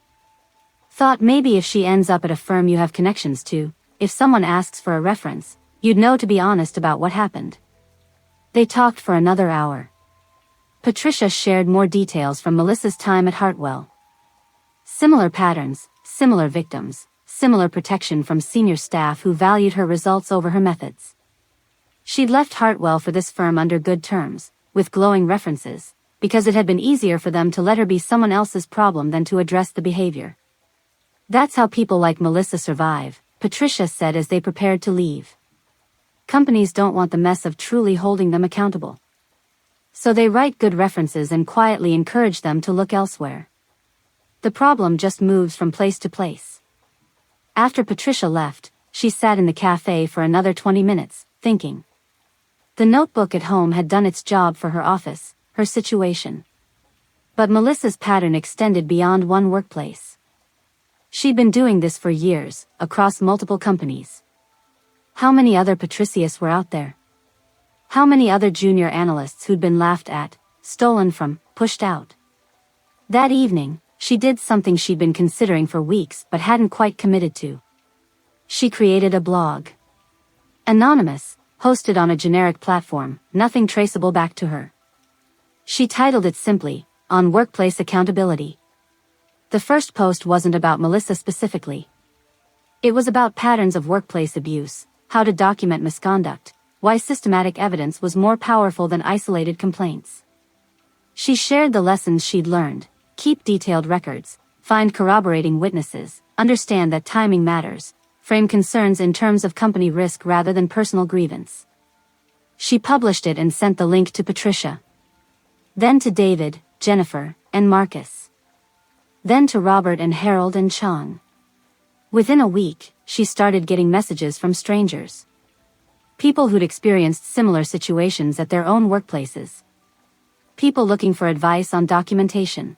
Thought maybe if she ends up at a firm you have connections to, if someone asks for a reference, you'd know to be honest about what happened. They talked for another hour. Patricia shared more details from Melissa's time at Hartwell. Similar patterns, similar victims, similar protection from senior staff who valued her results over her methods. She'd left Hartwell for this firm under good terms, with glowing references, because it had been easier for them to let her be someone else's problem than to address the behavior. That's how people like Melissa survive, Patricia said as they prepared to leave. Companies don't want the mess of truly holding them accountable. So they write good references and quietly encourage them to look elsewhere. The problem just moves from place to place. After Patricia left, she sat in the cafe for another 20 minutes, thinking. The notebook at home had done its job for her office, her situation. But Melissa's pattern extended beyond one workplace. She'd been doing this for years, across multiple companies. How many other Patricias were out there? How many other junior analysts who'd been laughed at, stolen from, pushed out? That evening, she did something she'd been considering for weeks but hadn't quite committed to. She created a blog. Anonymous, hosted on a generic platform, nothing traceable back to her. She titled it simply, On Workplace Accountability. The first post wasn't about Melissa specifically. It was about patterns of workplace abuse, how to document misconduct, why systematic evidence was more powerful than isolated complaints. She shared the lessons she'd learned: keep detailed records, find corroborating witnesses, understand that timing matters, frame concerns in terms of company risk rather than personal grievance. She published it and sent the link to Patricia. Then to David, Jennifer, and Marcus. Then to Robert and Harold and Chang. Within a week, she started getting messages from strangers. People who'd experienced similar situations at their own workplaces. People looking for advice on documentation.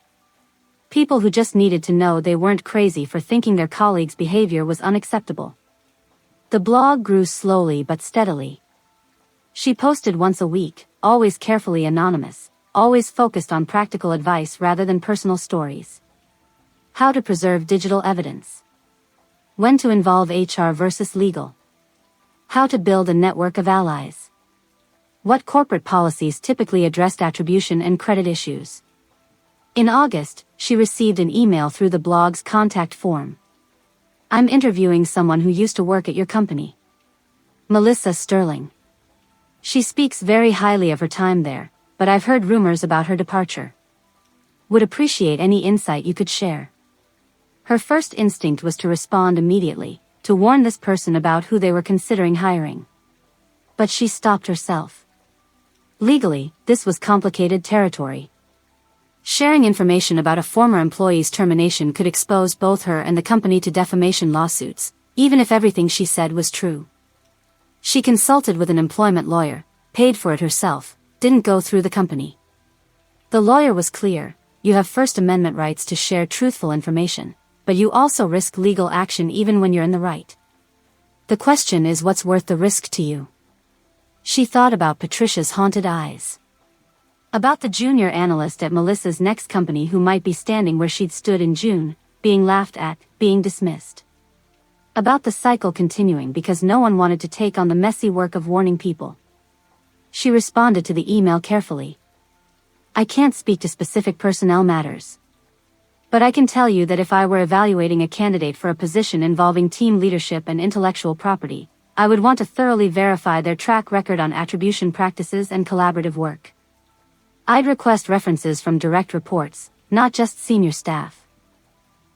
People who just needed to know they weren't crazy for thinking their colleagues' behavior was unacceptable. The blog grew slowly but steadily. She posted once a week, always carefully anonymous, always focused on practical advice rather than personal stories. How to preserve digital evidence. When to involve HR versus legal. How to build a network of allies. What corporate policies typically addressed attribution and credit issues. In August, she received an email through the blog's contact form. I'm interviewing someone who used to work at your company. Melissa Sterling. She speaks very highly of her time there, but I've heard rumors about her departure. Would appreciate any insight you could share. Her first instinct was to respond immediately, to warn this person about who they were considering hiring. But she stopped herself. Legally, this was complicated territory. Sharing information about a former employee's termination could expose both her and the company to defamation lawsuits, even if everything she said was true. She consulted with an employment lawyer, paid for it herself, didn't go through the company. The lawyer was clear: you have First Amendment rights to share truthful information, but you also risk legal action even when you're in the right. The question is, what's worth the risk to you? She thought about Patricia's haunted eyes. About the junior analyst at Melissa's next company who might be standing where she'd stood in June, being laughed at, being dismissed. About the cycle continuing because no one wanted to take on the messy work of warning people. She responded to the email carefully. I can't speak to specific personnel matters. But I can tell you that if I were evaluating a candidate for a position involving team leadership and intellectual property, I would want to thoroughly verify their track record on attribution practices and collaborative work. I'd request references from direct reports, not just senior staff.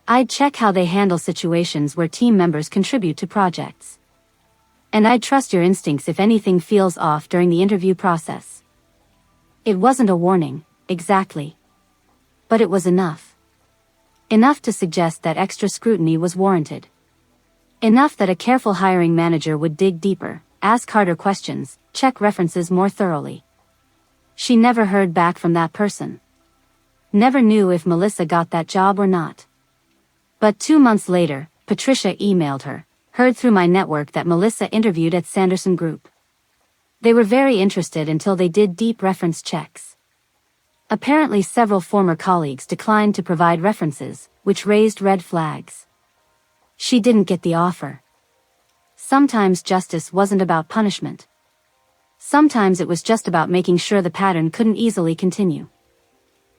I'd check how they handle situations where team members contribute to projects. And I'd trust your instincts if anything feels off during the interview process. It wasn't a warning, exactly. But it was enough. Enough to suggest that extra scrutiny was warranted. Enough that a careful hiring manager would dig deeper, ask harder questions, check references more thoroughly. She never heard back from that person. Never knew if Melissa got that job or not. But 2 months later, Patricia emailed her, heard through my network that Melissa interviewed at Sanderson Group. They were very interested until they did deep reference checks. Apparently several former colleagues declined to provide references, which raised red flags. She didn't get the offer. Sometimes justice wasn't about punishment. Sometimes it was just about making sure the pattern couldn't easily continue.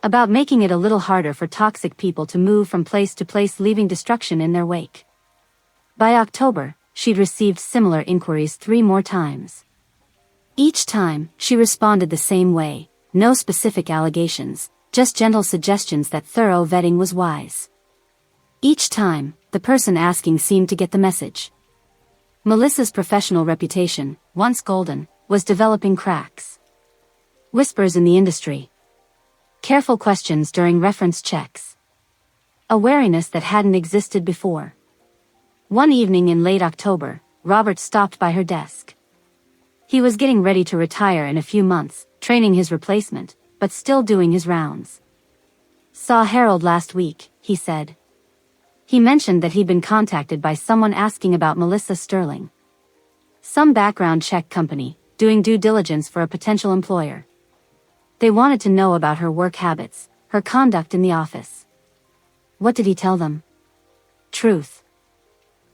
About making it a little harder for toxic people to move from place to place, leaving destruction in their wake. By October, she'd received similar inquiries 3 more times. Each time, she responded the same way. No specific allegations, just gentle suggestions that thorough vetting was wise. Each time, the person asking seemed to get the message. Melissa's professional reputation, once golden, was developing cracks. Whispers in the industry. Careful questions during reference checks. A wariness that hadn't existed before. One evening in late October, Robert stopped by her desk. He was getting ready to retire in a few months, training his replacement, but still doing his rounds. Saw Harold last week, he said. He mentioned that he'd been contacted by someone asking about Melissa Sterling. Some background check company, doing due diligence for a potential employer. They wanted to know about her work habits, her conduct in the office. What did he tell them? Truth.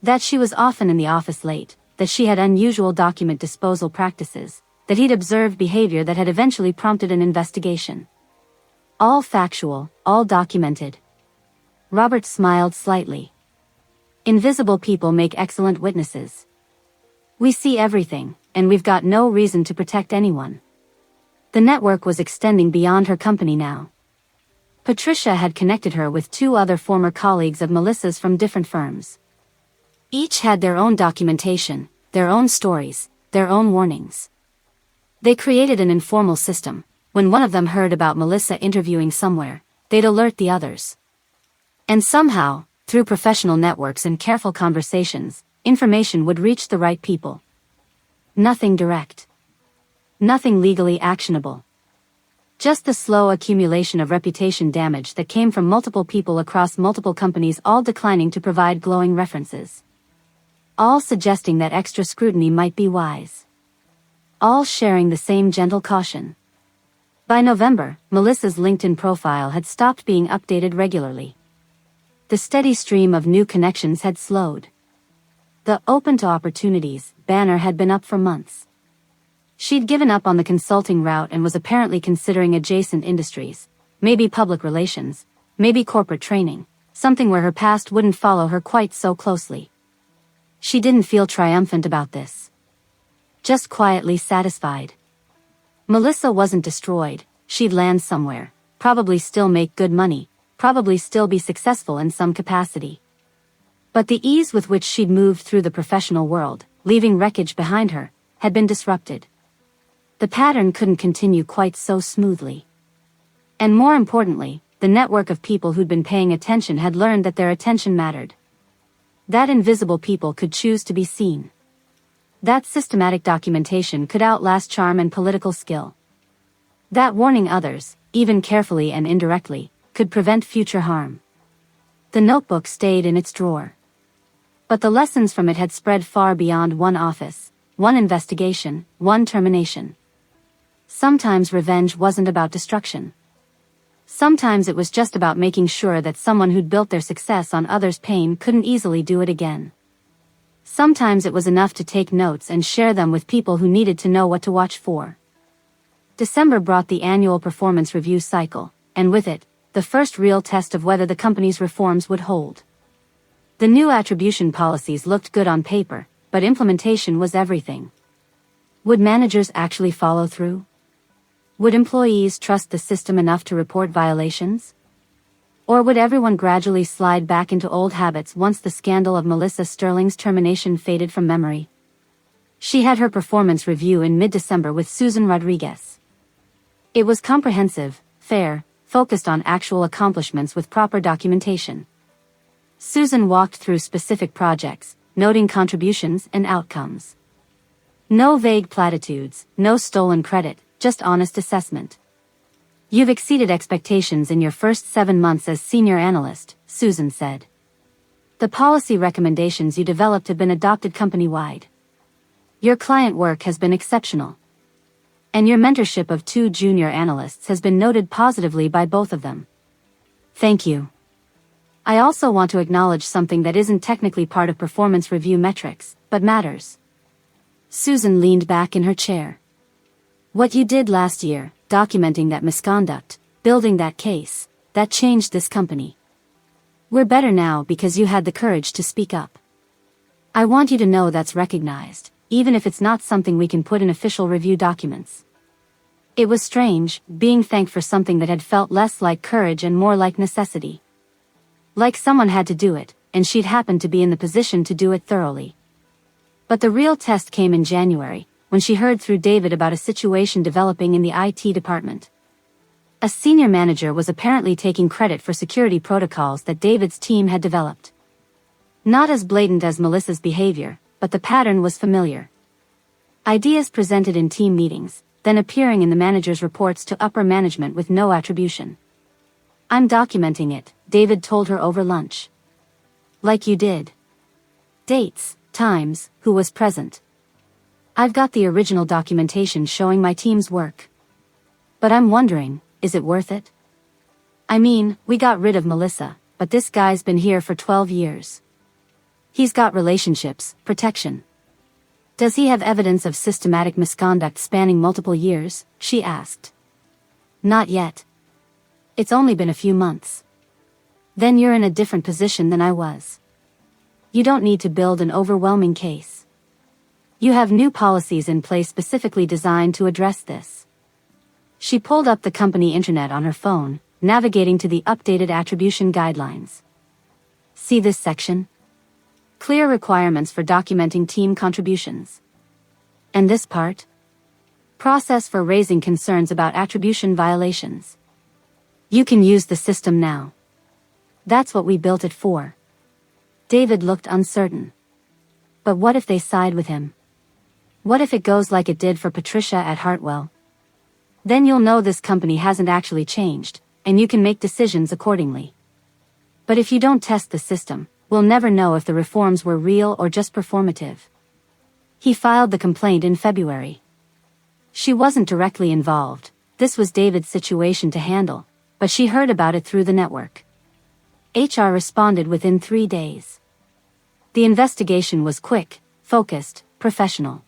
That she was often in the office late, that she had unusual document disposal practices, that he'd observed behavior that had eventually prompted an investigation. All factual, all documented. Robert smiled slightly. Invisible people make excellent witnesses. We see everything, and we've got no reason to protect anyone. The network was extending beyond her company now. Patricia had connected her with two other former colleagues of Melissa's from different firms. Each had their own documentation, their own stories, their own warnings. They created an informal system. When one of them heard about Melissa interviewing somewhere, they'd alert the others. And somehow, through professional networks and careful conversations, information would reach the right people. Nothing direct. Nothing legally actionable. Just the slow accumulation of reputation damage that came from multiple people across multiple companies, all declining to provide glowing references. All suggesting that extra scrutiny might be wise. All sharing the same gentle caution. By November, Melissa's LinkedIn profile had stopped being updated regularly. The steady stream of new connections had slowed. The "Open to Opportunities" banner had been up for months. She'd given up on the consulting route and was apparently considering adjacent industries, maybe public relations, maybe corporate training, something where her past wouldn't follow her quite so closely. She didn't feel triumphant about this. Just quietly satisfied. Melissa wasn't destroyed. She'd land somewhere, probably still make good money, probably still be successful in some capacity. But the ease with which she'd moved through the professional world, leaving wreckage behind her, had been disrupted. The pattern couldn't continue quite so smoothly. And more importantly, the network of people who'd been paying attention had learned that their attention mattered. That invisible people could choose to be seen. That systematic documentation could outlast charm and political skill. That warning others, even carefully and indirectly, could prevent future harm. The notebook stayed in its drawer. But the lessons from it had spread far beyond one office, one investigation, one termination. Sometimes revenge wasn't about destruction. Sometimes it was just about making sure that someone who'd built their success on others' pain couldn't easily do it again. Sometimes it was enough to take notes and share them with people who needed to know what to watch for. December brought the annual performance review cycle, and with it, the first real test of whether the company's reforms would hold. The new attribution policies looked good on paper, but implementation was everything. Would managers actually follow through? Would employees trust the system enough to report violations? Or would everyone gradually slide back into old habits once the scandal of Melissa Sterling's termination faded from memory? She had her performance review in mid-December with Susan Rodriguez. It was comprehensive, fair, focused on actual accomplishments with proper documentation. Susan walked through specific projects, noting contributions and outcomes. No vague platitudes, no stolen credit, just honest assessment. You've exceeded expectations in your first 7 months as senior analyst, Susan said. The policy recommendations you developed have been adopted company-wide. Your client work has been exceptional. And your mentorship of 2 junior analysts has been noted positively by both of them. Thank you. I also want to acknowledge something that isn't technically part of performance review metrics, but matters. Susan leaned back in her chair. What you did last year, documenting that misconduct, building that case, that changed this company. We're better now because you had the courage to speak up. I want you to know that's recognized, even if it's not something we can put in official review documents. It was strange, being thanked for something that had felt less like courage and more like necessity. Like someone had to do it, and she'd happened to be in the position to do it thoroughly. But the real test came in January, when she heard through David about a situation developing in the IT department. A senior manager was apparently taking credit for security protocols that David's team had developed. Not as blatant as Melissa's behavior, but the pattern was familiar. Ideas presented in team meetings, then appearing in the manager's reports to upper management with no attribution. I'm documenting it, David told her over lunch. Like you did. Dates, times, who was present. I've got the original documentation showing my team's work. But I'm wondering, is it worth it? I mean, we got rid of Melissa, but this guy's been here for 12 years. He's got relationships, protection. Does he have evidence of systematic misconduct spanning multiple years? She asked. Not yet. It's only been a few months. Then you're in a different position than I was. You don't need to build an overwhelming case. You have new policies in place specifically designed to address this. She pulled up the company intranet on her phone, navigating to the updated attribution guidelines. See this section? Clear requirements for documenting team contributions. And this part? Process for raising concerns about attribution violations. You can use the system now. That's what we built it for. David looked uncertain. But what if they side with him? What if it goes like it did for Patricia at Hartwell? Then you'll know this company hasn't actually changed, and you can make decisions accordingly. But if you don't test the system, we'll never know if the reforms were real or just performative. He filed the complaint in February. She wasn't directly involved, this was David's situation to handle, but she heard about it through the network. HR responded within 3 days. The investigation was quick, focused, professional.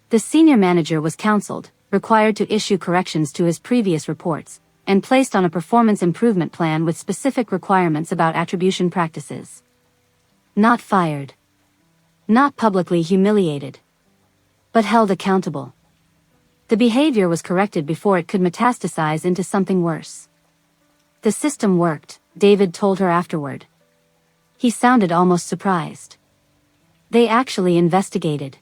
The senior manager was counseled, required to issue corrections to his previous reports, and placed on a performance improvement plan with specific requirements about attribution practices. Not fired. Not publicly humiliated. But held accountable. The behavior was corrected before it could metastasize into something worse. The system worked, David told her afterward. He sounded almost surprised. They actually investigated.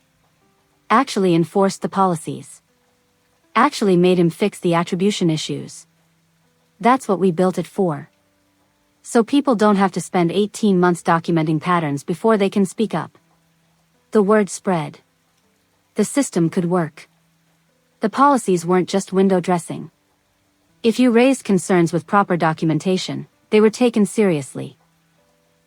Actually enforced the policies. Actually made him fix the attribution issues. That's what we built it for. So people don't have to spend 18 months documenting patterns before they can speak up. The word spread. The system could work. The policies weren't just window dressing. If you raised concerns with proper documentation, they were taken seriously.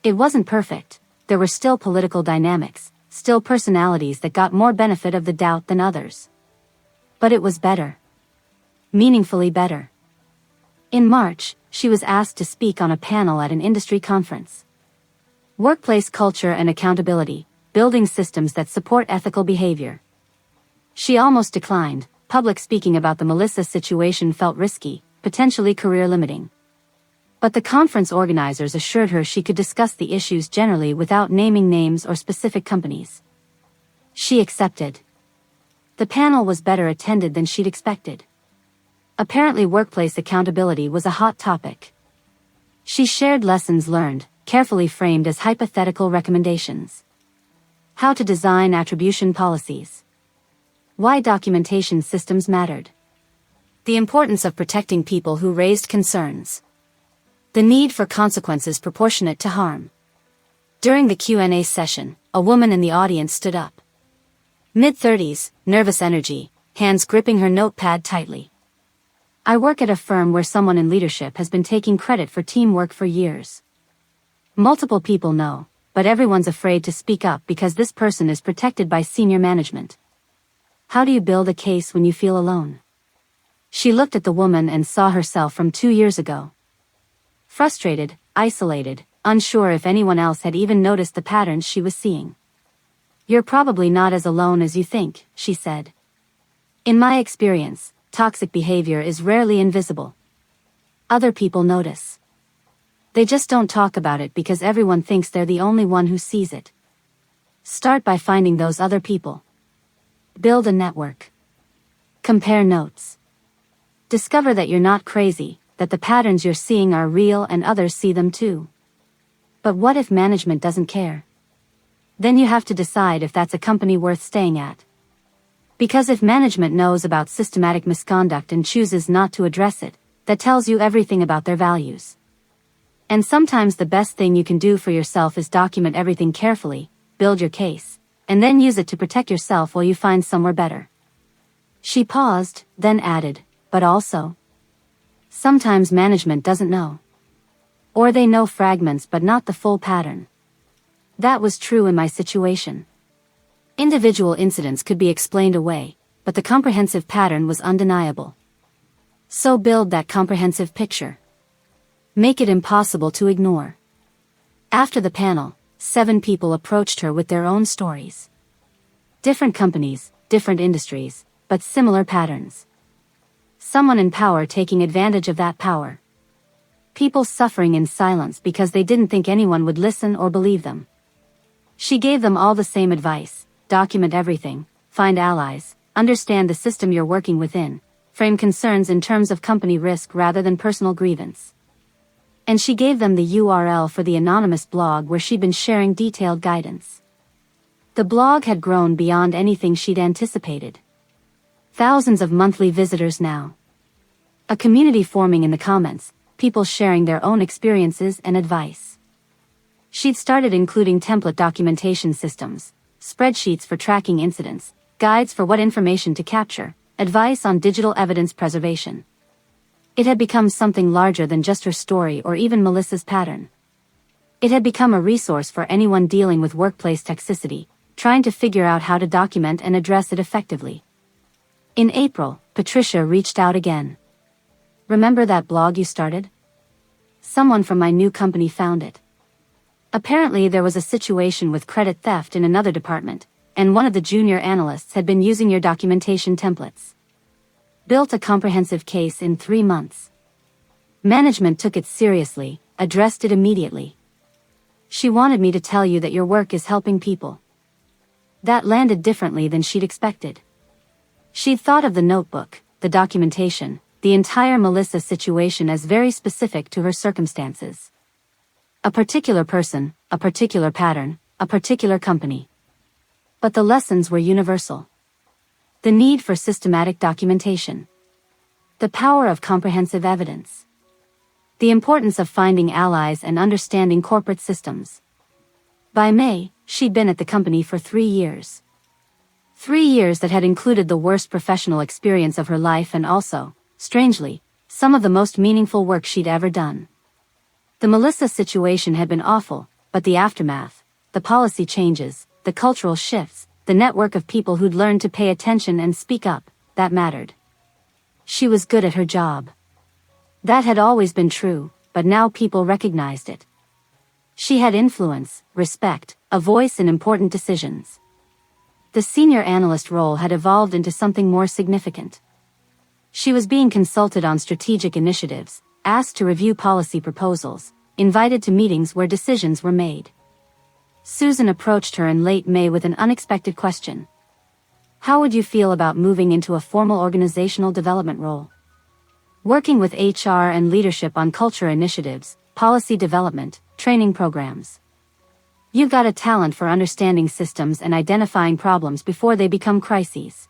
It wasn't perfect, there were still political dynamics, still personalities that got more benefit of the doubt than others. But it was better. Meaningfully better. In March, she was asked to speak on a panel at an industry conference. Workplace culture and accountability, building systems that support ethical behavior. She almost declined. Public speaking about the Melissa situation felt risky, potentially career-limiting. But the conference organizers assured her she could discuss the issues generally without naming names or specific companies. She accepted. The panel was better attended than she'd expected. Apparently workplace accountability was a hot topic. She shared lessons learned, carefully framed as hypothetical recommendations. How to design attribution policies. Why documentation systems mattered. The importance of protecting people who raised concerns. The need for consequences proportionate to harm. During the Q&A session, a woman in the audience stood up. Mid-30s, nervous energy, hands gripping her notepad tightly. I work at a firm where someone in leadership has been taking credit for teamwork for years. Multiple people know, but everyone's afraid to speak up because this person is protected by senior management. How do you build a case when you feel alone? She looked at the woman and saw herself from 2 years ago. Frustrated, isolated, unsure if anyone else had even noticed the patterns she was seeing. You're probably not as alone as you think, she said. In my experience, toxic behavior is rarely invisible. Other people notice. They just don't talk about it because everyone thinks they're the only one who sees it. Start by finding those other people. Build a network. Compare notes. Discover that you're not crazy, that the patterns you're seeing are real and others see them too. But what if management doesn't care? Then you have to decide if that's a company worth staying at. Because if management knows about systematic misconduct and chooses not to address it, that tells you everything about their values. And sometimes the best thing you can do for yourself is document everything carefully, build your case, and then use it to protect yourself while you find somewhere better. She paused, then added, but also, sometimes management doesn't know. Or they know fragments but not the full pattern. That was true in my situation. Individual incidents could be explained away, but the comprehensive pattern was undeniable. So build that comprehensive picture. Make it impossible to ignore. After the panel, 7 people approached her with their own stories. Different companies, different industries, but similar patterns. Someone in power taking advantage of that power. People suffering in silence because they didn't think anyone would listen or believe them. She gave them all the same advice: document everything, find allies, understand the system you're working within, frame concerns in terms of company risk rather than personal grievance. And she gave them the URL for the anonymous blog where she'd been sharing detailed guidance. The blog had grown beyond anything she'd anticipated. Thousands of monthly visitors now. A community forming in the comments, people sharing their own experiences and advice. She'd started including template documentation systems, spreadsheets for tracking incidents, guides for what information to capture, advice on digital evidence preservation. It had become something larger than just her story or even Melissa's pattern. It had become a resource for anyone dealing with workplace toxicity, trying to figure out how to document and address it effectively. In April, Patricia reached out again. "Remember that blog you started? Someone from my new company found it. Apparently there was a situation with credit theft in another department, and one of the junior analysts had been using your documentation templates. Built a comprehensive case in 3 months. Management took it seriously, addressed it immediately. She wanted me to tell you that your work is helping people." That landed differently than she'd expected. She'd thought of the notebook, the documentation, the entire Melissa situation as very specific to her circumstances. A particular person, a particular pattern, a particular company. But the lessons were universal. The need for systematic documentation. The power of comprehensive evidence. The importance of finding allies and understanding corporate systems. By May, she'd been at the company for 3 years. 3 years that had included the worst professional experience of her life and also, strangely, some of the most meaningful work she'd ever done. The Melissa situation had been awful, but the aftermath, the policy changes, the cultural shifts, the network of people who'd learned to pay attention and speak up, that mattered. She was good at her job. That had always been true, but now people recognized it. She had influence, respect, a voice in important decisions. The senior analyst role had evolved into something more significant. She was being consulted on strategic initiatives, asked to review policy proposals, invited to meetings where decisions were made. Susan approached her in late May with an unexpected question. "How would you feel about moving into a formal organizational development role? Working with HR and leadership on culture initiatives, policy development, training programs. You've got a talent for understanding systems and identifying problems before they become crises.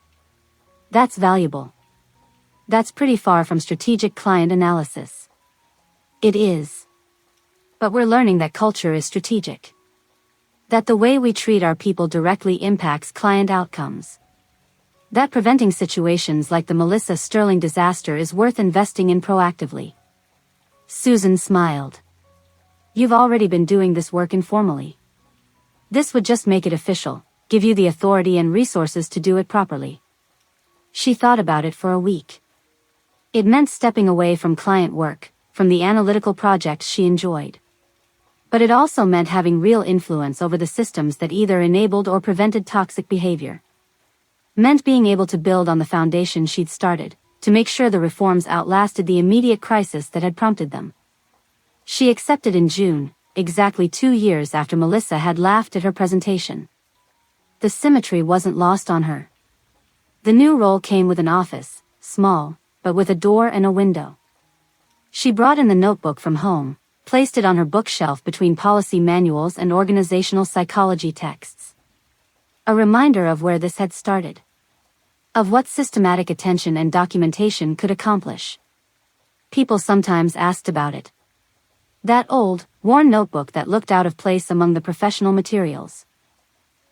That's valuable. That's pretty far from strategic client analysis." It is. But we're learning that culture is strategic. That the way we treat our people directly impacts client outcomes. That preventing situations like the Melissa Sterling disaster is worth investing in proactively. Susan smiled. "You've already been doing this work informally. This would just make it official, give you the authority and resources to do it properly." She thought about it for a week. It meant stepping away from client work, from the analytical projects she enjoyed. But it also meant having real influence over the systems that either enabled or prevented toxic behavior. Meant being able to build on the foundation she'd started, to make sure the reforms outlasted the immediate crisis that had prompted them. She accepted in June, exactly 2 years after Melissa had laughed at her presentation. The symmetry wasn't lost on her. The new role came with an office, small, but with a door and a window. She brought in the notebook from home, placed it on her bookshelf between policy manuals and organizational psychology texts. A reminder of where this had started. Of what systematic attention and documentation could accomplish. People sometimes asked about it. That old, worn notebook that looked out of place among the professional materials.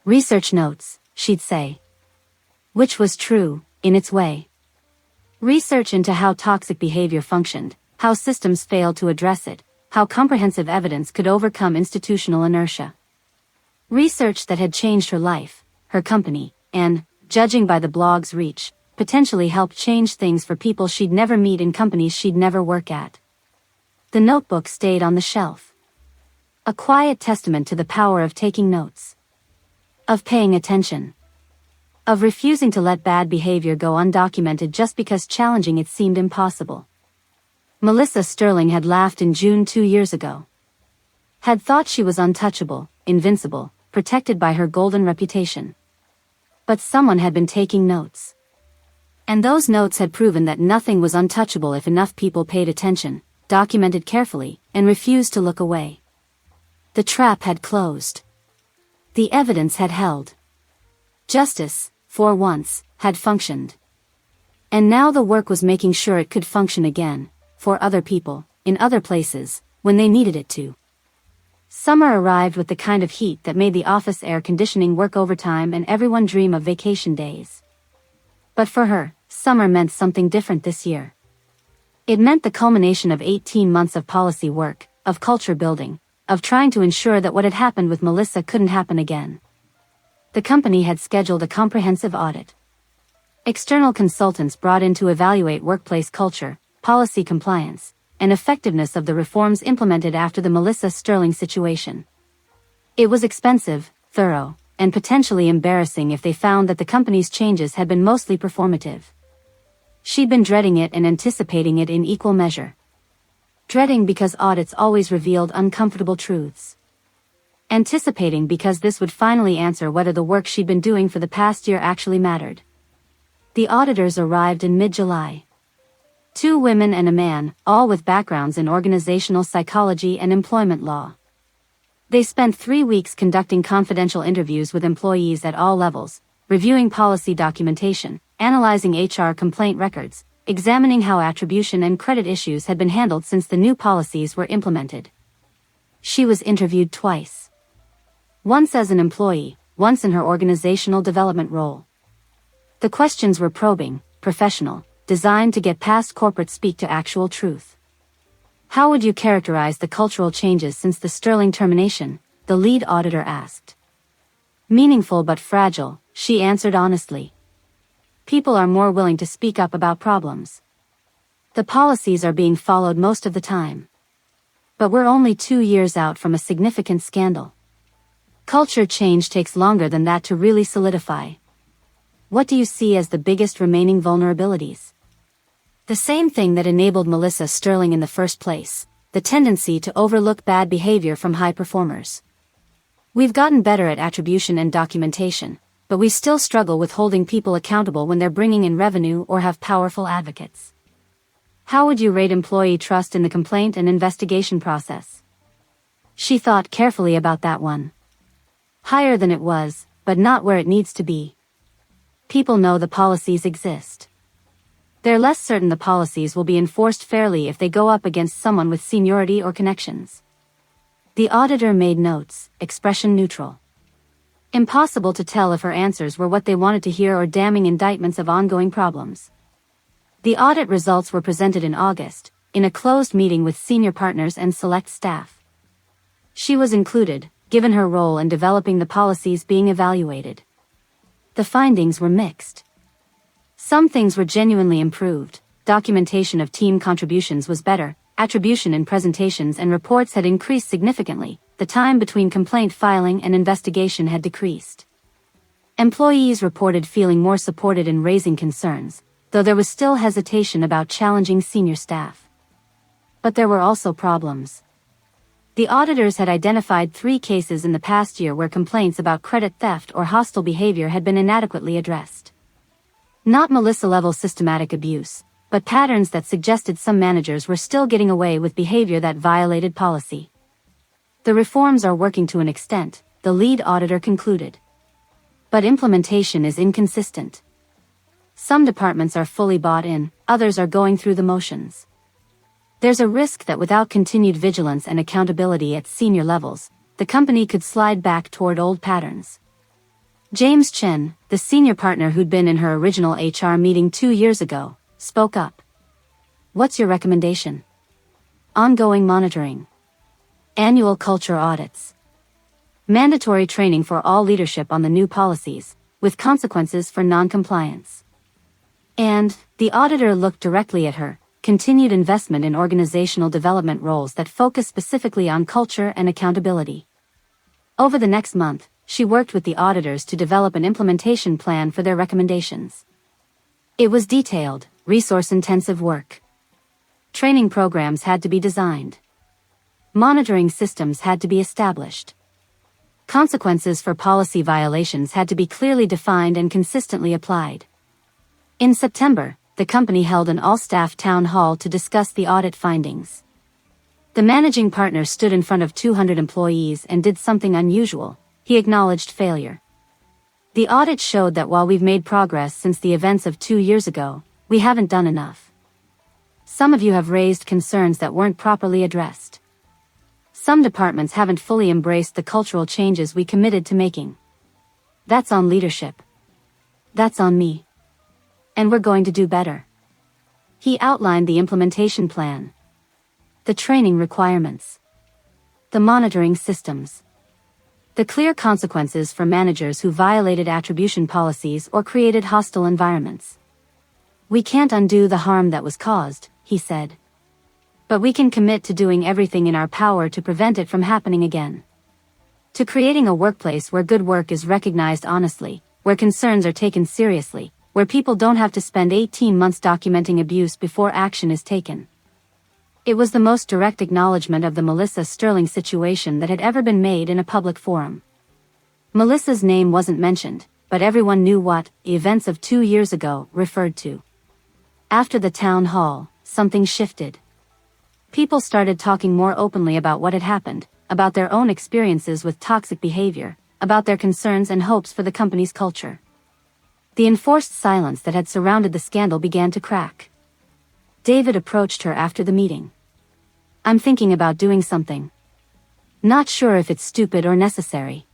"Research notes," she'd say. Which was true, in its way. Research into how toxic behavior functioned, how systems failed to address it, how comprehensive evidence could overcome institutional inertia. Research that had changed her life, her company, and, judging by the blog's reach, potentially helped change things for people she'd never meet in companies she'd never work at. The notebook stayed on the shelf. A quiet testament to the power of taking notes. Of paying attention. Of refusing to let bad behavior go undocumented just because challenging it seemed impossible. Melissa Sterling had laughed in June 2 years ago. Had thought she was untouchable, invincible, protected by her golden reputation. But someone had been taking notes. And those notes had proven that nothing was untouchable if enough people paid attention, documented carefully, and refused to look away. The trap had closed. The evidence had held. Justice, for once, had functioned. And now the work was making sure it could function again, for other people, in other places, when they needed it to. Summer arrived with the kind of heat that made the office air conditioning work overtime and everyone dream of vacation days. But for her, summer meant something different this year. It meant the culmination of 18 months of policy work, of culture building, of trying to ensure that what had happened with Melissa couldn't happen again. The company had scheduled a comprehensive audit. External consultants brought in to evaluate workplace culture, policy compliance, and effectiveness of the reforms implemented after the Melissa Sterling situation. It was expensive, thorough, and potentially embarrassing if they found that the company's changes had been mostly performative. She'd been dreading it and anticipating it in equal measure. Dreading because audits always revealed uncomfortable truths. Anticipating because this would finally answer whether the work she'd been doing for the past year actually mattered. The auditors arrived in mid-July. 2 women and a man, all with backgrounds in organizational psychology and employment law. They spent 3 weeks conducting confidential interviews with employees at all levels, reviewing policy documentation, analyzing HR complaint records, examining how attribution and credit issues had been handled since the new policies were implemented. She was interviewed twice. Once as an employee, once in her organizational development role. The questions were probing, professional, designed to get past corporate speak to actual truth. How would you characterize the cultural changes since the Sterling termination? The lead auditor asked. Meaningful but fragile, she answered honestly. People are more willing to speak up about problems. The policies are being followed most of the time. But we're only 2 years out from a significant scandal. Culture change takes longer than that to really solidify. What do you see as the biggest remaining vulnerabilities? The same thing that enabled Melissa Sterling in the first place, the tendency to overlook bad behavior from high performers. We've gotten better at attribution and documentation, but we still struggle with holding people accountable when they're bringing in revenue or have powerful advocates. How would you rate employee trust in the complaint and investigation process? She thought carefully about that one. Higher than it was, but not where it needs to be. People know the policies exist. They're less certain the policies will be enforced fairly if they go up against someone with seniority or connections. The auditor made notes, expression neutral. Impossible to tell if her answers were what they wanted to hear or damning indictments of ongoing problems. The audit results were presented in August, in a closed meeting with senior partners and select staff. She was included, given her role in developing the policies being evaluated. The findings were mixed. Some things were genuinely improved, documentation of team contributions was better, attribution in presentations and reports had increased significantly, the time between complaint filing and investigation had decreased. Employees reported feeling more supported in raising concerns, though there was still hesitation about challenging senior staff. But there were also problems. The auditors had identified 3 cases in the past year where complaints about credit theft or hostile behavior had been inadequately addressed. Not Melissa-level systematic abuse, but patterns that suggested some managers were still getting away with behavior that violated policy. The reforms are working to an extent, the lead auditor concluded. But implementation is inconsistent. Some departments are fully bought in, others are going through the motions. There's a risk that without continued vigilance and accountability at senior levels, the company could slide back toward old patterns. James Chen, the senior partner who'd been in her original HR meeting 2 years ago, spoke up. What's your recommendation? Ongoing monitoring. Annual culture audits. Mandatory training for all leadership on the new policies, with consequences for non-compliance. And, the auditor looked directly at her, continued investment in organizational development roles that focus specifically on culture and accountability. Over the next month, she worked with the auditors to develop an implementation plan for their recommendations. It was detailed, resource-intensive work. Training programs had to be designed. Monitoring systems had to be established. Consequences for policy violations had to be clearly defined and consistently applied. In September, the company held an all-staff town hall to discuss the audit findings. The managing partner stood in front of 200 employees and did something unusual. He acknowledged failure. The audit showed that while we've made progress since the events of 2 years ago, we haven't done enough. Some of you have raised concerns that weren't properly addressed. Some departments haven't fully embraced the cultural changes we committed to making. That's on leadership. That's on me. And we're going to do better. He outlined the implementation plan, the training requirements, the monitoring systems, the clear consequences for managers who violated attribution policies or created hostile environments. We can't undo the harm that was caused, he said. But we can commit to doing everything in our power to prevent it from happening again. To creating a workplace where good work is recognized honestly, where concerns are taken seriously, where people don't have to spend 18 months documenting abuse before action is taken. It was the most direct acknowledgement of the Melissa Sterling situation that had ever been made in a public forum. Melissa's name wasn't mentioned, but everyone knew what the events of 2 years ago referred to. After the town hall, something shifted. People started talking more openly about what had happened, about their own experiences with toxic behavior, about their concerns and hopes for the company's culture. The enforced silence that had surrounded the scandal began to crack. David approached her after the meeting. I'm thinking about doing something. Not sure if it's stupid or necessary.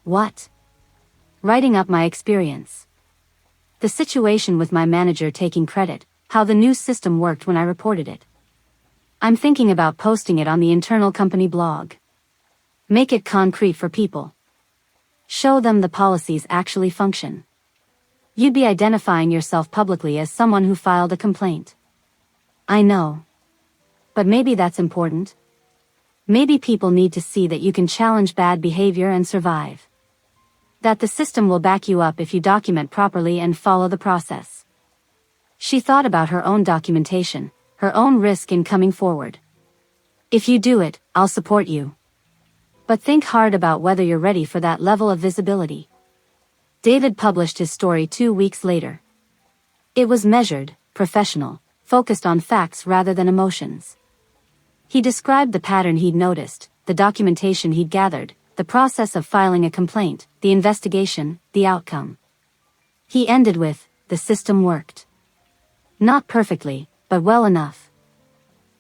What? Writing up my experience. The situation with my manager taking credit, how the new system worked when I reported it. I'm thinking about posting it on the internal company blog. Make it concrete for people. Show them the policies actually function. You'd be identifying yourself publicly as someone who filed a complaint. I know. But maybe that's important. Maybe people need to see that you can challenge bad behavior and survive. That the system will back you up if you document properly and follow the process. She thought about her own documentation, her own risk in coming forward. If you do it, I'll support you. But think hard about whether you're ready for that level of visibility. David published his story 2 weeks later. It was measured, professional, focused on facts rather than emotions. He described the pattern he'd noticed, the documentation he'd gathered, the process of filing a complaint, the investigation, the outcome. He ended with, the system worked. Not perfectly, but well enough.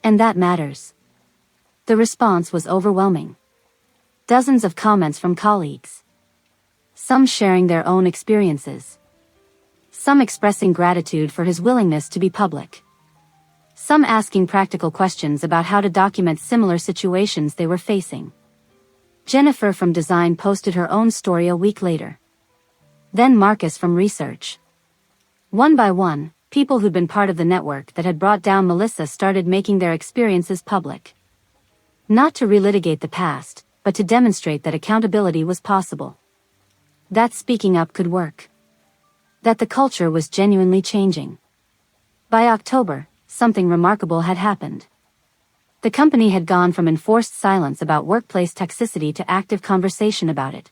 And that matters. The response was overwhelming. Dozens of comments from colleagues. Some sharing their own experiences. Some expressing gratitude for his willingness to be public. Some asking practical questions about how to document similar situations they were facing. Jennifer from design posted her own story a week later. Then Marcus from research. One by one, people who'd been part of the network that had brought down Melissa started making their experiences public. Not to relitigate the past, but to demonstrate that accountability was possible. That speaking up could work. That the culture was genuinely changing. By October, something remarkable had happened. The company had gone from enforced silence about workplace toxicity to active conversation about it.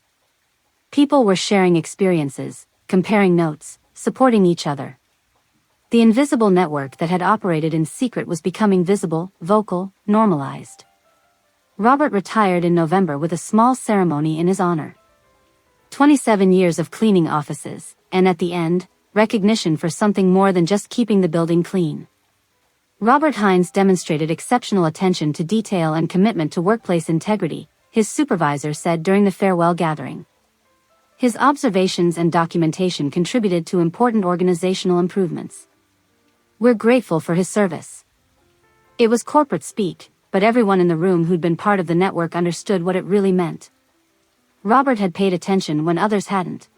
People were sharing experiences, comparing notes, supporting each other. The invisible network that had operated in secret was becoming visible, vocal, normalized. Robert retired in November with a small ceremony in his honor. 27 years of cleaning offices, and at the end, recognition for something more than just keeping the building clean. Robert Hines demonstrated exceptional attention to detail and commitment to workplace integrity, his supervisor said during the farewell gathering. His observations and documentation contributed to important organizational improvements. We're grateful for his service. It was corporate speak, but everyone in the room who'd been part of the network understood what it really meant. Robert had paid attention when others hadn't.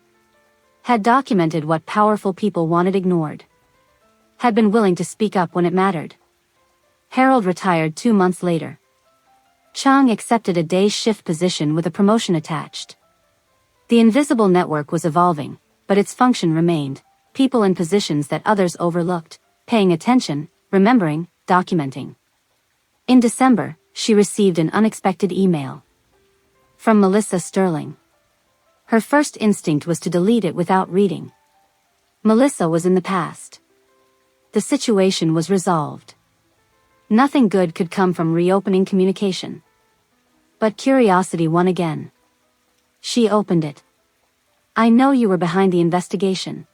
Had documented what powerful people wanted ignored. Had been willing to speak up when it mattered. Harold retired 2 months later. Chang accepted a day shift position with a promotion attached. The invisible network was evolving, but its function remained, people in positions that others overlooked, paying attention, remembering, documenting. In December, she received an unexpected email from Melissa Sterling. Her first instinct was to delete it without reading. Melissa was in the past. The situation was resolved. Nothing good could come from reopening communication. But curiosity won again. She opened it. I know you were behind the investigation.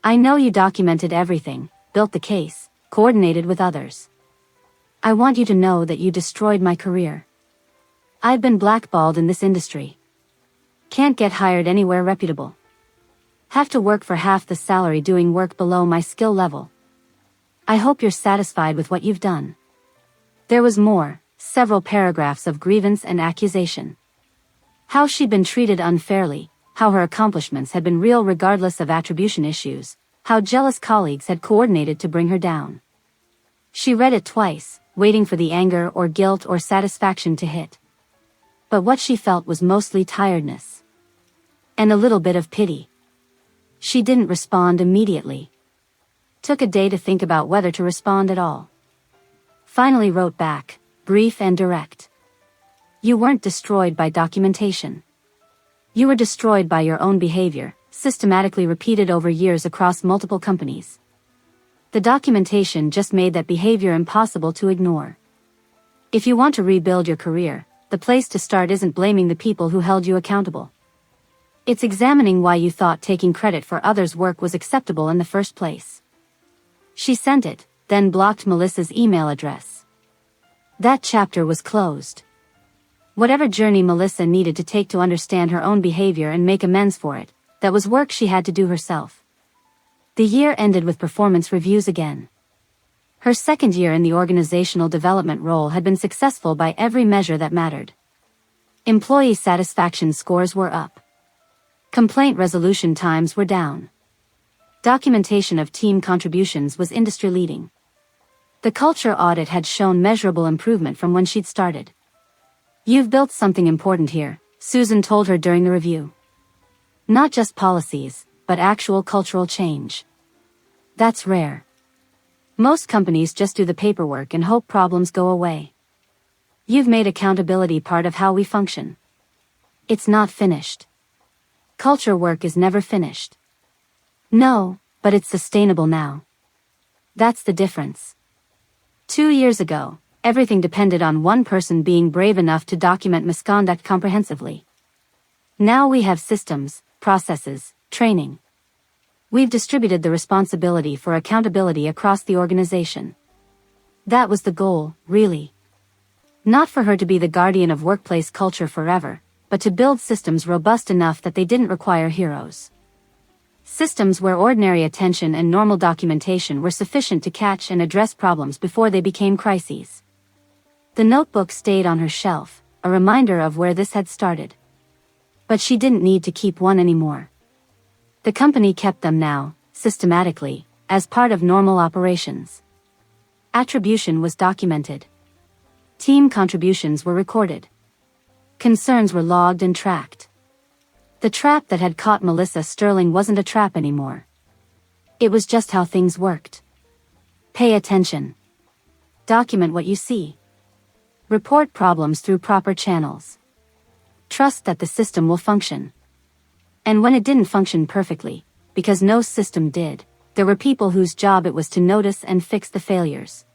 I know you documented everything, built the case, coordinated with others. I want you to know that you destroyed my career. I've been blackballed in this industry. Can't get hired anywhere reputable. Have to work for half the salary doing work below my skill level. I hope you're satisfied with what you've done. There was more, several paragraphs of grievance and accusation. How she'd been treated unfairly, how her accomplishments had been real regardless of attribution issues, how jealous colleagues had coordinated to bring her down. She read it twice, waiting for the anger or guilt or satisfaction to hit. But what she felt was mostly tiredness. And a little bit of pity. She didn't respond immediately. Took a day to think about whether to respond at all. Finally wrote back, brief and direct. You weren't destroyed by documentation. You were destroyed by your own behavior, systematically repeated over years across multiple companies. The documentation just made that behavior impossible to ignore. If you want to rebuild your career, the place to start isn't blaming the people who held you accountable. It's examining why you thought taking credit for others' work was acceptable in the first place. She sent it, then blocked Melissa's email address. That chapter was closed. Whatever journey Melissa needed to take to understand her own behavior and make amends for it, that was work she had to do herself. The year ended with performance reviews again. Her second year in the organizational development role had been successful by every measure that mattered. Employee satisfaction scores were up. Complaint resolution times were down. Documentation of team contributions was industry-leading. The culture audit had shown measurable improvement from when she'd started. You've built something important here, Susan told her during the review. Not just policies, but actual cultural change. That's rare. Most companies just do the paperwork and hope problems go away. You've made accountability part of how we function. It's not finished. Culture work is never finished. No, but it's sustainable now. That's the difference. 2 years ago, everything depended on one person being brave enough to document misconduct comprehensively. Now we have systems, processes, training. We've distributed the responsibility for accountability across the organization. That was the goal, really. Not for her to be the guardian of workplace culture forever, but to build systems robust enough that they didn't require heroes. Systems where ordinary attention and normal documentation were sufficient to catch and address problems before they became crises. The notebook stayed on her shelf, a reminder of where this had started. But she didn't need to keep one anymore. The company kept them now, systematically, as part of normal operations. Attribution was documented. Team contributions were recorded. Concerns were logged and tracked. The trap that had caught Melissa Sterling wasn't a trap anymore. It was just how things worked. Pay attention. Document what you see. Report problems through proper channels. Trust that the system will function. And when it didn't function perfectly, because no system did, there were people whose job it was to notice and fix the failures.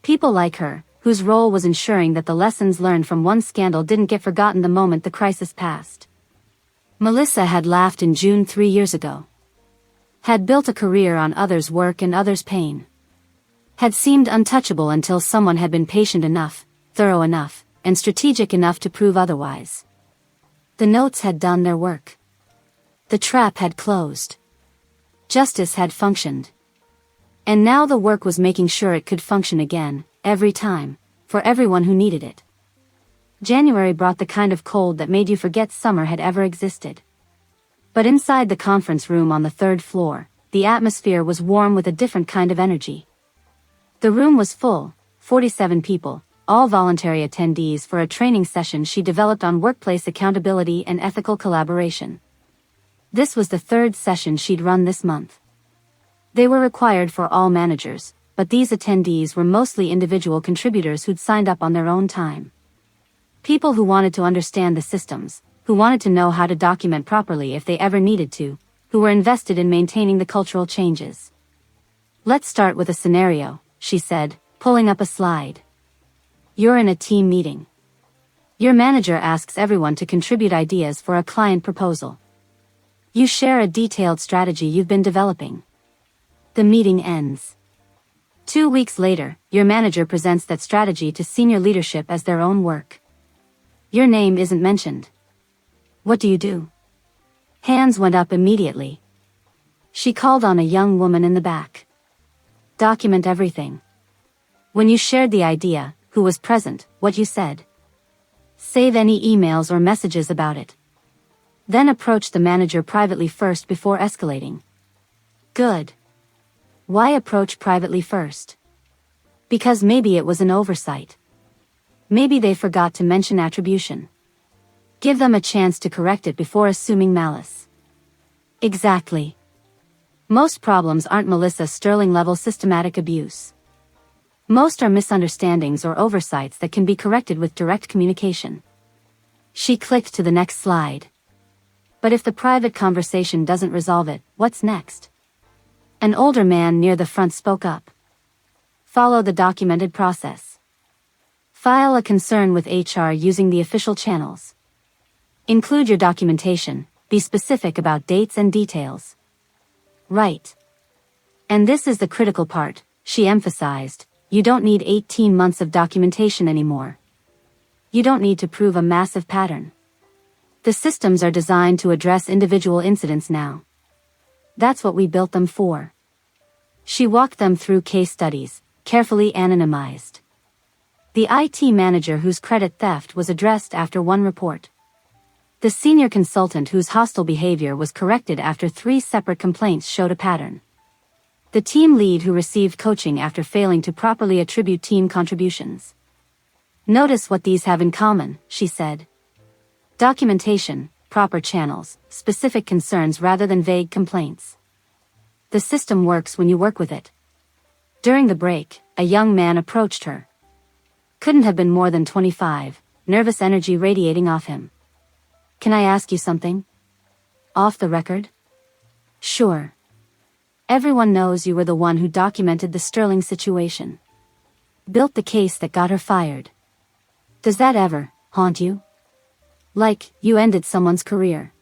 People like her, whose role was ensuring that the lessons learned from one scandal didn't get forgotten the moment the crisis passed. Melissa had laughed in June 3 years ago. Had built a career on others' work and others' pain. Had seemed untouchable until someone had been patient enough, thorough enough, and strategic enough to prove otherwise. The notes had done their work. The trap had closed. Justice had functioned. And now the work was making sure it could function again, every time, for everyone who needed it. January brought the kind of cold that made you forget summer had ever existed. But inside the conference room on the 3rd floor, the atmosphere was warm with a different kind of energy. The room was full, 47 people, all voluntary attendees for a training session she developed on workplace accountability and ethical collaboration. This was the 3rd session she'd run this month. They were required for all managers, but these attendees were mostly individual contributors who'd signed up on their own time. People who wanted to understand the systems, who wanted to know how to document properly if they ever needed to, who were invested in maintaining the cultural changes. Let's start with a scenario, she said, pulling up a slide. You're in a team meeting. Your manager asks everyone to contribute ideas for a client proposal. You share a detailed strategy you've been developing. The meeting ends. 2 weeks later, your manager presents that strategy to senior leadership as their own work. Your name isn't mentioned. What do you do? Hands went up immediately. She called on a young woman in the back. Document everything. When you shared the idea, who was present, what you said. Save any emails or messages about it. Then approach the manager privately first before escalating. Good. Why approach privately first? Because maybe it was an oversight. Maybe they forgot to mention attribution. Give them a chance to correct it before assuming malice. Exactly. Most problems aren't Melissa Sterling-level systematic abuse. Most are misunderstandings or oversights that can be corrected with direct communication. She clicked to the next slide. But if the private conversation doesn't resolve it, what's next? An older man near the front spoke up. Follow the documented process. File a concern with HR using the official channels. Include your documentation, be specific about dates and details. Right. And this is the critical part, she emphasized, you don't need 18 months of documentation anymore. You don't need to prove a massive pattern. The systems are designed to address individual incidents now. That's what we built them for. She walked them through case studies, carefully anonymized. The IT manager whose credit theft was addressed after one report. The senior consultant whose hostile behavior was corrected after 3 separate complaints showed a pattern. The team lead who received coaching after failing to properly attribute team contributions. Notice what these have in common, she said. Documentation, proper channels, specific concerns rather than vague complaints. The system works when you work with it. During the break, a young man approached her. Couldn't have been more than 25, nervous energy radiating off him. Can I ask you something? Off the record? Sure. Everyone knows you were the one who documented the Sterling situation. Built the case that got her fired. Does that ever haunt you? Like, you ended someone's career.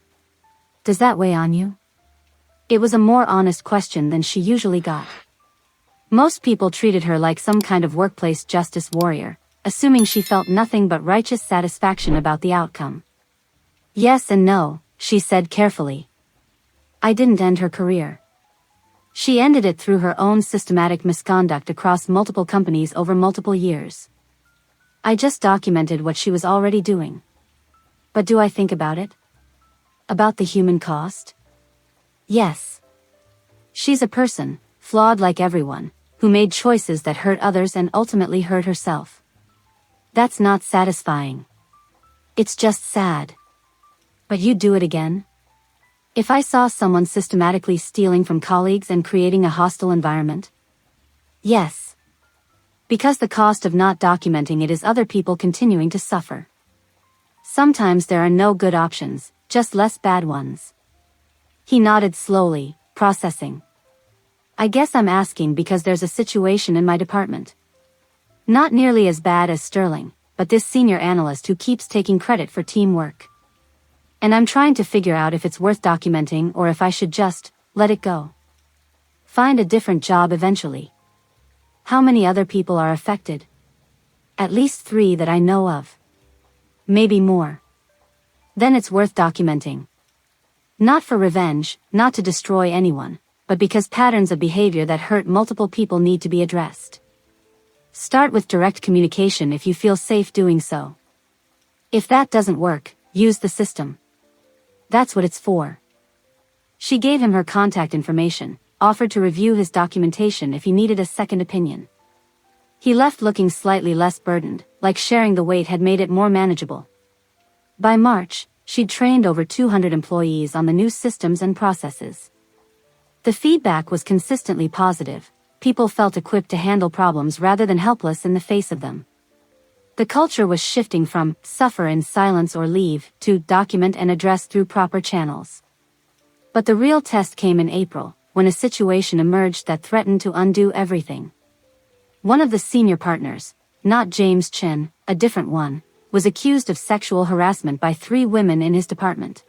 Does that weigh on you? It was a more honest question than she usually got. Most people treated her like some kind of workplace justice warrior, assuming she felt nothing but righteous satisfaction about the outcome. Yes and no, she said carefully. I didn't end her career. She ended it through her own systematic misconduct across multiple companies over multiple years. I just documented what she was already doing. But do I think about it? About the human cost? Yes. She's a person, flawed like everyone, who made choices that hurt others and ultimately hurt herself. That's not satisfying. It's just sad. But you'd do it again? If I saw someone systematically stealing from colleagues and creating a hostile environment? Yes. Because the cost of not documenting it is other people continuing to suffer. Sometimes there are no good options, just less bad ones. He nodded slowly, processing. I guess I'm asking because there's a situation in my department. Not nearly as bad as Sterling, but this senior analyst who keeps taking credit for teamwork. And I'm trying to figure out if it's worth documenting or if I should just let it go. Find a different job eventually. How many other people are affected? At least 3 that I know of. Maybe more. Then it's worth documenting. Not for revenge, not to destroy anyone, but because patterns of behavior that hurt multiple people need to be addressed. Start with direct communication if you feel safe doing so. If that doesn't work, use the system. That's what it's for. She gave him her contact information, offered to review his documentation if he needed a second opinion. He left looking slightly less burdened, like sharing the weight had made it more manageable. By March, she'd trained over 200 employees on the new systems and processes. The feedback was consistently positive, people felt equipped to handle problems rather than helpless in the face of them. The culture was shifting from suffer in silence or leave to document and address through proper channels. But the real test came in April, when a situation emerged that threatened to undo everything. One of the senior partners, not James Chen, a different one, was accused of sexual harassment by 3 women in his department.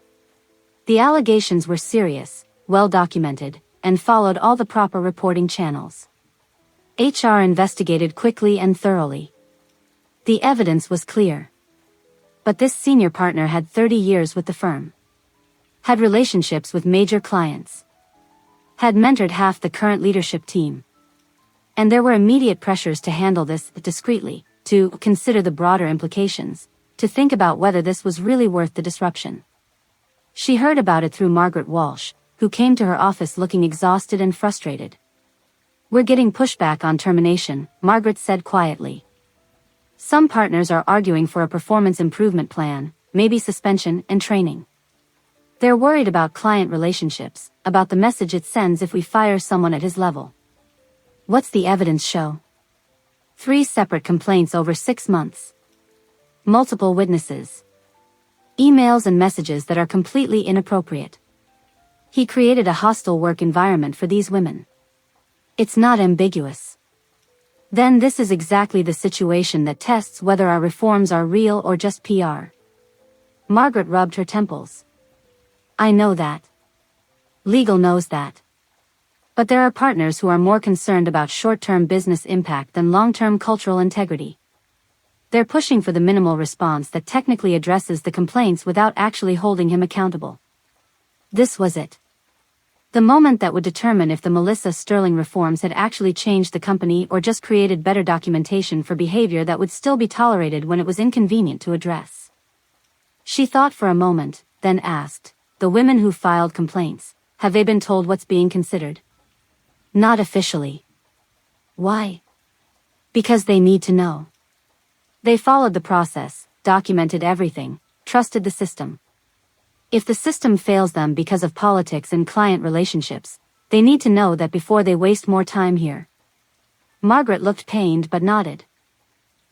The allegations were serious, well documented, and followed all the proper reporting channels. HR investigated quickly and thoroughly. The evidence was clear. But this senior partner had 30 years with the firm. Had relationships with major clients. Had mentored half the current leadership team. And there were immediate pressures to handle this discreetly, to consider the broader implications, to think about whether this was really worth the disruption. She heard about it through Margaret Walsh, who came to her office looking exhausted and frustrated. "We're getting pushback on termination," Margaret said quietly. "Some partners are arguing for a performance improvement plan, maybe suspension and training. They're worried about client relationships, about the message it sends if we fire someone at his level." What's the evidence show? 3 separate complaints over 6 months. Multiple witnesses. Emails and messages that are completely inappropriate. He created a hostile work environment for these women. It's not ambiguous. Then this is exactly the situation that tests whether our reforms are real or just PR. Margaret rubbed her temples. I know that. Legal knows that. But there are partners who are more concerned about short-term business impact than long-term cultural integrity. They're pushing for the minimal response that technically addresses the complaints without actually holding him accountable. This was it. The moment that would determine if the Melissa Sterling reforms had actually changed the company or just created better documentation for behavior that would still be tolerated when it was inconvenient to address. She thought for a moment, then asked, "The women who filed complaints, have they been told what's being considered?" "Not officially." "Why?" "Because they need to know." They followed the process, documented everything, trusted the system. If the system fails them because of politics and client relationships, they need to know that before they waste more time here. Margaret looked pained but nodded.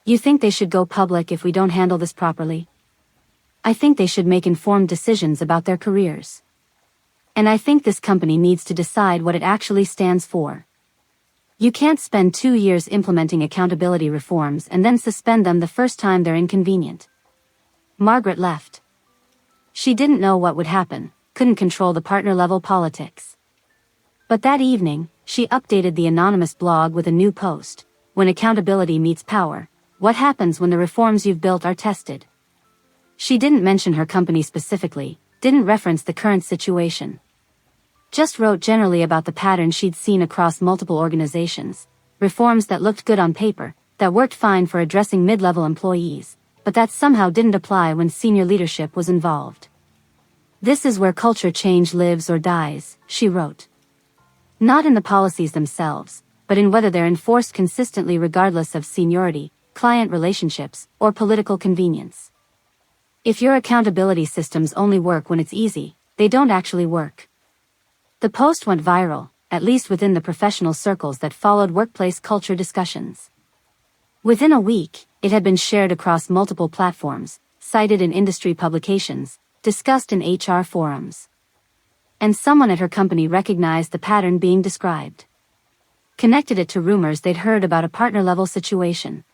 "You think they should go public if we don't handle this properly?" "I think they should make informed decisions about their careers. And I think this company needs to decide what it actually stands for. You can't spend 2 years implementing accountability reforms and then suspend them the first time they're inconvenient." Margaret left. She didn't know what would happen, couldn't control the partner-level politics. But that evening, she updated the anonymous blog with a new post. "When accountability meets power, what happens when the reforms you've built are tested?" She didn't mention her company specifically, didn't reference the current situation. Just wrote generally about the pattern she'd seen across multiple organizations, reforms that looked good on paper, that worked fine for addressing mid-level employees, but that somehow didn't apply when senior leadership was involved. "This is where culture change lives or dies," she wrote. Not in the policies themselves, but in whether they're enforced consistently regardless of seniority, client relationships, or political convenience. If your accountability systems only work when it's easy, they don't actually work. The post went viral, at least within the professional circles that followed workplace culture discussions. Within a week, it had been shared across multiple platforms, cited in industry publications, discussed in HR forums. And someone at her company recognized the pattern being described. Connected it to rumors they'd heard about a partner-level situation.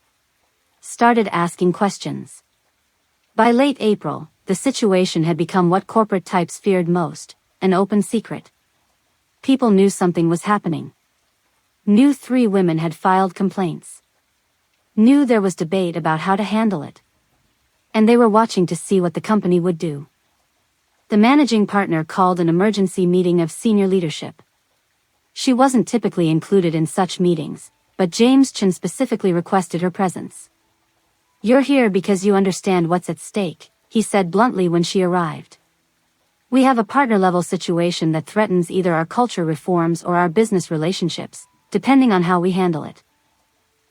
Started asking questions. By late April, the situation had become what corporate types feared most, an open secret. People knew something was happening. Knew 3 women had filed complaints. Knew there was debate about how to handle it. And they were watching to see what the company would do. The managing partner called an emergency meeting of senior leadership. She wasn't typically included in such meetings, but James Chen specifically requested her presence. "You're here because you understand what's at stake," he said bluntly when she arrived. "We have a partner-level situation that threatens either our culture reforms or our business relationships, depending on how we handle it.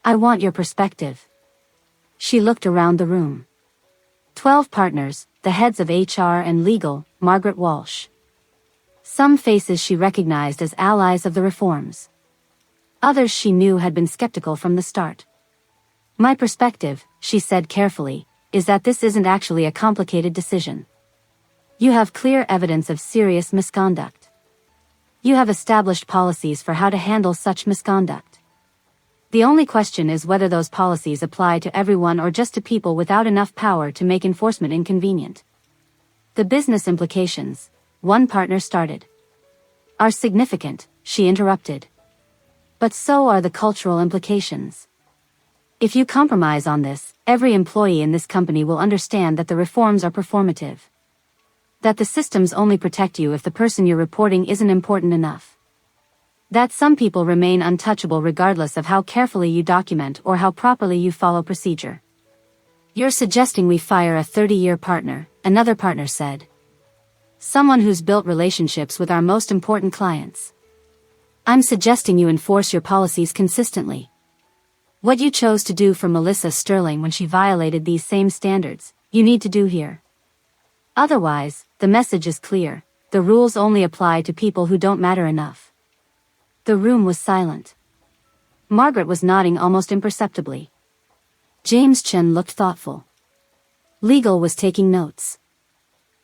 I want your perspective." She looked around the room. 12 partners, the heads of HR and legal, Margaret Walsh. Some faces she recognized as allies of the reforms. Others she knew had been skeptical from the start. My perspective, she said carefully, is that this isn't actually a complicated decision. You have clear evidence of serious misconduct. You have established policies for how to handle such misconduct. The only question is whether those policies apply to everyone or just to people without enough power to make enforcement inconvenient. The business implications, one partner started, are significant, she interrupted. But so are the cultural implications. If you compromise on this, every employee in this company will understand that the reforms are performative. That the systems only protect you if the person you're reporting isn't important enough. That some people remain untouchable regardless of how carefully you document or how properly you follow procedure. You're suggesting we fire a 30-year partner, another partner said. Someone who's built relationships with our most important clients. I'm suggesting you enforce your policies consistently. What you chose to do for Melissa Sterling when she violated these same standards, you need to do here. Otherwise, the message is clear, the rules only apply to people who don't matter enough. The room was silent. Margaret was nodding almost imperceptibly. James Chen looked thoughtful. Legal was taking notes.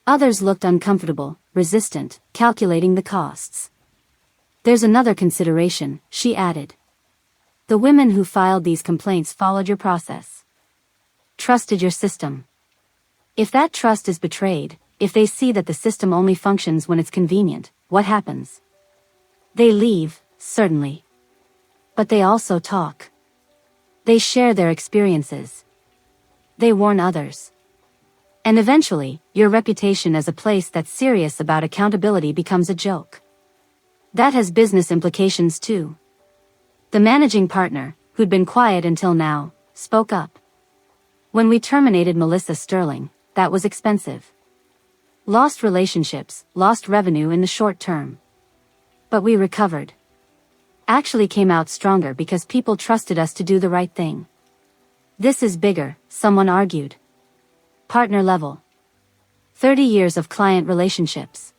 Others looked uncomfortable, resistant, calculating the costs. There's another consideration, she added. The women who filed these complaints followed your process. Trusted your system. If that trust is betrayed, if they see that the system only functions when it's convenient, what happens? They leave, certainly. But they also talk. They share their experiences. They warn others. And eventually, your reputation as a place that's serious about accountability becomes a joke. That has business implications too. The managing partner, who'd been quiet until now, spoke up. When we terminated Melissa Sterling, that was expensive. Lost relationships, lost revenue in the short term. But we recovered. Actually came out stronger because people trusted us to do the right thing. This is bigger, someone argued. Partner level. 30 years of client relationships.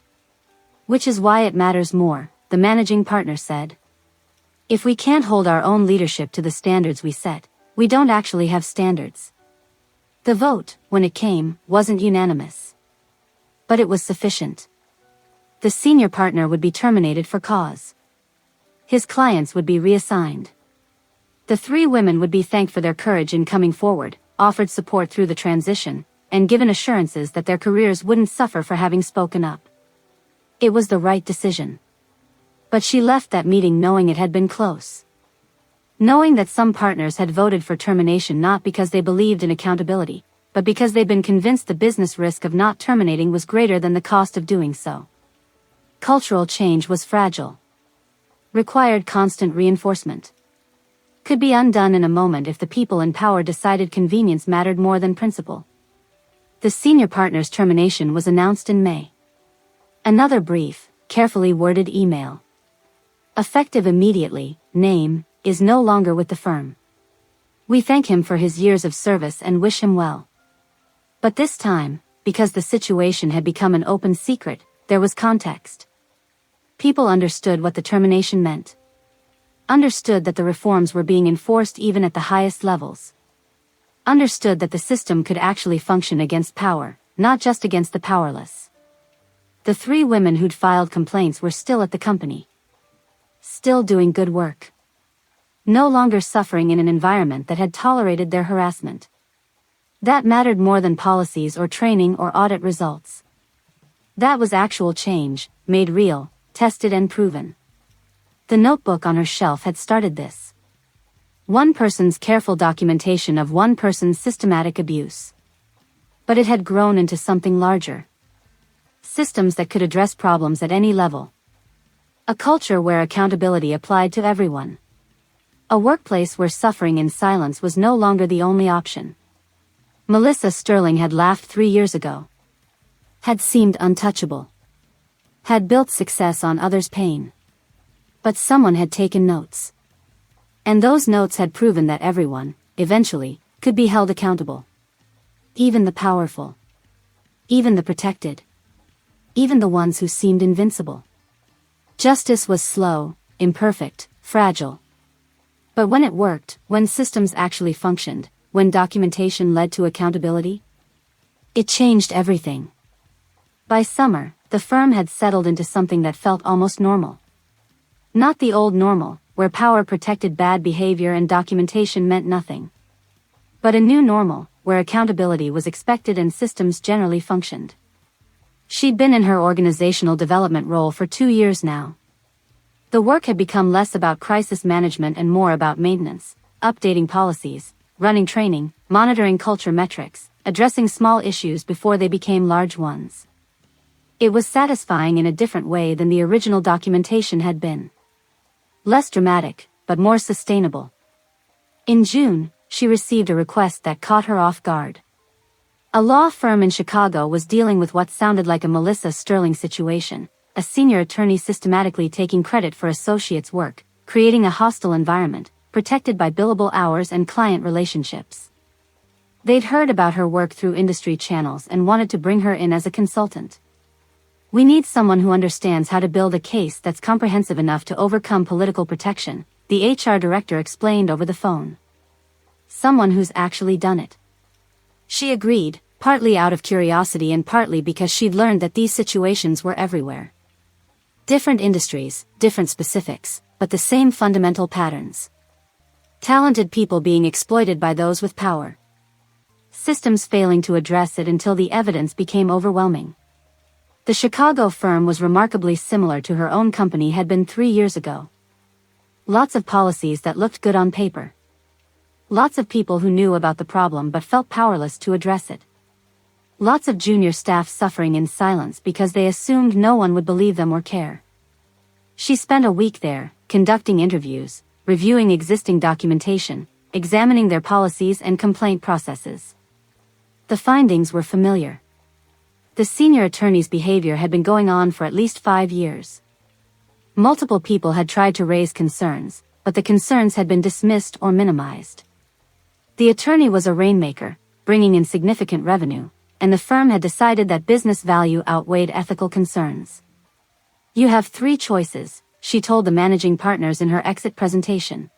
Which is why it matters more, the managing partner said. If we can't hold our own leadership to the standards we set, we don't actually have standards. The vote, when it came, wasn't unanimous. But it was sufficient. The senior partner would be terminated for cause. His clients would be reassigned. The three women would be thanked for their courage in coming forward, offered support through the transition, and given assurances that their careers wouldn't suffer for having spoken up. It was the right decision. But she left that meeting knowing it had been close. Knowing that some partners had voted for termination not because they believed in accountability, but because they'd been convinced the business risk of not terminating was greater than the cost of doing so. Cultural change was fragile. Required constant reinforcement. Could be undone in a moment if the people in power decided convenience mattered more than principle. The senior partner's termination was announced in May. Another brief, carefully worded email. Effective immediately, name, is no longer with the firm. We thank him for his years of service and wish him well. But this time, because the situation had become an open secret, there was context. People understood what the termination meant. Understood that the reforms were being enforced even at the highest levels. Understood that the system could actually function against power, not just against the powerless. The three women who'd filed complaints were still at the company. Still doing good work. No longer suffering in an environment that had tolerated their harassment. That mattered more than policies or training or audit results. That was actual change, made real, tested and proven. The notebook on her shelf had started this. One person's careful documentation of one person's systematic abuse. But it had grown into something larger. Systems that could address problems at any level. A culture where accountability applied to everyone. A workplace where suffering in silence was no longer the only option. Melissa Sterling had laughed 3 years ago. Had seemed untouchable. Had built success on others' pain. But someone had taken notes. And those notes had proven that everyone, eventually, could be held accountable. Even the powerful. Even the protected. Even the ones who seemed invincible. Justice was slow, imperfect, fragile. But when it worked, when systems actually functioned, when documentation led to accountability, it changed everything. By summer, the firm had settled into something that felt almost normal. Not the old normal, where power protected bad behavior and documentation meant nothing. But a new normal, where accountability was expected and systems generally functioned. She'd been in her organizational development role for 2 years now. The work had become less about crisis management and more about maintenance, updating policies, running training, monitoring culture metrics, addressing small issues before they became large ones. It was satisfying in a different way than the original documentation had been. Less dramatic, but more sustainable. In June, she received a request that caught her off guard. A law firm in Chicago was dealing with what sounded like a Melissa Sterling situation, a senior attorney systematically taking credit for associates' work, creating a hostile environment, protected by billable hours and client relationships. They'd heard about her work through industry channels and wanted to bring her in as a consultant. "We need someone who understands how to build a case that's comprehensive enough to overcome political protection," the HR director explained over the phone. "Someone who's actually done it." She agreed, partly out of curiosity and partly because she'd learned that these situations were everywhere. Different industries, different specifics, but the same fundamental patterns. Talented people being exploited by those with power. Systems failing to address it until the evidence became overwhelming. The Chicago firm was remarkably similar to her own company had been 3 years ago. Lots of policies that looked good on paper. Lots of people who knew about the problem but felt powerless to address it. Lots of junior staff suffering in silence because they assumed no one would believe them or care. She spent a week there, conducting interviews, reviewing existing documentation, examining their policies and complaint processes. The findings were familiar. The senior attorney's behavior had been going on for at least 5 years. Multiple people had tried to raise concerns, but the concerns had been dismissed or minimized. The attorney was a rainmaker, bringing in significant revenue, and the firm had decided that business value outweighed ethical concerns. "You have 3 choices," she told the managing partners in her exit presentation.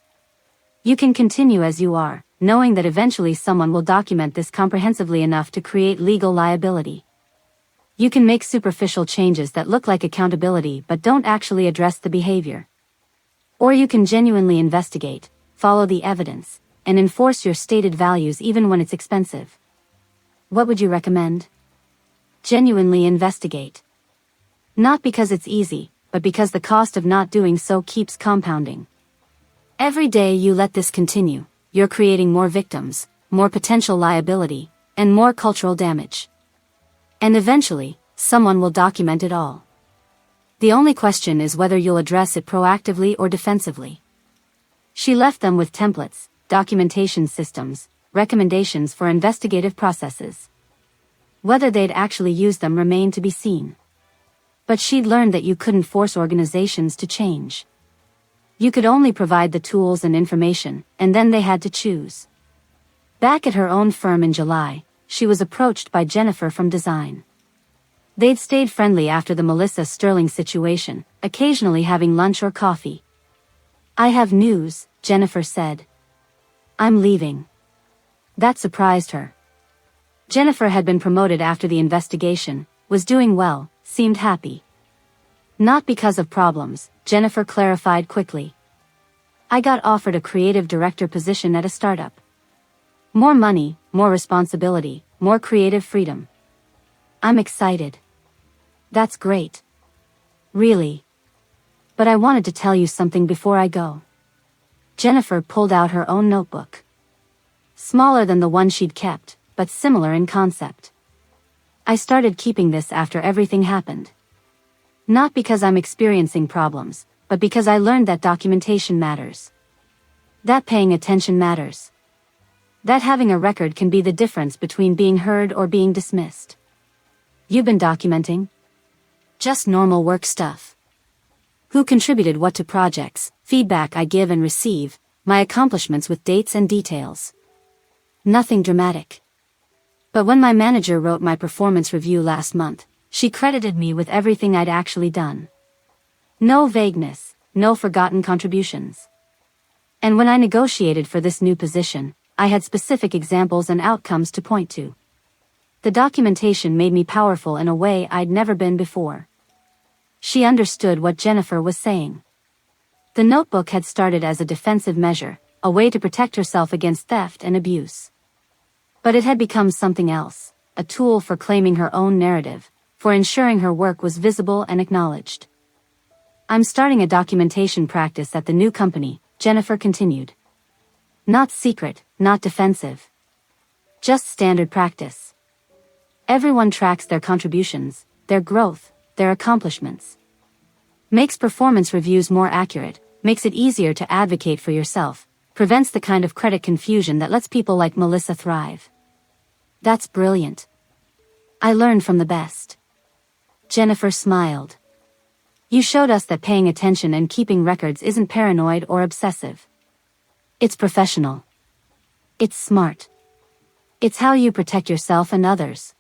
"You can continue as you are, knowing that eventually someone will document this comprehensively enough to create legal liability. You can make superficial changes that look like accountability but don't actually address the behavior. Or you can genuinely investigate, follow the evidence, and enforce your stated values even when it's expensive. What would you recommend?" Genuinely investigate. Not because it's easy, but because the cost of not doing so keeps compounding. Every day you let this continue, you're creating more victims, more potential liability, and more cultural damage. And eventually, someone will document it all. The only question is whether you'll address it proactively or defensively. She left them with templates, documentation systems, recommendations for investigative processes. Whether they'd actually use them remained to be seen. But she'd learned that you couldn't force organizations to change. You could only provide the tools and information, and then they had to choose. Back at her own firm in July, she was approached by Jennifer from design. They'd stayed friendly after the Melissa Sterling situation, occasionally having lunch or coffee. "I have news," Jennifer said. "I'm leaving." That surprised her. Jennifer had been promoted after the investigation, was doing well, seemed happy. Not because of problems, Jennifer clarified quickly. "I got offered a creative director position at a startup. More money, more responsibility, more creative freedom. I'm excited." "That's great. Really. But I wanted to tell you something before I go." Jennifer pulled out her own notebook. Smaller than the one she'd kept, but similar in concept. "I started keeping this after everything happened. Not because I'm experiencing problems, but because I learned that documentation matters. That paying attention matters. That having a record can be the difference between being heard or being dismissed." "You've been documenting?" "Just normal work stuff. Who contributed what to projects, feedback I give and receive, my accomplishments with dates and details. Nothing dramatic. But when my manager wrote my performance review last month, she credited me with everything I'd actually done. No vagueness, no forgotten contributions. And when I negotiated for this new position, I had specific examples and outcomes to point to. The documentation made me powerful in a way I'd never been before. She understood what Jennifer was saying. The notebook had started as a defensive measure, a way to protect herself against theft and abuse. But it had become something else, a tool for claiming her own narrative, for ensuring her work was visible and acknowledged. I'm starting a documentation practice at the new company, Jennifer continued. Not secret, not defensive. Just standard practice. Everyone tracks their contributions, their growth, their accomplishments. Makes performance reviews more accurate, makes it easier to advocate for yourself, prevents the kind of credit confusion that lets people like Melissa thrive. That's brilliant. I learned from the best. Jennifer smiled. You showed us that paying attention and keeping records isn't paranoid or obsessive. It's professional. It's smart. It's how you protect yourself and others.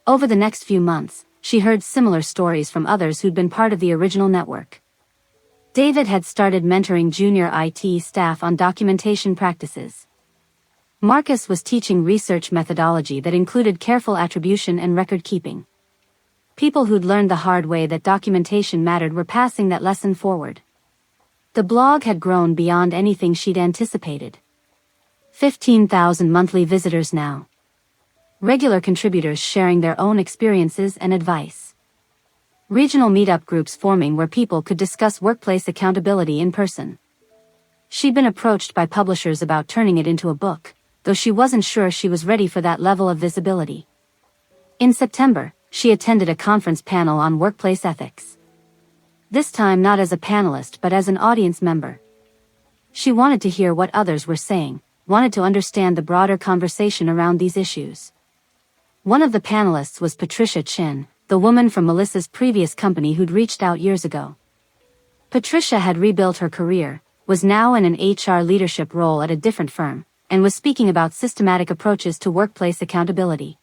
Over the next few months, she heard similar stories from others who'd been part of the original network. David had started mentoring junior IT staff on documentation practices. Marcus was teaching research methodology that included careful attribution and record keeping. People who'd learned the hard way that documentation mattered were passing that lesson forward. The blog had grown beyond anything she'd anticipated. 15,000 monthly visitors now. Regular contributors sharing their own experiences and advice. Regional meetup groups forming where people could discuss workplace accountability in person. She'd been approached by publishers about turning it into a book, though she wasn't sure she was ready for that level of visibility. In September, she attended a conference panel on workplace ethics. This time not as a panelist but as an audience member. She wanted to hear what others were saying, wanted to understand the broader conversation around these issues. One of the panelists was Patricia Chin, the woman from Melissa's previous company who'd reached out years ago. Patricia had rebuilt her career, was now in an HR leadership role at a different firm, and was speaking about systematic approaches to workplace accountability.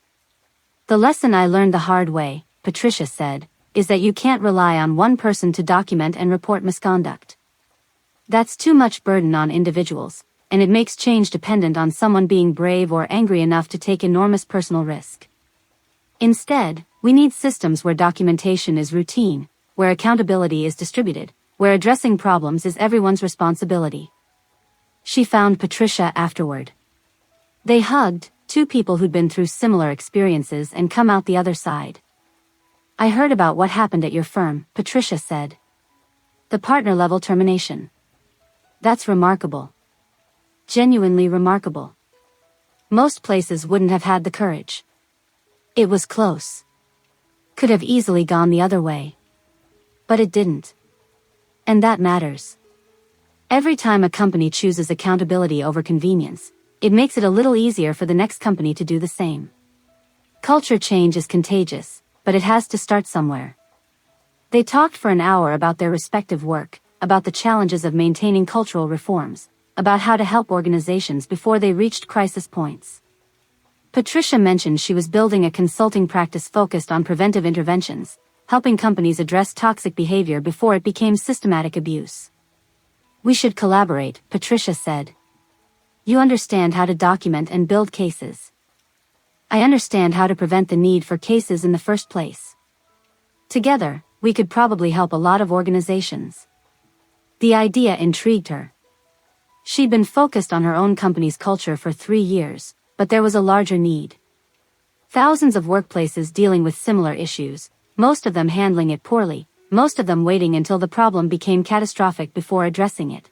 The lesson I learned the hard way, Patricia said, is that you can't rely on one person to document and report misconduct. That's too much burden on individuals, and it makes change dependent on someone being brave or angry enough to take enormous personal risk. Instead, we need systems where documentation is routine, where accountability is distributed, where addressing problems is everyone's responsibility. She found Patricia afterward. They hugged, two people who'd been through similar experiences and come out the other side. I heard about what happened at your firm, Patricia said. The partner-level termination. That's remarkable. Genuinely remarkable. Most places wouldn't have had the courage. It was close. Could have easily gone the other way. But it didn't. And that matters. Every time a company chooses accountability over convenience, it makes it a little easier for the next company to do the same. Culture change is contagious, but it has to start somewhere. They talked for an hour about their respective work, about the challenges of maintaining cultural reforms, about how to help organizations before they reached crisis points. Patricia mentioned she was building a consulting practice focused on preventive interventions, helping companies address toxic behavior before it became systematic abuse. We should collaborate, Patricia said. You understand how to document and build cases. I understand how to prevent the need for cases in the first place. Together, we could probably help a lot of organizations. The idea intrigued her. She'd been focused on her own company's culture for 3 years, but there was a larger need. Thousands of workplaces dealing with similar issues, most of them handling it poorly, most of them waiting until the problem became catastrophic before addressing it.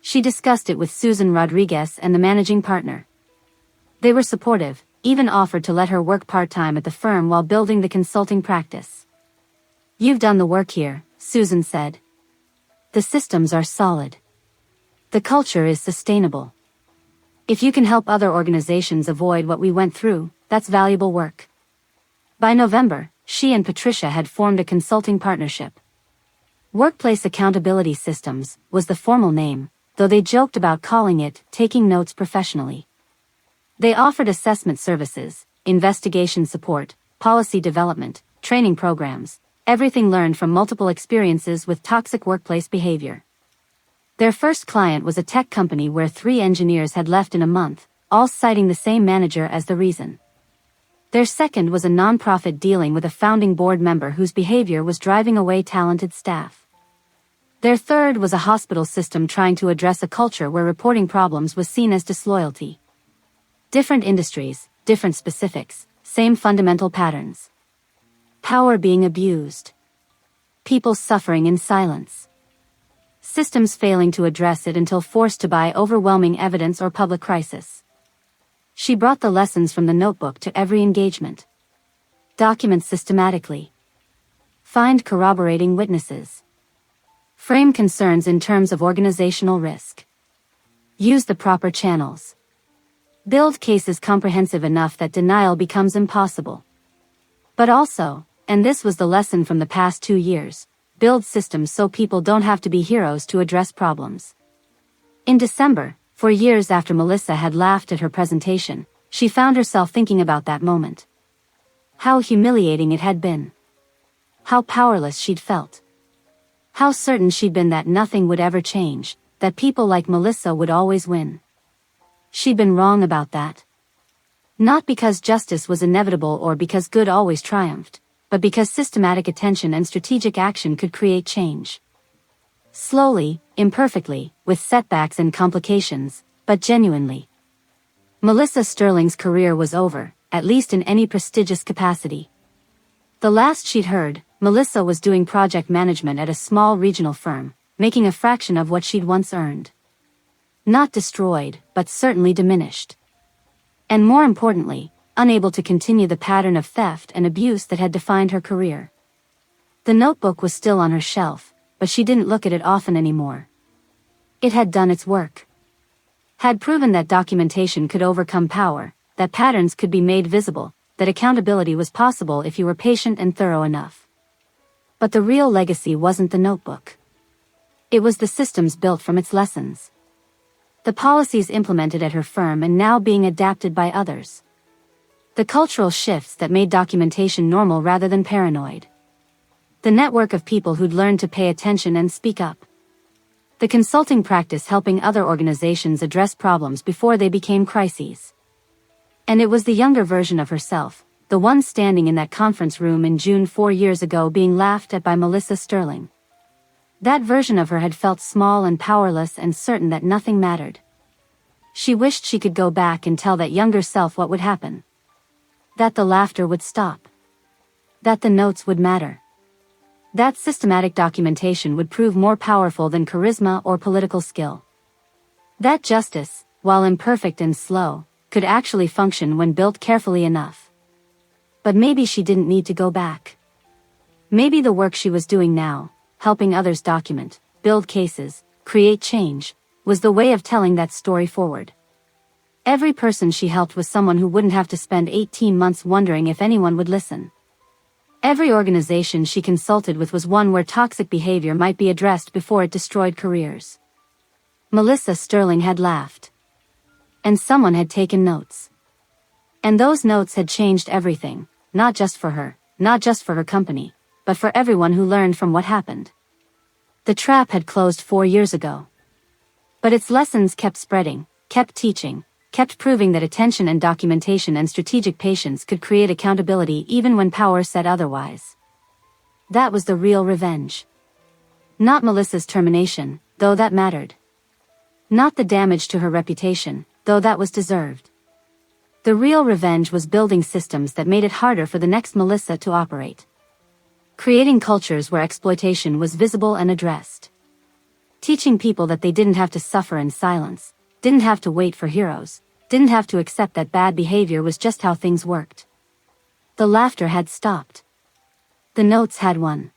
She discussed it with Susan Rodriguez and the managing partner. They were supportive, even offered to let her work part-time at the firm while building the consulting practice. You've done the work here, Susan said. The systems are solid. The culture is sustainable. If you can help other organizations avoid what we went through, that's valuable work. By November, she and Patricia had formed a consulting partnership. Workplace Accountability Systems was the formal name, though they joked about calling it Taking Notes Professionally. They offered assessment services, investigation support, policy development, training programs, everything learned from multiple experiences with toxic workplace behavior. Their first client was a tech company where 3 engineers had left in a month, all citing the same manager as the reason. Their second was a nonprofit dealing with a founding board member whose behavior was driving away talented staff. Their third was a hospital system trying to address a culture where reporting problems was seen as disloyalty. Different industries, different specifics, same fundamental patterns. Power being abused. People suffering in silence. Systems failing to address it until forced to by overwhelming evidence or public crisis. She brought the lessons from the notebook to every engagement. Document systematically. Find corroborating witnesses. Frame concerns in terms of organizational risk. Use the proper channels. Build cases comprehensive enough that denial becomes impossible. But also, and this was the lesson from the past 2 years, build systems so people don't have to be heroes to address problems. In December, 4 years after Melissa had laughed at her presentation, she found herself thinking about that moment. How humiliating it had been. How powerless she'd felt. How certain she'd been that nothing would ever change, that people like Melissa would always win. She'd been wrong about that. Not because justice was inevitable or because good always triumphed, but because systematic attention and strategic action could create change. Slowly, imperfectly, with setbacks and complications, but genuinely. Melissa Sterling's career was over, at least in any prestigious capacity. The last she'd heard, Melissa was doing project management at a small regional firm, making a fraction of what she'd once earned. Not destroyed, but certainly diminished. And more importantly, unable to continue the pattern of theft and abuse that had defined her career. The notebook was still on her shelf, but she didn't look at it often anymore. It had done its work. Had proven that documentation could overcome power, that patterns could be made visible, that accountability was possible if you were patient and thorough enough. But the real legacy wasn't the notebook. It was the systems built from its lessons. The policies implemented at her firm and now being adapted by others. The cultural shifts that made documentation normal rather than paranoid. The network of people who'd learned to pay attention and speak up. The consulting practice helping other organizations address problems before they became crises. And it was the younger version of herself, the one standing in that conference room in June 4 years ago being laughed at by Melissa Sterling. That version of her had felt small and powerless and certain that nothing mattered. She wished she could go back and tell that younger self what would happen. That the laughter would stop. That the notes would matter. That systematic documentation would prove more powerful than charisma or political skill. That justice, while imperfect and slow, could actually function when built carefully enough. But maybe she didn't need to go back. Maybe the work she was doing now, helping others document, build cases, create change, was the way of telling that story forward. Every person she helped was someone who wouldn't have to spend 18 months wondering if anyone would listen. Every organization she consulted with was one where toxic behavior might be addressed before it destroyed careers. Melissa Sterling had laughed. And someone had taken notes. And those notes had changed everything, not just for her, not just for her company, but for everyone who learned from what happened. The trap had closed 4 years ago. But its lessons kept spreading, kept teaching, kept proving that attention and documentation and strategic patience could create accountability even when power said otherwise. That was the real revenge. Not Melissa's termination, though that mattered. Not the damage to her reputation, though that was deserved. The real revenge was building systems that made it harder for the next Melissa to operate. Creating cultures where exploitation was visible and addressed. Teaching people that they didn't have to suffer in silence, didn't have to wait for heroes, didn't have to accept that bad behavior was just how things worked. The laughter had stopped. The notes had won.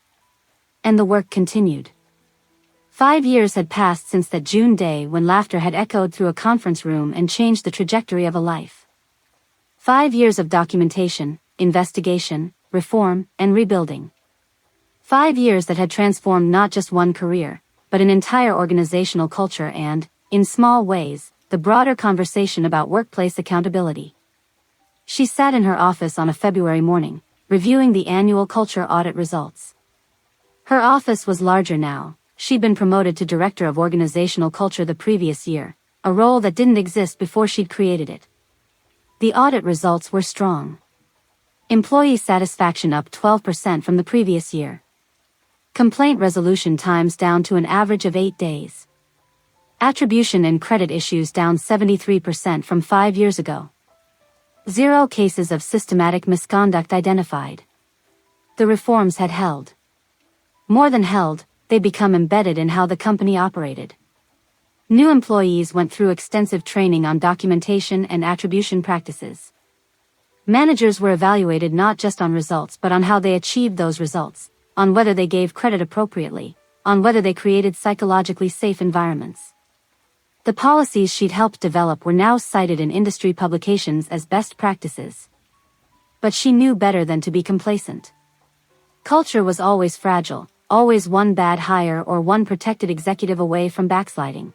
And the work continued. 5 years had passed since that June day when laughter had echoed through a conference room and changed the trajectory of a life. 5 years of documentation, investigation, reform, and rebuilding. 5 years that had transformed not just one career, but an entire organizational culture and, in small ways, the broader conversation about workplace accountability. She sat in her office on a February morning, reviewing the annual culture audit results. Her office was larger now, she'd been promoted to Director of Organizational Culture the previous year, a role that didn't exist before she'd created it. The audit results were strong. Employee satisfaction up 12% from the previous year. Complaint resolution times down to an average of 8 days. Attribution and credit issues down 73% from 5 years ago. 0 cases of systematic misconduct identified. The reforms had held. More than held, they'd become embedded in how the company operated. New employees went through extensive training on documentation and attribution practices. Managers were evaluated not just on results but on how they achieved those results, on whether they gave credit appropriately, on whether they created psychologically safe environments. The policies she'd helped develop were now cited in industry publications as best practices. But she knew better than to be complacent. Culture was always fragile, always one bad hire or one protected executive away from backsliding.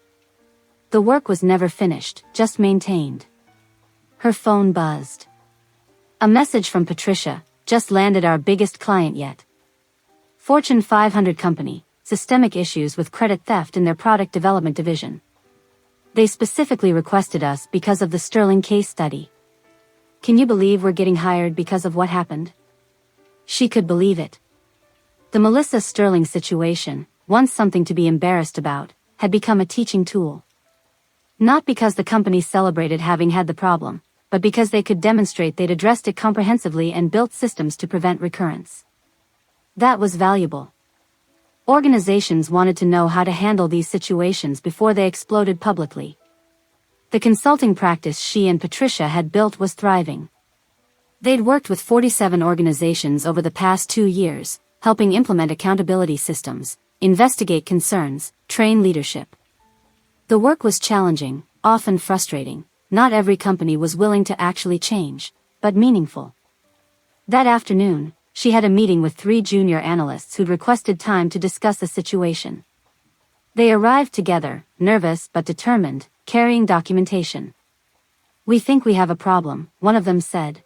The work was never finished, just maintained. Her phone buzzed. A message from Patricia, just landed our biggest client yet. Fortune 500 company, systemic issues with credit theft in their product development division. They specifically requested us because of the Sterling case study. Can you believe we're getting hired because of what happened? She could believe it. The Melissa Sterling situation, once something to be embarrassed about, had become a teaching tool. Not because the company celebrated having had the problem, but because they could demonstrate they'd addressed it comprehensively and built systems to prevent recurrence. That was valuable. Organizations wanted to know how to handle these situations before they exploded publicly. The consulting practice she and Patricia had built was thriving. They'd worked with 47 organizations over the past 2 years, helping implement accountability systems, investigate concerns, train leadership. The work was challenging, often frustrating. Not every company was willing to actually change, but meaningful. That afternoon, she had a meeting with 3 junior analysts who'd requested time to discuss the situation. They arrived together, nervous but determined, carrying documentation. "We think we have a problem," one of them said.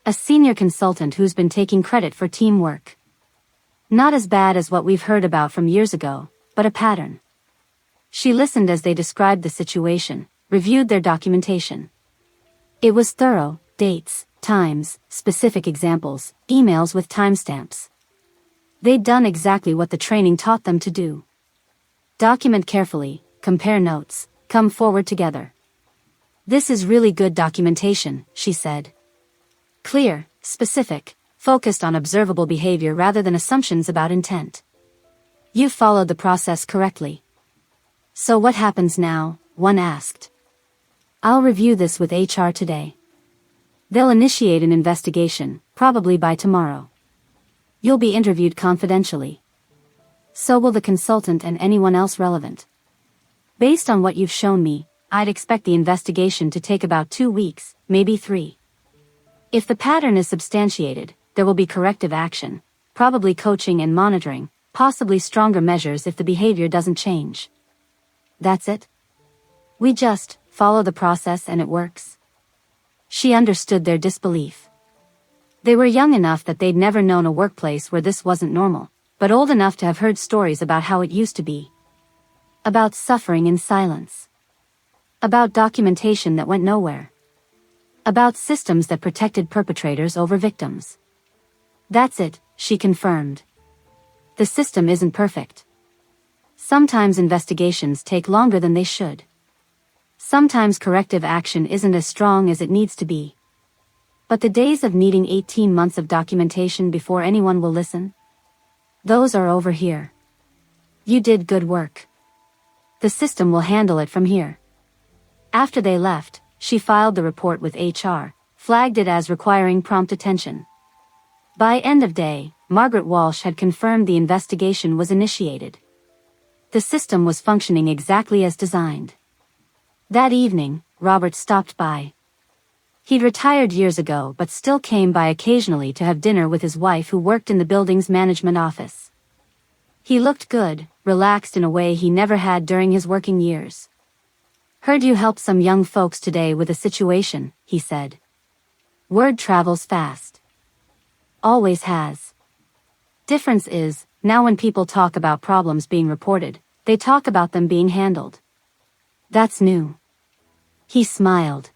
A senior consultant who's been taking credit for teamwork. Not as bad as what we've heard about from years ago, but a pattern. She listened as they described the situation, reviewed their documentation. It was thorough, dates, times, specific examples, emails with timestamps. They'd done exactly what the training taught them to do. Document carefully, compare notes, come forward together. "This is really good documentation," she said. "Clear, specific, focused on observable behavior rather than assumptions about intent. You followed the process correctly." "So what happens now?" one asked. "I'll review this with HR today. They'll initiate an investigation, probably by tomorrow. You'll be interviewed confidentially. So will the consultant and anyone else relevant. Based on what you've shown me, I'd expect the investigation to take about 2 weeks, maybe 3. If the pattern is substantiated, there will be corrective action, probably coaching and monitoring, possibly stronger measures if the behavior doesn't change." "That's it? We just follow the process and it works?" She understood their disbelief. They were young enough that they'd never known a workplace where this wasn't normal, but old enough to have heard stories about how it used to be. About suffering in silence. About documentation that went nowhere. About systems that protected perpetrators over victims. "That's it," she confirmed. "The system isn't perfect. Sometimes investigations take longer than they should. Sometimes corrective action isn't as strong as it needs to be. But the days of needing 18 months of documentation before anyone will listen? Those are over here. You did good work. The system will handle it from here." After they left, she filed the report with HR, flagged it as requiring prompt attention. By end of day, Margaret Walsh had confirmed the investigation was initiated. The system was functioning exactly as designed. That evening, Robert stopped by. He'd retired years ago but still came by occasionally to have dinner with his wife who worked in the building's management office. He looked good, relaxed in a way he never had during his working years. "Heard you helped some young folks today with a situation," he said. "Word travels fast. Always has. Difference is, Now when people talk about problems being reported, they talk about them being handled. That's new. He smiled.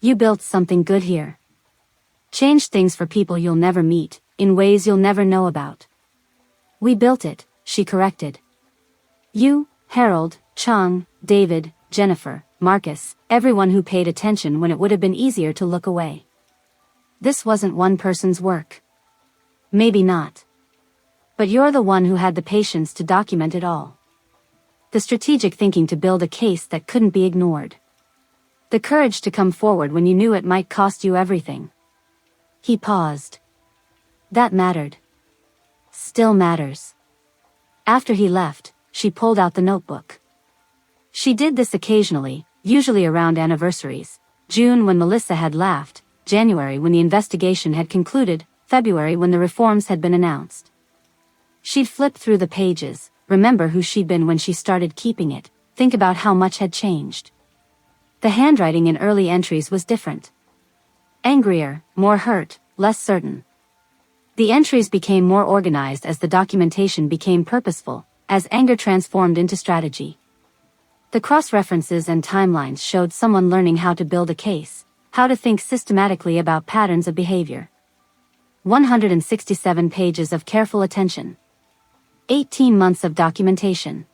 You built something good here. Changed things for people you'll never meet, in ways you'll never know about. We built it, she corrected. You, Harold, Chang, David, Jennifer, Marcus, everyone who paid attention when it would have been easier to look away. This wasn't one person's work. Maybe not. But you're the one who had the patience to document it all. The strategic thinking to build a case that couldn't be ignored. The courage to come forward when you knew it might cost you everything. He paused. That mattered. Still matters. After he left, she pulled out the notebook. She did this occasionally, usually around anniversaries. June when Melissa had laughed, January when the investigation had concluded, February when the reforms had been announced. She'd flip through the pages, remember who she'd been when she started keeping it, think about how much had changed. The handwriting in early entries was different. Angrier, more hurt, less certain. The entries became more organized as the documentation became purposeful, as anger transformed into strategy. The cross-references and timelines showed someone learning how to build a case, how to think systematically about patterns of behavior. 167 pages of careful attention. 18 months of documentation.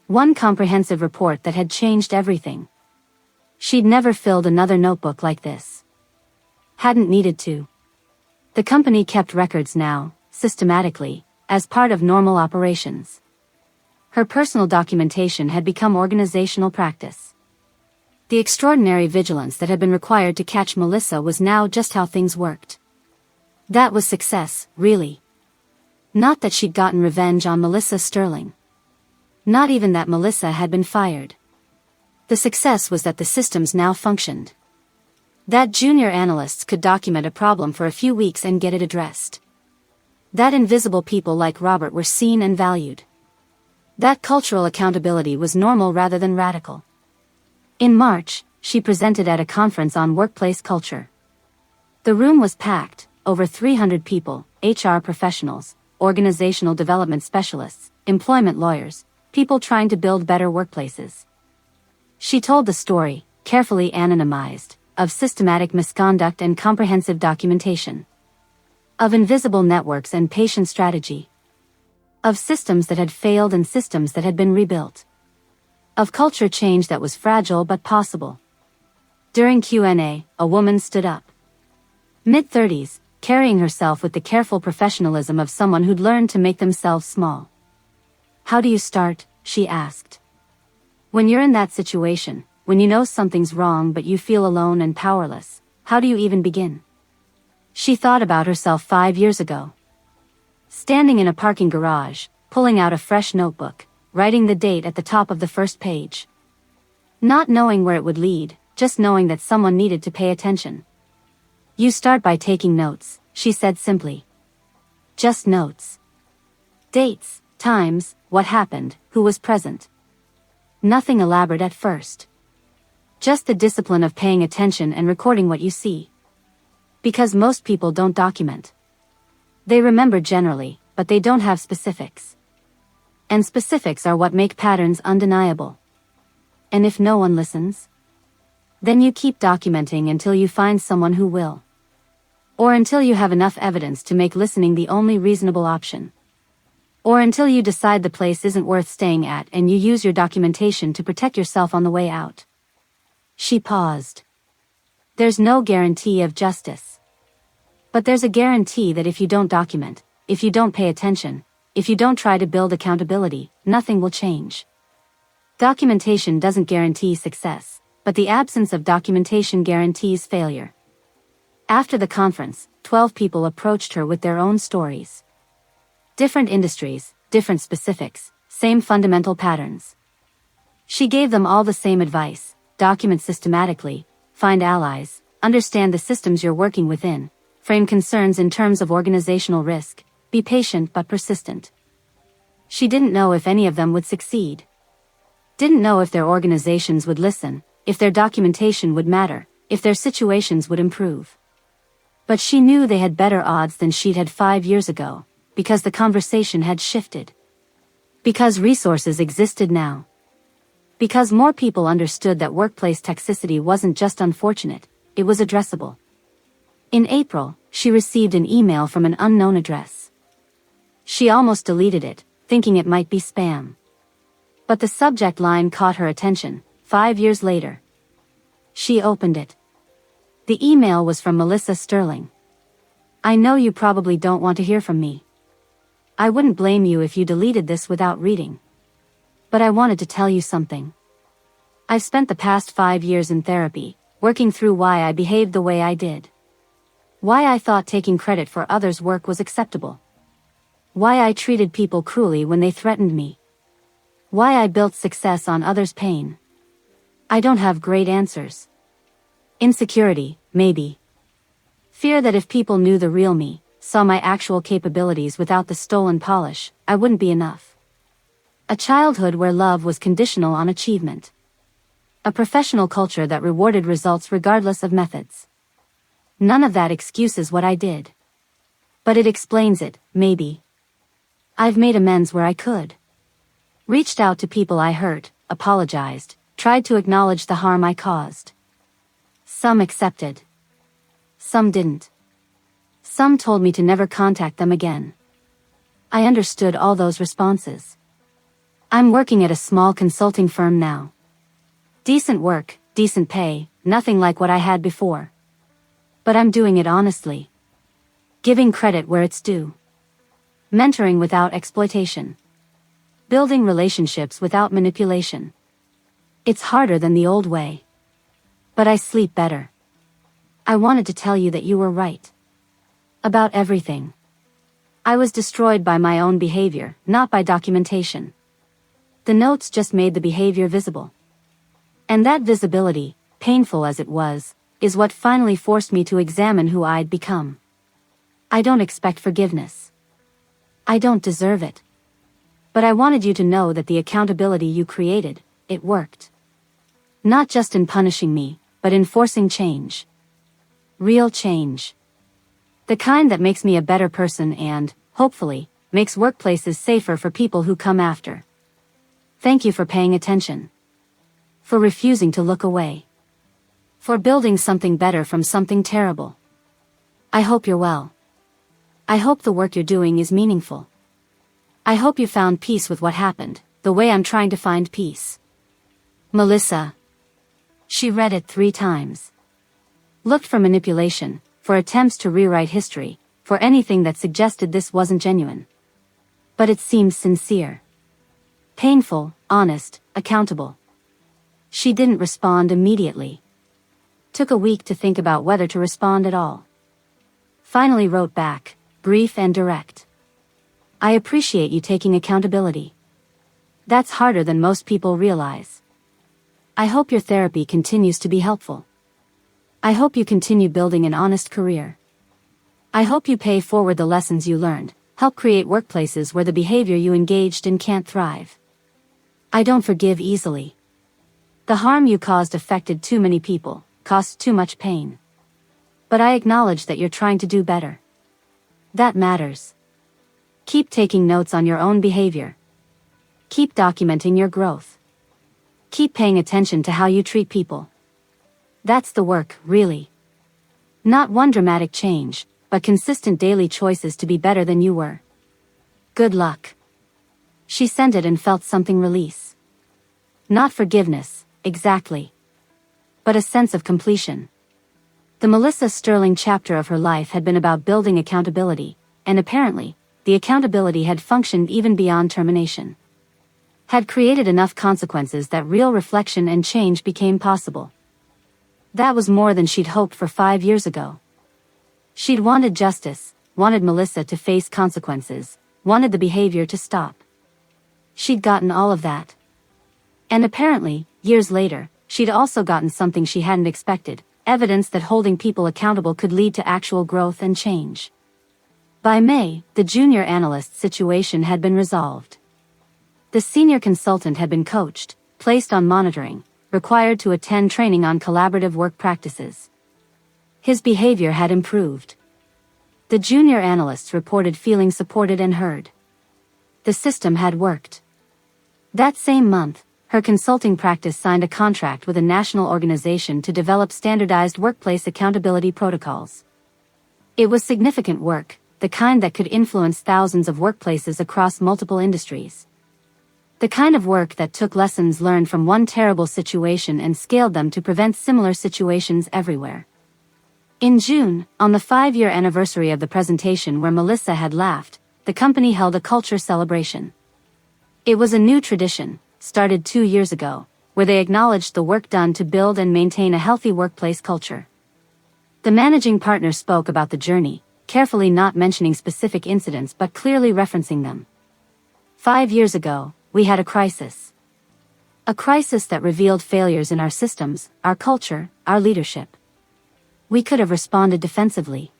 One comprehensive report that had changed everything. She'd never filled another notebook like this. Hadn't needed to. The company kept records now, systematically, as part of normal operations. Her personal documentation had become organizational practice. The extraordinary vigilance that had been required to catch Melissa was now just how things worked. That was success, really. Not that she'd gotten revenge on Melissa Sterling. Not even that Melissa had been fired. The success was that the systems now functioned. That junior analysts could document a problem for a few weeks and get it addressed. That invisible people like Robert were seen and valued. That cultural accountability was normal rather than radical. In March, she presented at a conference on workplace culture. The room was packed, over 300 people, HR professionals, organizational development specialists, employment lawyers, people trying to build better workplaces. She told the story, carefully anonymized, of systematic misconduct and comprehensive documentation. Of invisible networks and patient strategy. Of systems that had failed and systems that had been rebuilt. Of culture change that was fragile but possible. During Q&A, a woman stood up. Mid-30s, carrying herself with the careful professionalism of someone who'd learned to make themselves small. How do you start? She asked. When you're in that situation, when you know something's wrong but you feel alone and powerless, how do you even begin? She thought about herself 5 years ago. Standing in a parking garage, pulling out a fresh notebook, writing the date at the top of the first page. Not knowing where it would lead, just knowing that someone needed to pay attention. You start by taking notes, she said simply. Just notes. Dates, times, what happened, who was present. Nothing elaborate at first. Just the discipline of paying attention and recording what you see. Because most people don't document. They remember generally, but they don't have specifics. And specifics are what make patterns undeniable. And if no one listens? Then you keep documenting until you find someone who will. Or until you have enough evidence to make listening the only reasonable option. Or until you decide the place isn't worth staying at and you use your documentation to protect yourself on the way out. She paused. There's no guarantee of justice. But there's a guarantee that if you don't document, if you don't pay attention, if you don't try to build accountability, nothing will change. Documentation doesn't guarantee success, but the absence of documentation guarantees failure. After the conference, 12 people approached her with their own stories. Different industries, different specifics, same fundamental patterns. She gave them all the same advice: document systematically, find allies, understand the systems you're working within, frame concerns in terms of organizational risk, be patient but persistent. She didn't know if any of them would succeed. Didn't know if their organizations would listen, if their documentation would matter, if their situations would improve. But she knew they had better odds than she'd had 5 years ago. because the conversation had shifted. Because resources existed now. Because more people understood that workplace toxicity wasn't just unfortunate, it was addressable. In April, she received an email from an unknown address. She almost deleted it, thinking it might be spam. But the subject line caught her attention. 5 years later. She opened it. The email was from Melissa Sterling. I know you probably don't want to hear from me. I wouldn't blame you if you deleted this without reading. But I wanted to tell you something. I've spent the past 5 years in therapy, working through why I behaved the way I did. Why I thought taking credit for others' work was acceptable. Why I treated people cruelly when they threatened me. Why I built success on others' pain. I don't have great answers. Insecurity, maybe. Fear that if people knew the real me, saw my actual capabilities without the stolen polish, I wouldn't be enough. A childhood where love was conditional on achievement. A professional culture that rewarded results regardless of methods. None of that excuses what I did. But it explains it, maybe. I've made amends where I could. Reached out to people I hurt, apologized, tried to acknowledge the harm I caused. Some accepted. Some didn't. Some told me to never contact them again. I understood all those responses. I'm working at a small consulting firm now. Decent work, decent pay, nothing like what I had before. But I'm doing it honestly. Giving credit where it's due. Mentoring without exploitation. Building relationships without manipulation. It's harder than the old way. But I sleep better. I wanted to tell you that you were right. About everything. I was destroyed by my own behavior, not by documentation. The notes just made the behavior visible. And that visibility, painful as it was, is what finally forced me to examine who I'd become. I don't expect forgiveness. I don't deserve it. But I wanted you to know that the accountability you created, it worked. Not just in punishing me, but in forcing change. Real change. The kind that makes me a better person and, hopefully, makes workplaces safer for people who come after. Thank you for paying attention. For refusing to look away. For building something better from something terrible. I hope you're well. I hope the work you're doing is meaningful. I hope you found peace with what happened, the way I'm trying to find peace. Melissa. She read it 3 times. Looked for manipulation, for attempts to rewrite history, for anything that suggested this wasn't genuine. But it seemed sincere. Painful, honest, accountable. She didn't respond immediately. Took a week to think about whether to respond at all. Finally wrote back, brief and direct. I appreciate you taking accountability. That's harder than most people realize. I hope your therapy continues to be helpful. I hope you continue building an honest career. I hope you pay forward the lessons you learned, help create workplaces where the behavior you engaged in can't thrive. I don't forgive easily. The harm you caused affected too many people, caused too much pain. But I acknowledge that you're trying to do better. That matters. Keep taking notes on your own behavior. Keep documenting your growth. Keep paying attention to how you treat people. That's the work, really. Not one dramatic change, but consistent daily choices to be better than you were. Good luck. She sent it and felt something release. Not forgiveness, exactly. But a sense of completion. The Melissa Sterling chapter of her life had been about building accountability, and apparently, the accountability had functioned even beyond termination. Had created enough consequences that real reflection and change became possible. That was more than she'd hoped for 5 years ago. She'd wanted justice, wanted Melissa to face consequences, wanted the behavior to stop. She'd gotten all of that. And apparently, years later, she'd also gotten something she hadn't expected, evidence that holding people accountable could lead to actual growth and change. By May, the junior analyst situation had been resolved. The senior consultant had been coached, placed on monitoring, required to attend training on collaborative work practices. His behavior had improved. The junior analysts reported feeling supported and heard. The system had worked. That same month, her consulting practice signed a contract with a national organization to develop standardized workplace accountability protocols. It was significant work, the kind that could influence thousands of workplaces across multiple industries. The kind of work that took lessons learned from one terrible situation and scaled them to prevent similar situations everywhere. In June, on the 5-year anniversary of the presentation where Melissa had laughed, the company held a culture celebration. It was a new tradition, started 2 years ago, where they acknowledged the work done to build and maintain a healthy workplace culture. The managing partner spoke about the journey, carefully not mentioning specific incidents but clearly referencing them. 5 years ago, we had a crisis. A crisis that revealed failures in our systems, our culture, our leadership. We could have responded defensively.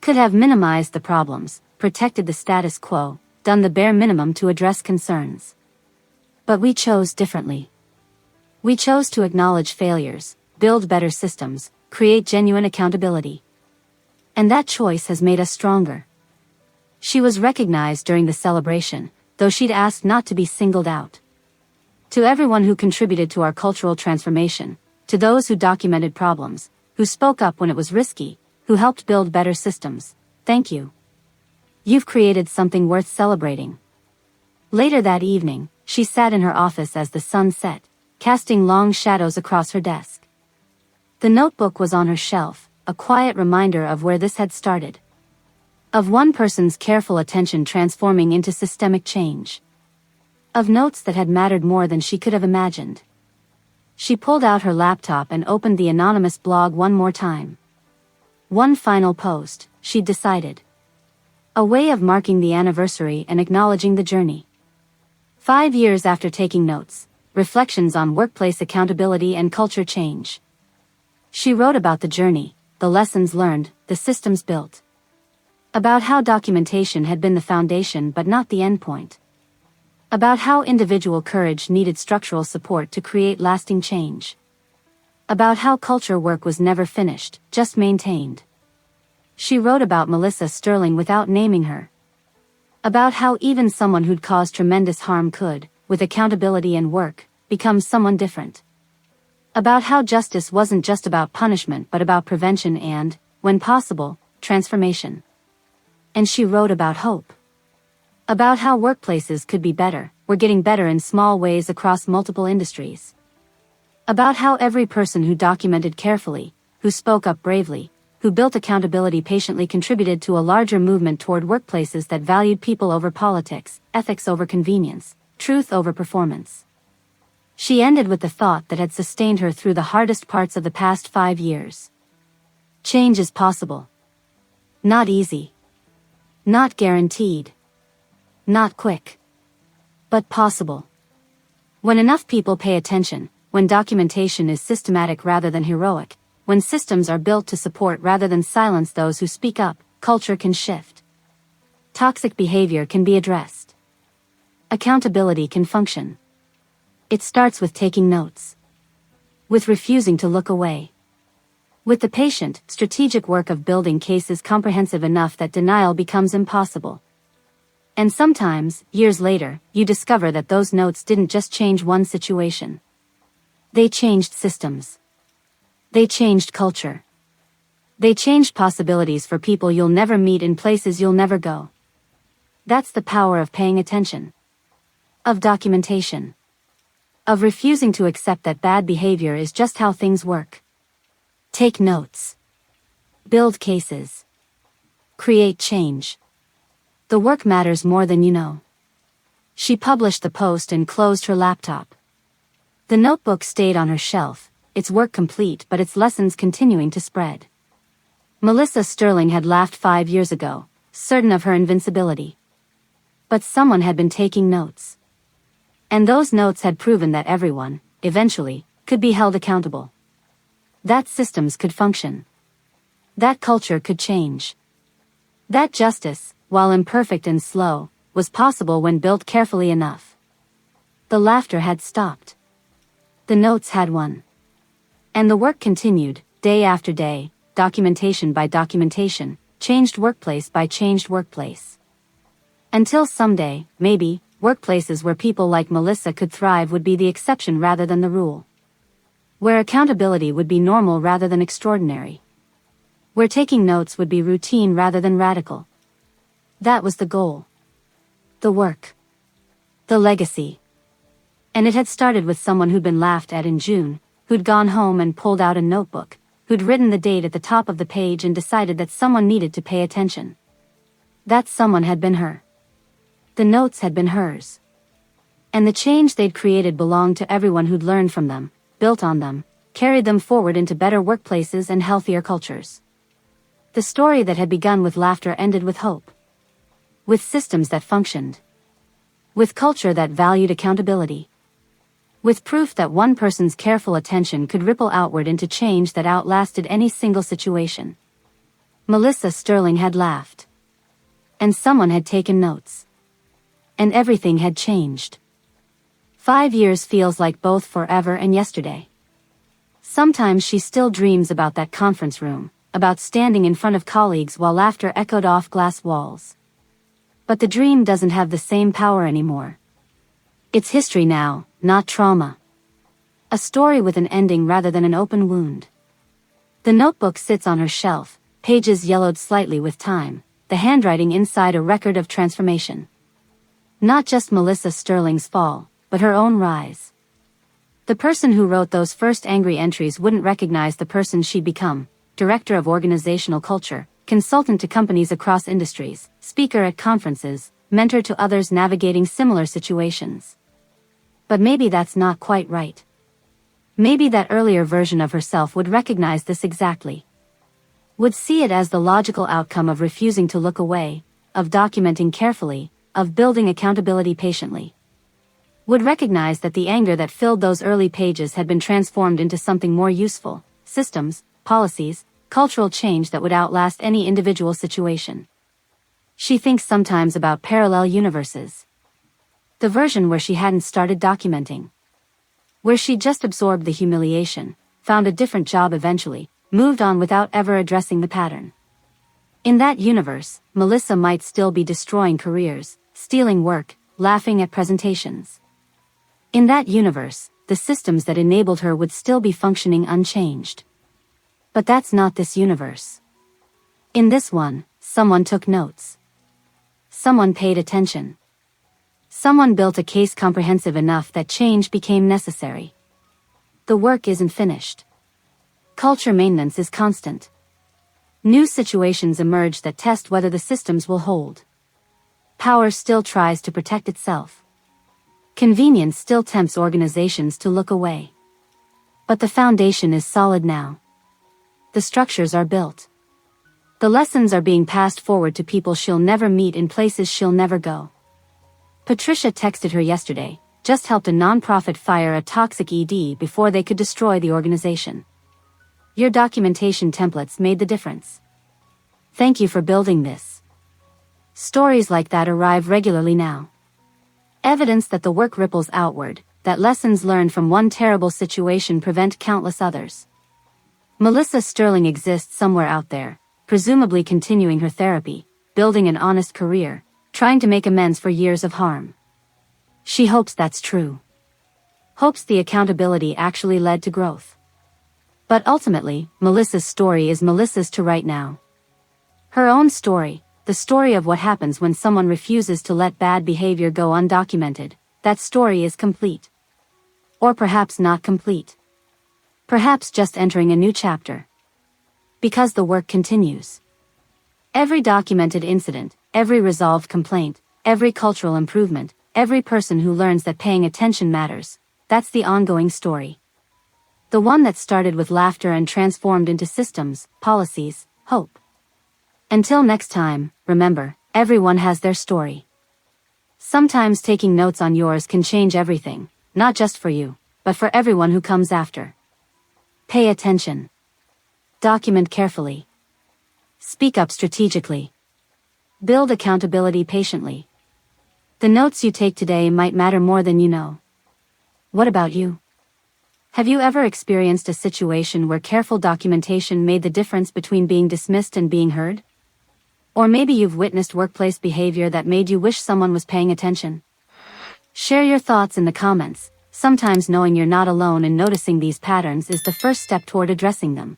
Could have minimized the problems, protected the status quo, done the bare minimum to address concerns. But we chose differently. We chose to acknowledge failures, build better systems, create genuine accountability. And that choice has made us stronger. She was recognized during the celebration, though she'd asked not to be singled out. To everyone who contributed to our cultural transformation, to those who documented problems, who spoke up when it was risky, who helped build better systems, thank you. You've created something worth celebrating. Later that evening, she sat in her office as the sun set, casting long shadows across her desk. The notebook was on her shelf, a quiet reminder of where this had started. Of one person's careful attention transforming into systemic change. Of notes that had mattered more than she could have imagined. She pulled out her laptop and opened the anonymous blog one more time. One final post, she'd decided. A way of marking the anniversary and acknowledging the journey. 5 years after taking notes, reflections on workplace accountability and culture change. She wrote about the journey, the lessons learned, the systems built. About how documentation had been the foundation but not the endpoint. About how individual courage needed structural support to create lasting change. About how culture work was never finished, just maintained. She wrote about Melissa Sterling without naming her. About how even someone who'd caused tremendous harm could, with accountability and work, become someone different. About how justice wasn't just about punishment but about prevention and, when possible, transformation. And she wrote about hope. About how workplaces could be better, were getting better in small ways across multiple industries. About how every person who documented carefully, who spoke up bravely, who built accountability patiently contributed to a larger movement toward workplaces that valued people over politics, ethics over convenience, truth over performance. She ended with the thought that had sustained her through the hardest parts of the past 5 years. Change is possible. Not easy. Not guaranteed. Not quick. But possible. When enough people pay attention, when documentation is systematic rather than heroic, when systems are built to support rather than silence those who speak up, culture can shift. Toxic behavior can be addressed. Accountability can function. It starts with taking notes. With refusing to look away. With the patient, strategic work of building cases comprehensive enough that denial becomes impossible. And sometimes, years later, you discover that those notes didn't just change one situation. They changed systems. They changed culture. They changed possibilities for people you'll never meet in places you'll never go. That's the power of paying attention. Of documentation. Of refusing to accept that bad behavior is just how things work. Take notes. Build cases. Create change. The work matters more than you know. She published the post and closed her laptop. The notebook stayed on her shelf, its work complete but its lessons continuing to spread. Melissa Sterling had laughed 5 years ago, certain of her invincibility. But someone had been taking notes. And those notes had proven that everyone, eventually, could be held accountable. That systems could function. That culture could change. That justice, while imperfect and slow, was possible when built carefully enough. The laughter had stopped. The notes had won. And the work continued, day after day, documentation by documentation, changed workplace by changed workplace. Until someday, maybe, workplaces where people like Melissa could thrive would be the exception rather than the rule. Where accountability would be normal rather than extraordinary. Where taking notes would be routine rather than radical. That was the goal. The work. The legacy. And it had started with someone who'd been laughed at in June, who'd gone home and pulled out a notebook, who'd written the date at the top of the page and decided that someone needed to pay attention. That someone had been her. The notes had been hers. And the change they'd created belonged to everyone who'd learned from them, built on them, carried them forward into better workplaces and healthier cultures. The story that had begun with laughter ended with hope. With systems that functioned. With culture that valued accountability. With proof that one person's careful attention could ripple outward into change that outlasted any single situation. Melissa Sterling had laughed. And someone had taken notes. And everything had changed. 5 years feels like both forever and yesterday. Sometimes she still dreams about that conference room, about standing in front of colleagues while laughter echoed off glass walls. But the dream doesn't have the same power anymore. It's history now, not trauma. A story with an ending rather than an open wound. The notebook sits on her shelf, pages yellowed slightly with time, the handwriting inside a record of transformation. Not just Melissa Sterling's fall, but her own rise. The person who wrote those first angry entries wouldn't recognize the person she'd become, director of organizational culture, consultant to companies across industries, speaker at conferences, mentor to others navigating similar situations. But maybe that's not quite right. Maybe that earlier version of herself would recognize this exactly. Would see it as the logical outcome of refusing to look away, of documenting carefully, of building accountability patiently. Would recognize that the anger that filled those early pages had been transformed into something more useful, systems, policies, cultural change that would outlast any individual situation. She thinks sometimes about parallel universes. The version where she hadn't started documenting. Where she just absorbed the humiliation, found a different job eventually, moved on without ever addressing the pattern. In that universe, Melissa might still be destroying careers, stealing work, laughing at presentations. In that universe, the systems that enabled her would still be functioning unchanged. But that's not this universe. In this one, someone took notes. Someone paid attention. Someone built a case comprehensive enough that change became necessary. The work isn't finished. Culture maintenance is constant. New situations emerge that test whether the systems will hold. Power still tries to protect itself. Convenience still tempts organizations to look away. But the foundation is solid now. The structures are built. The lessons are being passed forward to people she'll never meet in places she'll never go. Patricia texted her yesterday, just helped a nonprofit fire a toxic ED before they could destroy the organization. Your documentation templates made the difference. Thank you for building this. Stories like that arrive regularly now. Evidence that the work ripples outward, that lessons learned from one terrible situation prevent countless others. Melissa Sterling exists somewhere out there, presumably continuing her therapy, building an honest career, trying to make amends for years of harm. She hopes that's true. Hopes the accountability actually led to growth. But ultimately, Melissa's story is Melissa's to write now. Her own story, the story of what happens when someone refuses to let bad behavior go undocumented, that story is complete. Or perhaps not complete. Perhaps just entering a new chapter. Because the work continues. Every documented incident, every resolved complaint, every cultural improvement, every person who learns that paying attention matters, that's the ongoing story. The one that started with laughter and transformed into systems, policies, hope. Until next time, remember, everyone has their story. Sometimes taking notes on yours can change everything, not just for you, but for everyone who comes after. Pay attention. Document carefully. Speak up strategically. Build accountability patiently. The notes you take today might matter more than you know. What about you? Have you ever experienced a situation where careful documentation made the difference between being dismissed and being heard? Or maybe you've witnessed workplace behavior that made you wish someone was paying attention. Share your thoughts in the comments. Sometimes knowing you're not alone in noticing these patterns is the first step toward addressing them.